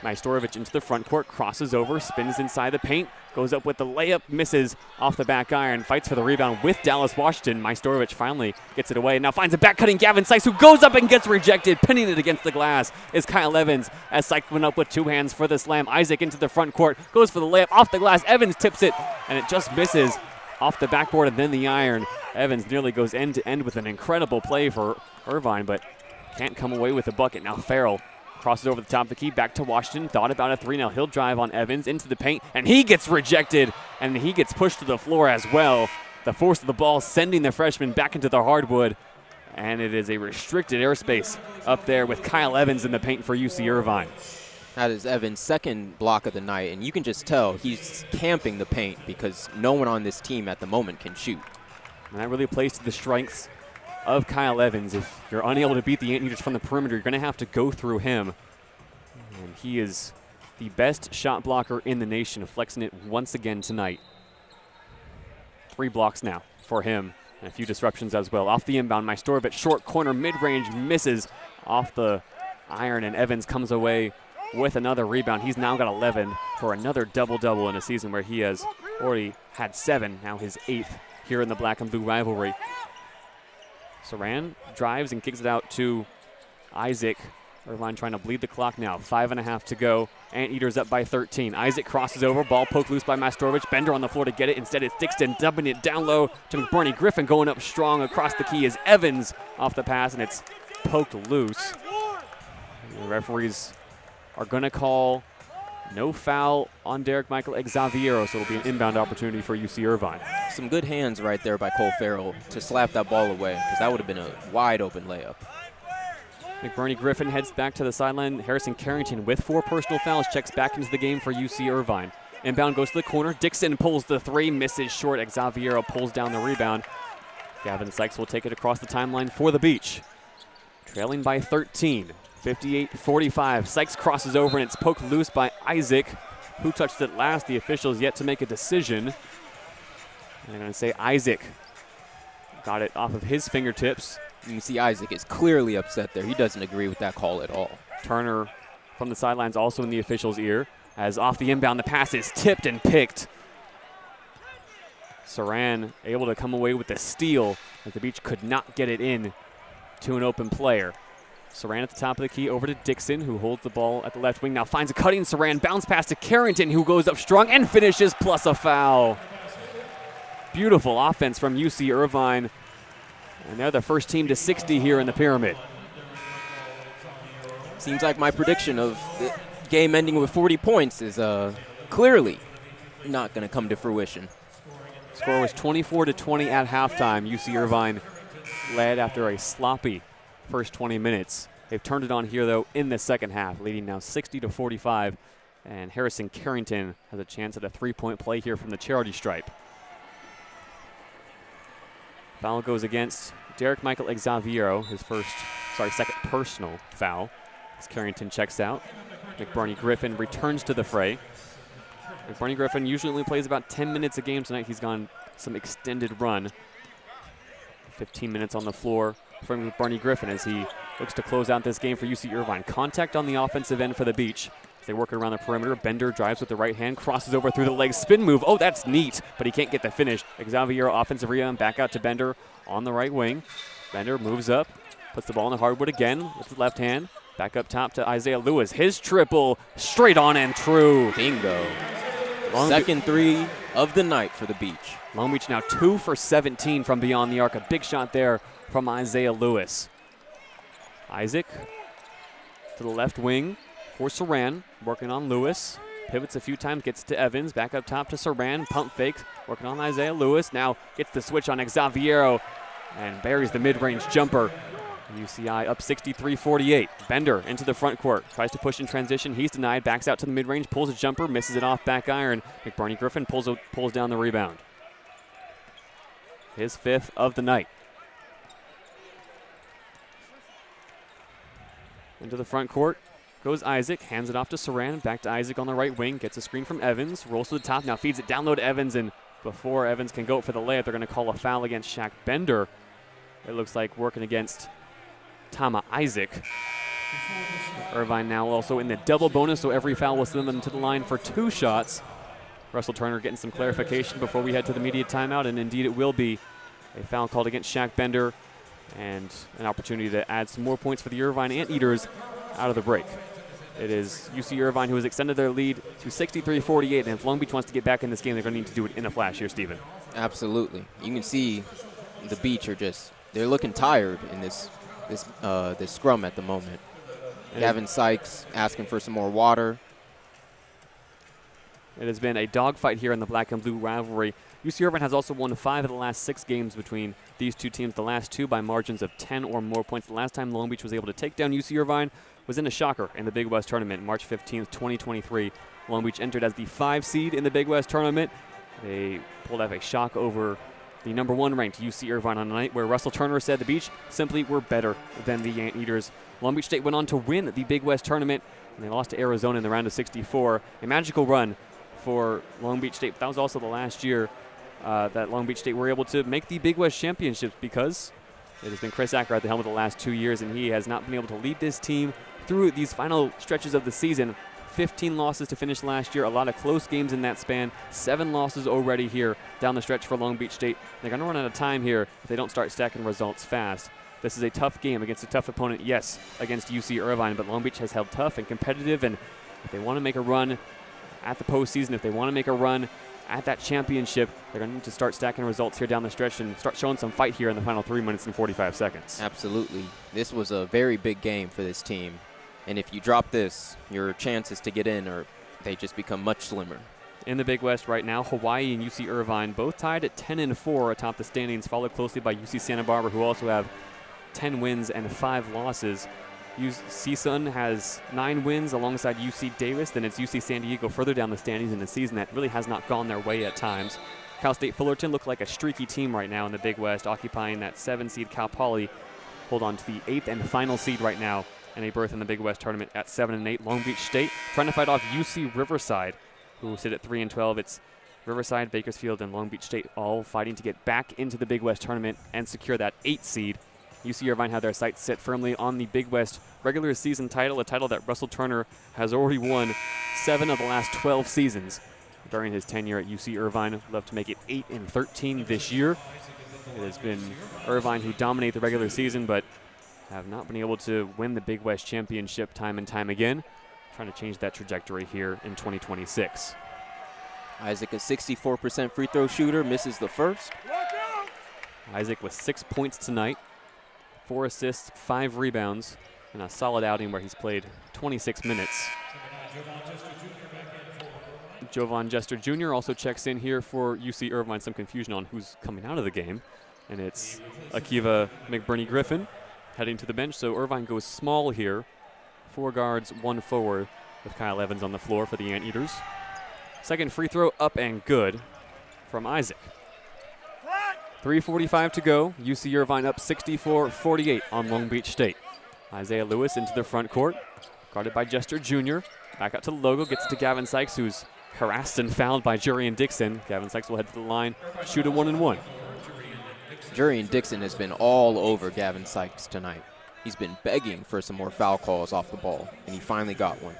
Majstorovic into the front court, crosses over, spins inside the paint, goes up with the layup, misses off the back iron, fights for the rebound with Dallas Washington. Majstorovic finally gets it away, now finds a back-cutting Gavin Sykes, who goes up and gets rejected. Pinning it against the glass is Kyle Evans, as Sykes went up with two hands for the slam. Isaac into the front court, goes for the layup off the glass. Evans tips it, and it just misses off the backboard and then the iron. Evans nearly goes end-to-end with an incredible play for Irvine, but can't come away with the bucket. Now Farrell crosses over the top of the key, back to Washington. Thought about a three. Now he'll drive on Evans into the paint, and he gets rejected, and he gets pushed to the floor as well. The force of the ball sending the freshman back into the hardwood, and it is a restricted airspace up there with Kyle Evans in the paint for UC Irvine. That is Evans' second block of the night, and you can just tell he's camping the paint because no one on this team at the moment can shoot. And that really plays to the strengths of Kyle Evans. If you're unable to beat the Anteaters from the perimeter, you're going to have to go through him. And he is the best shot blocker in the nation, flexing it once again tonight. 3 blocks now for him, and a few disruptions as well. Off the inbound, Majstorovic, short corner, mid-range, misses off the iron, and Evans comes away with another rebound. He's now got 11 for another double-double in a season where he has already had 7, now his 8th here in the black and blue rivalry. Saran drives and kicks it out to Isaac. Irvine trying to bleed the clock now. 5.5 to go. Anteaters up by 13. Isaac crosses over. Ball poked loose by Majstorovic. Bender on the floor to get it. Instead, it's Dixon dumping it down low to McBurney. Griffin going up strong across the key is Evans off the pass, and it's poked loose. The referees are going to call no foul on Derek Michael Xaviero, so it'll be an inbound opportunity for UC Irvine. Some good hands right there by Cole Farrell to slap that ball away, because that would have been a wide open layup. McBurney Griffin heads back to the sideline. Harrison Carrington with 4 personal fouls checks back into the game for UC Irvine. Inbound goes to the corner. Dixon pulls the 3, misses short. Xaviero pulls down the rebound. Gavin Sykes will take it across the timeline for the Beach. Trailing by 13. 58-45. Sykes crosses over, and it's poked loose by Isaac. Who touched it last? The officials yet to make a decision. And they're going to say Isaac got it off of his fingertips. You can see Isaac is clearly upset there. He doesn't agree with that call at all. Turner from the sidelines also in the official's ear, as off the inbound the pass is tipped and picked. Saran able to come away with the steal, as the Beach could not get it in to an open player. Saran at the top of the key over to Dixon, who holds the ball at the left wing. Now finds a cutting Saran. Bounce pass to Carrington, who goes up strong and finishes, plus a foul. Beautiful offense from UC Irvine. And they're the first team to 60 here in the Pyramid. Seems like my prediction of the game ending with 40 points is clearly not going to come to fruition. Score was 24-20 at halftime. UC Irvine led after a sloppy first 20 minutes. They've turned it on here, though, in the second half, leading now 60-45. And Harrison Carrington has a chance at a 3-point play here from the charity stripe. Foul goes against Derek Michael Xaviero, his second personal foul, as Carrington checks out. McBurney Griffin returns to the fray. McBurney Griffin usually only plays about 10 minutes a game. Tonight he's gone some extended run. 15 minutes on the floor from McBurney Griffin as he looks to close out this game for UC Irvine. Contact on the offensive end for the Beach. As they work around the perimeter, Bender drives with the right hand, crosses over through the legs, spin move. Oh, that's neat, but he can't get the finish. Xaviero offensive rebound, back out to Bender on the right wing. Bender moves up, puts the ball in the hardwood again with the left hand. Back up top to Isaiah Lewis. His triple, straight on and true. Bingo. Second 3 of the night for the Beach. Long Beach now 2 for 17 from beyond the arc. A big shot there from Isaiah Lewis. Isaac to the left wing for Saran, working on Lewis. Pivots a few times, gets to Evans, back up top to Saran, pump fakes, working on Isaiah Lewis. Now gets the switch on Xaviero and buries the mid-range jumper. UCI up 63-48. Bender into the front court, tries to push in transition. He's denied, backs out to the mid-range, pulls a jumper, misses it off back iron. McBurney Griffin pulls down the rebound. his 5th of the night. Into the front court goes Isaac, hands it off to Saran, back to Isaac on the right wing, gets a screen from Evans, rolls to the top, now feeds it down low to Evans, and before Evans can go for the layup, they're going to call a foul against Shaq Bender. It looks like working against Tama Isaac. Irvine now also in the double bonus, so every foul will send them to the line for 2 shots. Russell Turner getting some clarification before we head to the media timeout, and indeed it will be a foul called against Shaq Bender and an opportunity to add some more points for the Irvine Anteaters out of the break. It is UC Irvine who has extended their lead to 63-48, and if Long Beach wants to get back in this game, they're going to need to do it in a flash here, Stephen. Absolutely. You can see the Beach are they're looking tired in this scrum at the moment. Gavin Sykes asking for some more water. It has been a dogfight here in the black and blue rivalry. UC Irvine has also won 5 of the last 6 games between these two teams, the last 2 by margins of 10 or more points. The last time Long Beach was able to take down UC Irvine was in a shocker in the Big West Tournament, March 15th, 2023. Long Beach entered as the 5 seed in the Big West Tournament. They pulled off a shock over the number 1 ranked UC Irvine on a night where Russell Turner said the Beach simply were better than the Anteaters. Long Beach State went on to win the Big West Tournament, and they lost to Arizona in the round of 64. A magical run for Long Beach State. But that was also the last year that Long Beach State were able to make the Big West Championships, because it has been Chris Acker at the helm of the last 2 years, and he has not been able to lead this team through these final stretches of the season. 15 losses to finish last year, a lot of close games in that span. 7 losses already here down the stretch for Long Beach State. They're going to run out of time here if they don't start stacking results fast. This is a tough game against a tough opponent, yes, against UC Irvine, but Long Beach has held tough and competitive, and if they want to make a run at the postseason, if they want to make a run at that championship, they're going to need to start stacking results here down the stretch and start showing some fight here in the final 3 minutes and 45 seconds. Absolutely. This was a very big game for this team. And if you drop this, your chances to get in they just become much slimmer. In the Big West right now, Hawaii and UC Irvine both tied at 10-4 atop the standings, followed closely by UC Santa Barbara, who also have 10 wins and 5 losses. CSUN has 9 wins alongside UC Davis. Then it's UC San Diego further down the standings in a season that really has not gone their way at times. Cal State Fullerton look like a streaky team right now in the Big West, occupying that 7-seed. Cal Poly hold on to the 8th and final seed right now, and a berth in the Big West Tournament at 7-8. Long Beach State trying to fight off UC Riverside, who sit at 3-12. It's Riverside, Bakersfield, and Long Beach State all fighting to get back into the Big West Tournament and secure that 8th seed. UC Irvine have their sights set firmly on the Big West regular season title, a title that Russell Turner has already won 7 of the last 12 seasons during his tenure at UC Irvine. Would love to make it 8-13 this year. It has been Irvine who dominate the regular season, but have not been able to win the Big West Championship time and time again. Trying to change that trajectory here in 2026. Isaac, a 64% free throw shooter, misses the first. Isaac with 6 points tonight, 4 assists, 5 rebounds, and a solid outing where he's played 26 minutes. Jovan Jester Jr. also checks in here for UC Irvine. Some confusion on who's coming out of the game, and it's Akiva McBurney Griffin heading to the bench. So Irvine goes small here. 4 guards, 1 forward, with Kyle Evans on the floor for the Anteaters. Second free throw up and good from Isaac. 3:45 to go. UC Irvine up 64-48 on Long Beach State. Isaiah Lewis into the front court, guarded by Jester Jr. Back up to the logo, gets it to Gavin Sykes, who's harassed and fouled by Jurian Dixon. Gavin Sykes will head to the line, shoot a 1-and-1. Jurian Dixon has been all over Gavin Sykes tonight. He's been begging for some more foul calls off the ball, and he finally got one.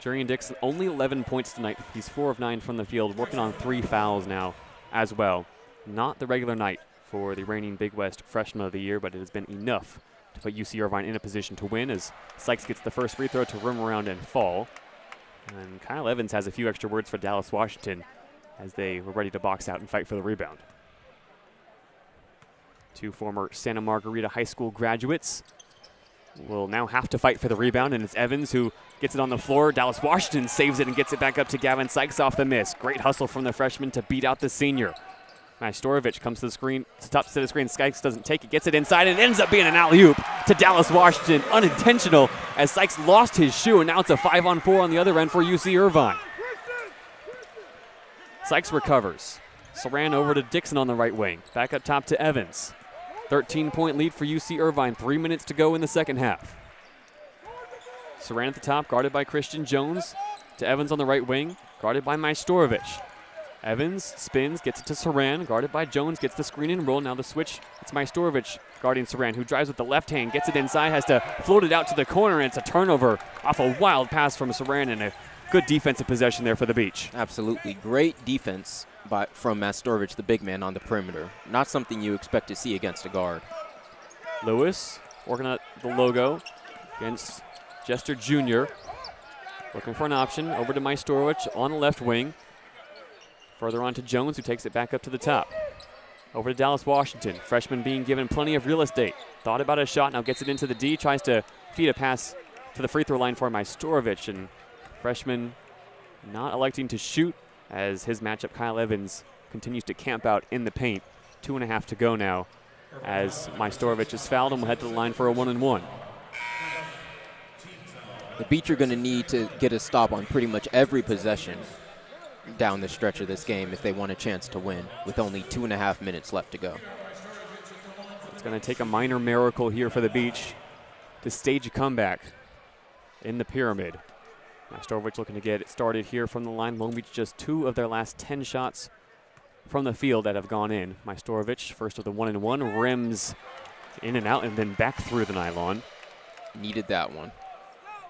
Jurian Dixon only 11 points tonight. He's 4 of 9 from the field, working on 3 fouls now as well. Not the regular night for the reigning Big West Freshman of the Year, but it has been enough to put UC Irvine in a position to win as Sykes gets the first free throw to rim around and fall. And Kyle Evans has a few extra words for Dallas Washington as they were ready to box out and fight for the rebound. 2 former Santa Margarita High School graduates will now have to fight for the rebound, and it's Evans who gets it on the floor. Dallas Washington saves it and gets it back up to Gavin Sykes off the miss. Great hustle from the freshman to beat out the senior. Majstorovic comes to the screen, to top set of the screen. Sykes doesn't take it, gets it inside, and it ends up being an alley-oop to Dallas Washington. Unintentional as Sykes lost his shoe, and now it's a 5-on-4 on the other end for UC Irvine. Sykes recovers. Saran over to Dixon on the right wing. Back up top to Evans. 13-point lead for UC Irvine. 3 minutes to go in the second half. Saran at the top, guarded by Christian Jones. To Evans on the right wing, guarded by Majstorovic. Evans spins, gets it to Saran, guarded by Jones, gets the screen and roll. Now the switch, it's Majstorovic guarding Saran, who drives with the left hand, gets it inside, has to float it out to the corner, and it's a turnover off a wild pass from Saran, and a good defensive possession there for the Beach. Absolutely great defense from Majstorovic, the big man on the perimeter. Not something you expect to see against a guard. Lewis working at the logo against Jester Jr. Looking for an option, over to Majstorovic on the left wing. Further on to Jones, who takes it back up to the top. Over to Dallas Washington. Freshman being given plenty of real estate. Thought about a shot, now gets it into the D. Tries to feed a pass to the free throw line for Majstorovic. And freshman not electing to shoot as his matchup, Kyle Evans, continues to camp out in the paint. 2.5 to go now as Majstorovic is fouled and will head to the line for a 1-and-1. The Beach are going to need to get a stop on pretty much every possession down the stretch of this game if they want a chance to win, with only 2.5 minutes left to go. It's going to take a minor miracle here for the Beach to stage a comeback in the pyramid. Majstorovic looking to get it started here from the line. Long Beach just 2 of their last 10 shots from the field that have gone in. Majstorovic, first of the 1-and-1, rims in and out and then back through the nylon. Needed that one.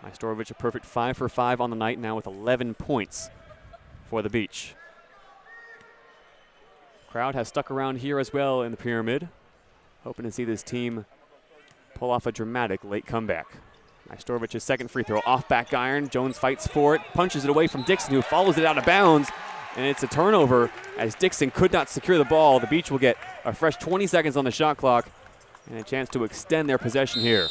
Majstorovic a perfect 5 for 5 on the night, now with 11 points for the Beach. Crowd has stuck around here as well in the pyramid, hoping to see this team pull off a dramatic late comeback. Majstorovic's second free throw off back iron. Jones fights for it, punches it away from Dixon, who follows it out of bounds, and it's a turnover as Dixon could not secure the ball. The Beach will get a fresh 20 seconds on the shot clock and a chance to extend their possession here.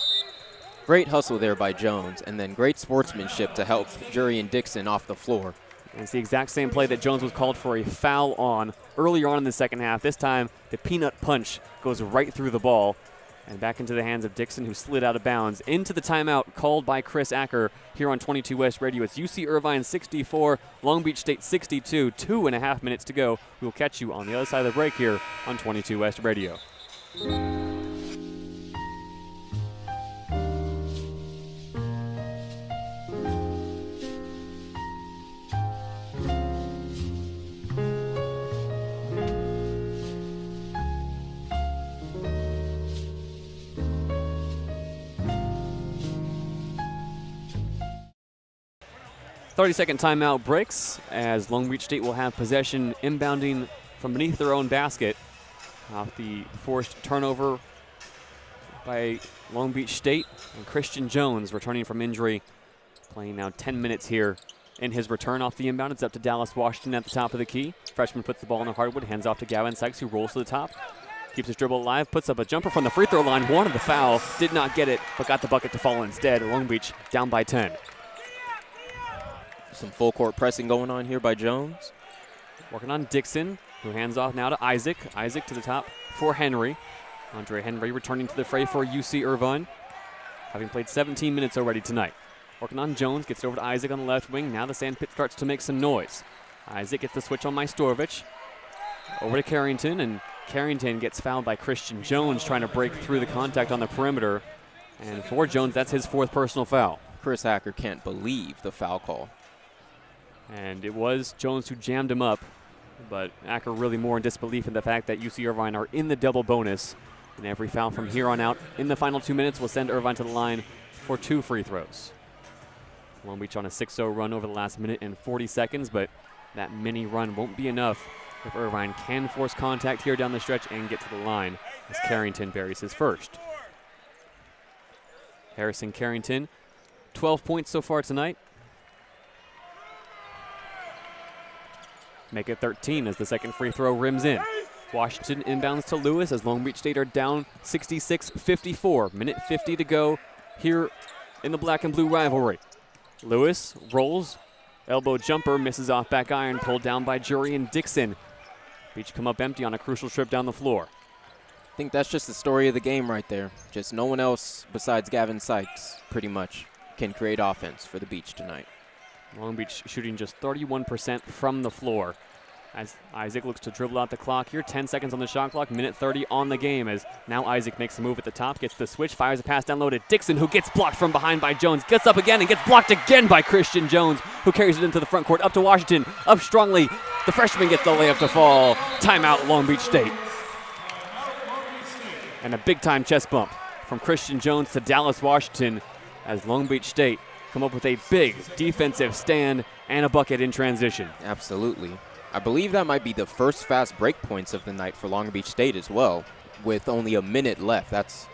Great hustle there by Jones, and then great sportsmanship to help Jury and Dixon off the floor. And it's the exact same play that Jones was called for a foul on earlier on in the second half. This time, the peanut punch goes right through the ball and back into the hands of Dixon, who slid out of bounds into the timeout called by Chris Acker here on 22 West Radio. It's UC Irvine 64, Long Beach State 62, 2.5 minutes to go. We'll catch you on the other side of the break here on 22 West Radio. 30-second timeout breaks as Long Beach State will have possession inbounding from beneath their own basket off the forced turnover by Long Beach State. And Christian Jones returning from injury, playing now 10 minutes here in his return off the inbound. It's up to Dallas Washington at the top of the key. Freshman puts the ball in the hardwood, hands off to Gavin Sykes, who rolls to the top. Keeps his dribble alive, puts up a jumper from the free throw line, wanted the foul, did not get it, but got the bucket to fall instead. Long Beach down by 10. Some full court pressing going on here by Jones. Working on Dixon, who hands off now to Isaac. Isaac to the top for Henry. Andre Henry returning to the fray for UC Irvine, having played 17 minutes already tonight. Working on Jones, gets it over to Isaac on the left wing. Now the sandpit starts to make some noise. Isaac gets the switch on Majstorovic. Over to Carrington, and Carrington gets fouled by Christian Jones trying to break through the contact on the perimeter. And for Jones, that's his 4th personal foul. Chris Acker can't believe the foul call. And it was Jones who jammed him up, but Acker really more in disbelief in the fact that UC Irvine are in the double bonus. And every foul from here on out in the final 2 minutes will send Irvine to the line for 2 free throws. Long Beach on a 6-0 run over the last minute and 40 seconds, but that mini run won't be enough if Irvine can force contact here down the stretch and get to the line as Carrington buries his first. Harrison Carrington, 12 points so far tonight. Make it 13 as the second free throw rims in. Washington inbounds to Lewis as Long Beach State are down 66-54. Minute 50 to go here in the black and blue rivalry. Lewis rolls, elbow jumper, misses off back iron, pulled down by Jury and Dixon. Beach come up empty on a crucial trip down the floor. I think that's just the story of the game right there. Just no one else besides Gavin Sykes pretty much can create offense for the Beach tonight. Long Beach shooting just 31% from the floor As Isaac looks to dribble out the clock here. 10 seconds on the shot clock, minute 30 on the game. As now Isaac makes a move at the top, gets the switch, fires a pass down low to Dixon, who gets blocked from behind by Jones. Gets up again and gets blocked again by Christian Jones, who carries it into the front court. Up to Washington, up strongly. The freshman gets the layup to fall. Timeout, Long Beach State. And a big-time chest bump from Christian Jones to Dallas Washington as Long Beach State come up with a big defensive stand and a bucket in transition. Absolutely. I believe that might be the first fast break points of the night for Long Beach State as well, with only a minute left. That's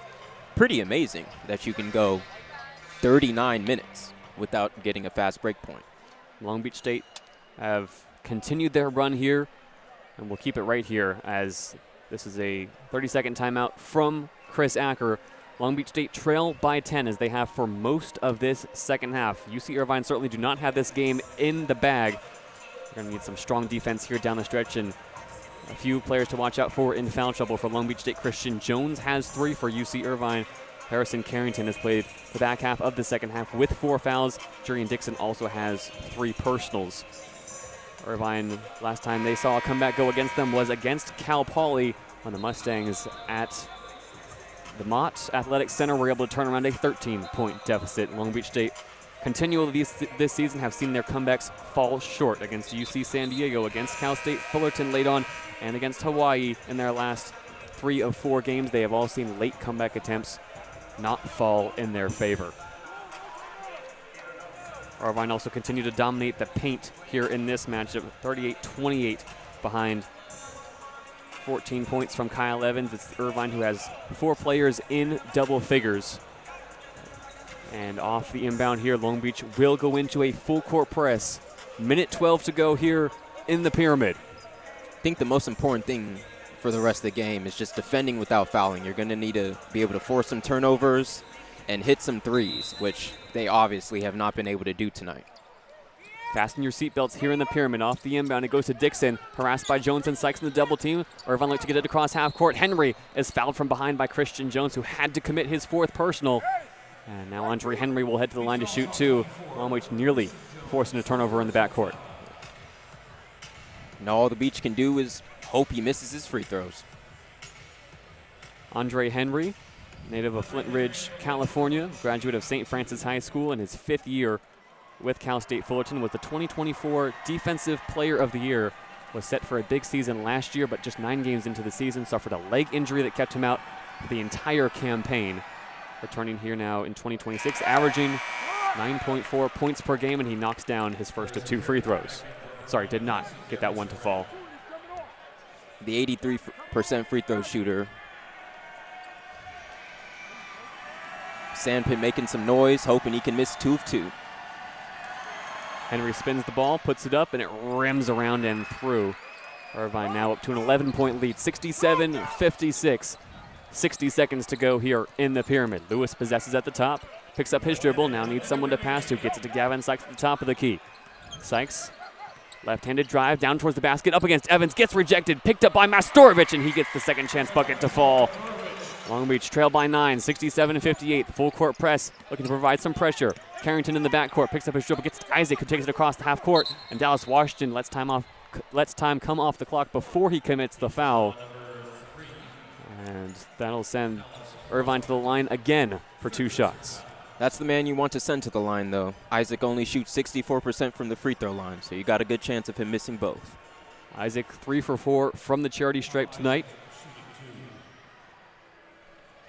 pretty amazing that you can go 39 minutes without getting a fast break point. Long Beach State have continued their run here, and we'll keep it right here as this is a 30-second timeout from Chris Acker. Long Beach State trail by 10 as they have for most of this second half. UC Irvine certainly do not have this game in the bag. They're going to need some strong defense here down the stretch, and a few players to watch out for in foul trouble for Long Beach State. Christian Jones has 3 for UC Irvine. Harrison Carrington has played the back half of the second half with 4 fouls. Jurian Dixon also has 3 personals. Irvine, last time they saw a comeback go against them was against Cal Poly when the Mustangs at the Mott Athletic Center were able to turn around a 13-point deficit. Long Beach State continually this season have seen their comebacks fall short against UC San Diego, against Cal State Fullerton late on, and against Hawaii in their last 3 of 4 games. They have all seen late comeback attempts not fall in their favor. Irvine also continue to dominate the paint here in this matchup, 38-28 behind 14 points from Kyle Evans. It's Irvine who has 4 players in double figures. And off the inbound here, Long Beach will go into a full court press. Minute 12 to go here in the Pyramid. I think the most important thing for the rest of the game is just defending without fouling. You're going to need to be able to force some turnovers and hit some threes, which they obviously have not been able to do tonight. Fasten your seatbelts here in the Pyramid. Off the inbound, it goes to Dixon, harassed by Jones and Sykes in the double team. Irvine looks to get it across half court. Henry is fouled from behind by Christian Jones, who had to commit his 4th personal. And now Andre Henry will head to the line to shoot 2. Long Beach nearly forcing a turnover in the backcourt. And all the Beach can do is hope he misses his free throws. Andre Henry, native of Flint Ridge, California, graduate of St. Francis High School in his 5th year with Cal State Fullerton, was the 2024 Defensive Player of the Year. Was set for a big season last year, but just 9 games into the season suffered a leg injury that kept him out for the entire campaign. Returning here now in 2026, averaging 9.4 points per game, and he knocks down his first of 2 free throws. Sorry, did not get that one to fall. The 83% free throw shooter. Sandpit making some noise, hoping he can miss 2 of 2. Henry spins the ball, puts it up, and it rims around and through. Irvine now up to an 11-point lead, 67-56. 60 seconds to go here in the Pyramid. Lewis possesses at the top, picks up his dribble, now needs someone to pass to, gets it to Gavin Sykes at the top of the key. Sykes, left-handed drive, down towards the basket, up against Evans, gets rejected, picked up by Mastorovich, and he gets the second chance bucket to fall. Long Beach trail by 9, 67-58. Full court press, looking to provide some pressure. Carrington in the backcourt, picks up his dribble, gets to Isaac, who takes it across the half court, and Dallas Washington lets time come off the clock before he commits the foul. And that'll send Irvine to the line again for 2 shots. That's the man you want to send to the line, though. Isaac only shoots 64% from the free throw line, so you got a good chance of him missing both. Isaac 3 for 4 from the charity stripe tonight.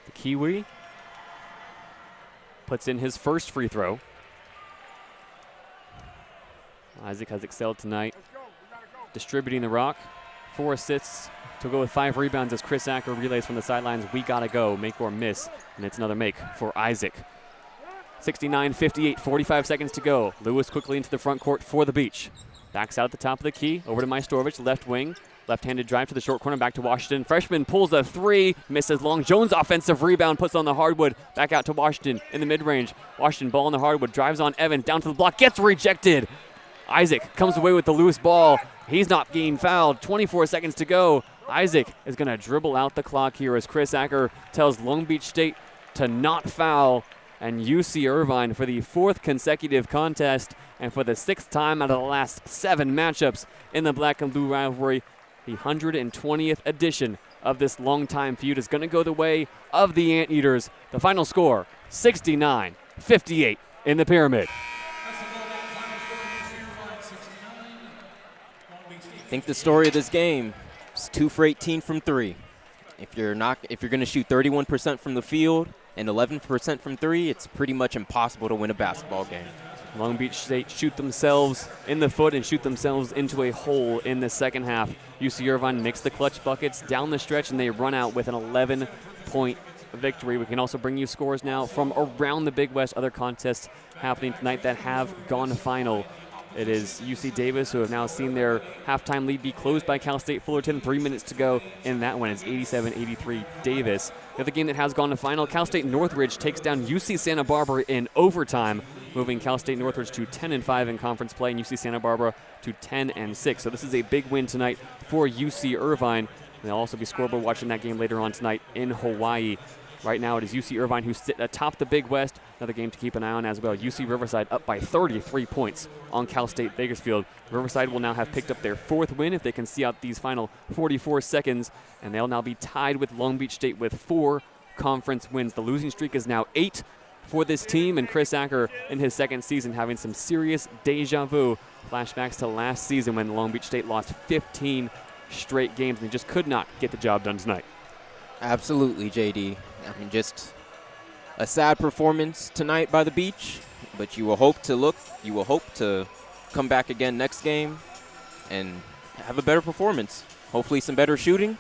The Kiwi puts in his first free throw. Isaac has excelled tonight, distributing the rock. 4 assists to go with 5 rebounds as Chris Acker relays from the sidelines. We gotta go, make or miss, and it's another make for Isaac. 69-58, 45 seconds to go. Lewis quickly into the front court for the Beach. Backs out at the top of the key, over to Majstorovic, left wing. Left-handed drive to the short corner, back to Washington. Freshman pulls a 3, misses long. Jones offensive rebound, puts on the hardwood. Back out to Washington in the mid-range. Washington ball on the hardwood, drives on Evans, down to the block, gets rejected. Isaac comes away with the loose ball. He's not being fouled. 24 seconds to go. Isaac is going to dribble out the clock here as Chris Acker tells Long Beach State to not foul. And UC Irvine, for the 4th consecutive contest, And for the 6th time out of the last 7 matchups in the black and blue rivalry, the 120th edition of this longtime feud is going to go the way of the Anteaters. The final score, 69-58 in the Pyramid. I think the story of this game is 2 for 18 from 3. If you're going to shoot 31% from the field and 11% from 3, it's pretty much impossible to win a basketball game. Long Beach State shoot themselves in the foot and shoot themselves into a hole in the second half. UC Irvine makes the clutch buckets down the stretch, and they run out with an 11-point victory. We can also bring you scores now from around the Big West, other contests happening tonight that have gone final. It is UC Davis, who have now seen their halftime lead be closed by Cal State Fullerton. 3 minutes to go in that one. It's 87-83 Davis. The other game that has gone to final, Cal State Northridge takes down UC Santa Barbara in overtime, moving Cal State Northridge to 10-5 in conference play and UC Santa Barbara to 10-6. So this is a big win tonight for UC Irvine. And they'll also be scoreboard watching that game later on tonight in Hawaii. Right now it is UC Irvine who sit atop the Big West. Another game to keep an eye on as well. UC Riverside up by 33 points on Cal State Bakersfield. Riverside will now have picked up their 4th win if they can see out these final 44 seconds. And they'll now be tied with Long Beach State with 4 conference wins. The losing streak is now 8 for this team, and Chris Acker in his 2nd season having some serious deja vu. Flashbacks to last season when Long Beach State lost 15 straight games and they just could not get the job done tonight. Absolutely, JayDe. I mean, just a sad performance tonight by the Beach, but you will hope to come back again next game and have a better performance. Hopefully some better shooting.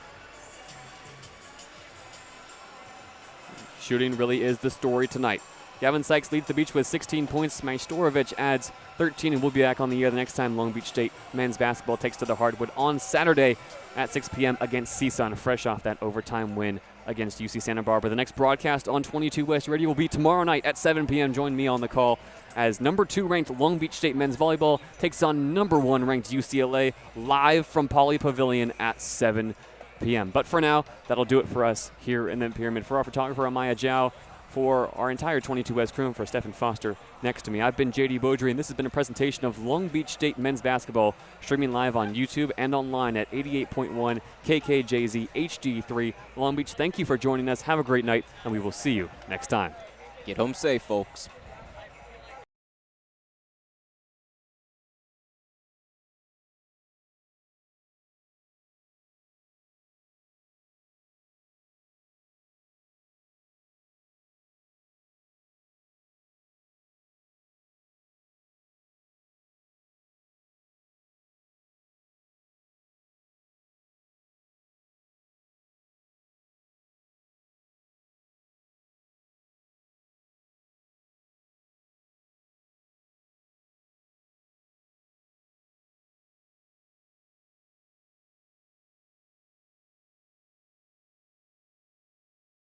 Shooting really is the story tonight. Gavin Sykes leads the Beach with 16 points. Majstorovic adds 13, and we'll be back on the air the next time Long Beach State men's basketball takes to the hardwood on Saturday at 6 p.m. against CSUN, fresh off that overtime win against UC Santa Barbara. The next broadcast on 22 West Radio will be tomorrow night at 7 p.m. Join me on the call as number 2 ranked Long Beach State men's volleyball takes on number 1 ranked UCLA live from Pauley Pavilion at 7 p.m. But for now, that'll do it for us here in the Pyramid. For our photographer, Amaya Zhao, for our entire 22 West crew, and for Stephan Foster next to me, I've been JayDe Beaudry, and this has been a presentation of Long Beach State men's basketball, streaming live on YouTube and online at 88.1 KKJZ HD3 Long Beach. Thank you for joining us. Have a great night, and we will see you next time. Get home safe, folks.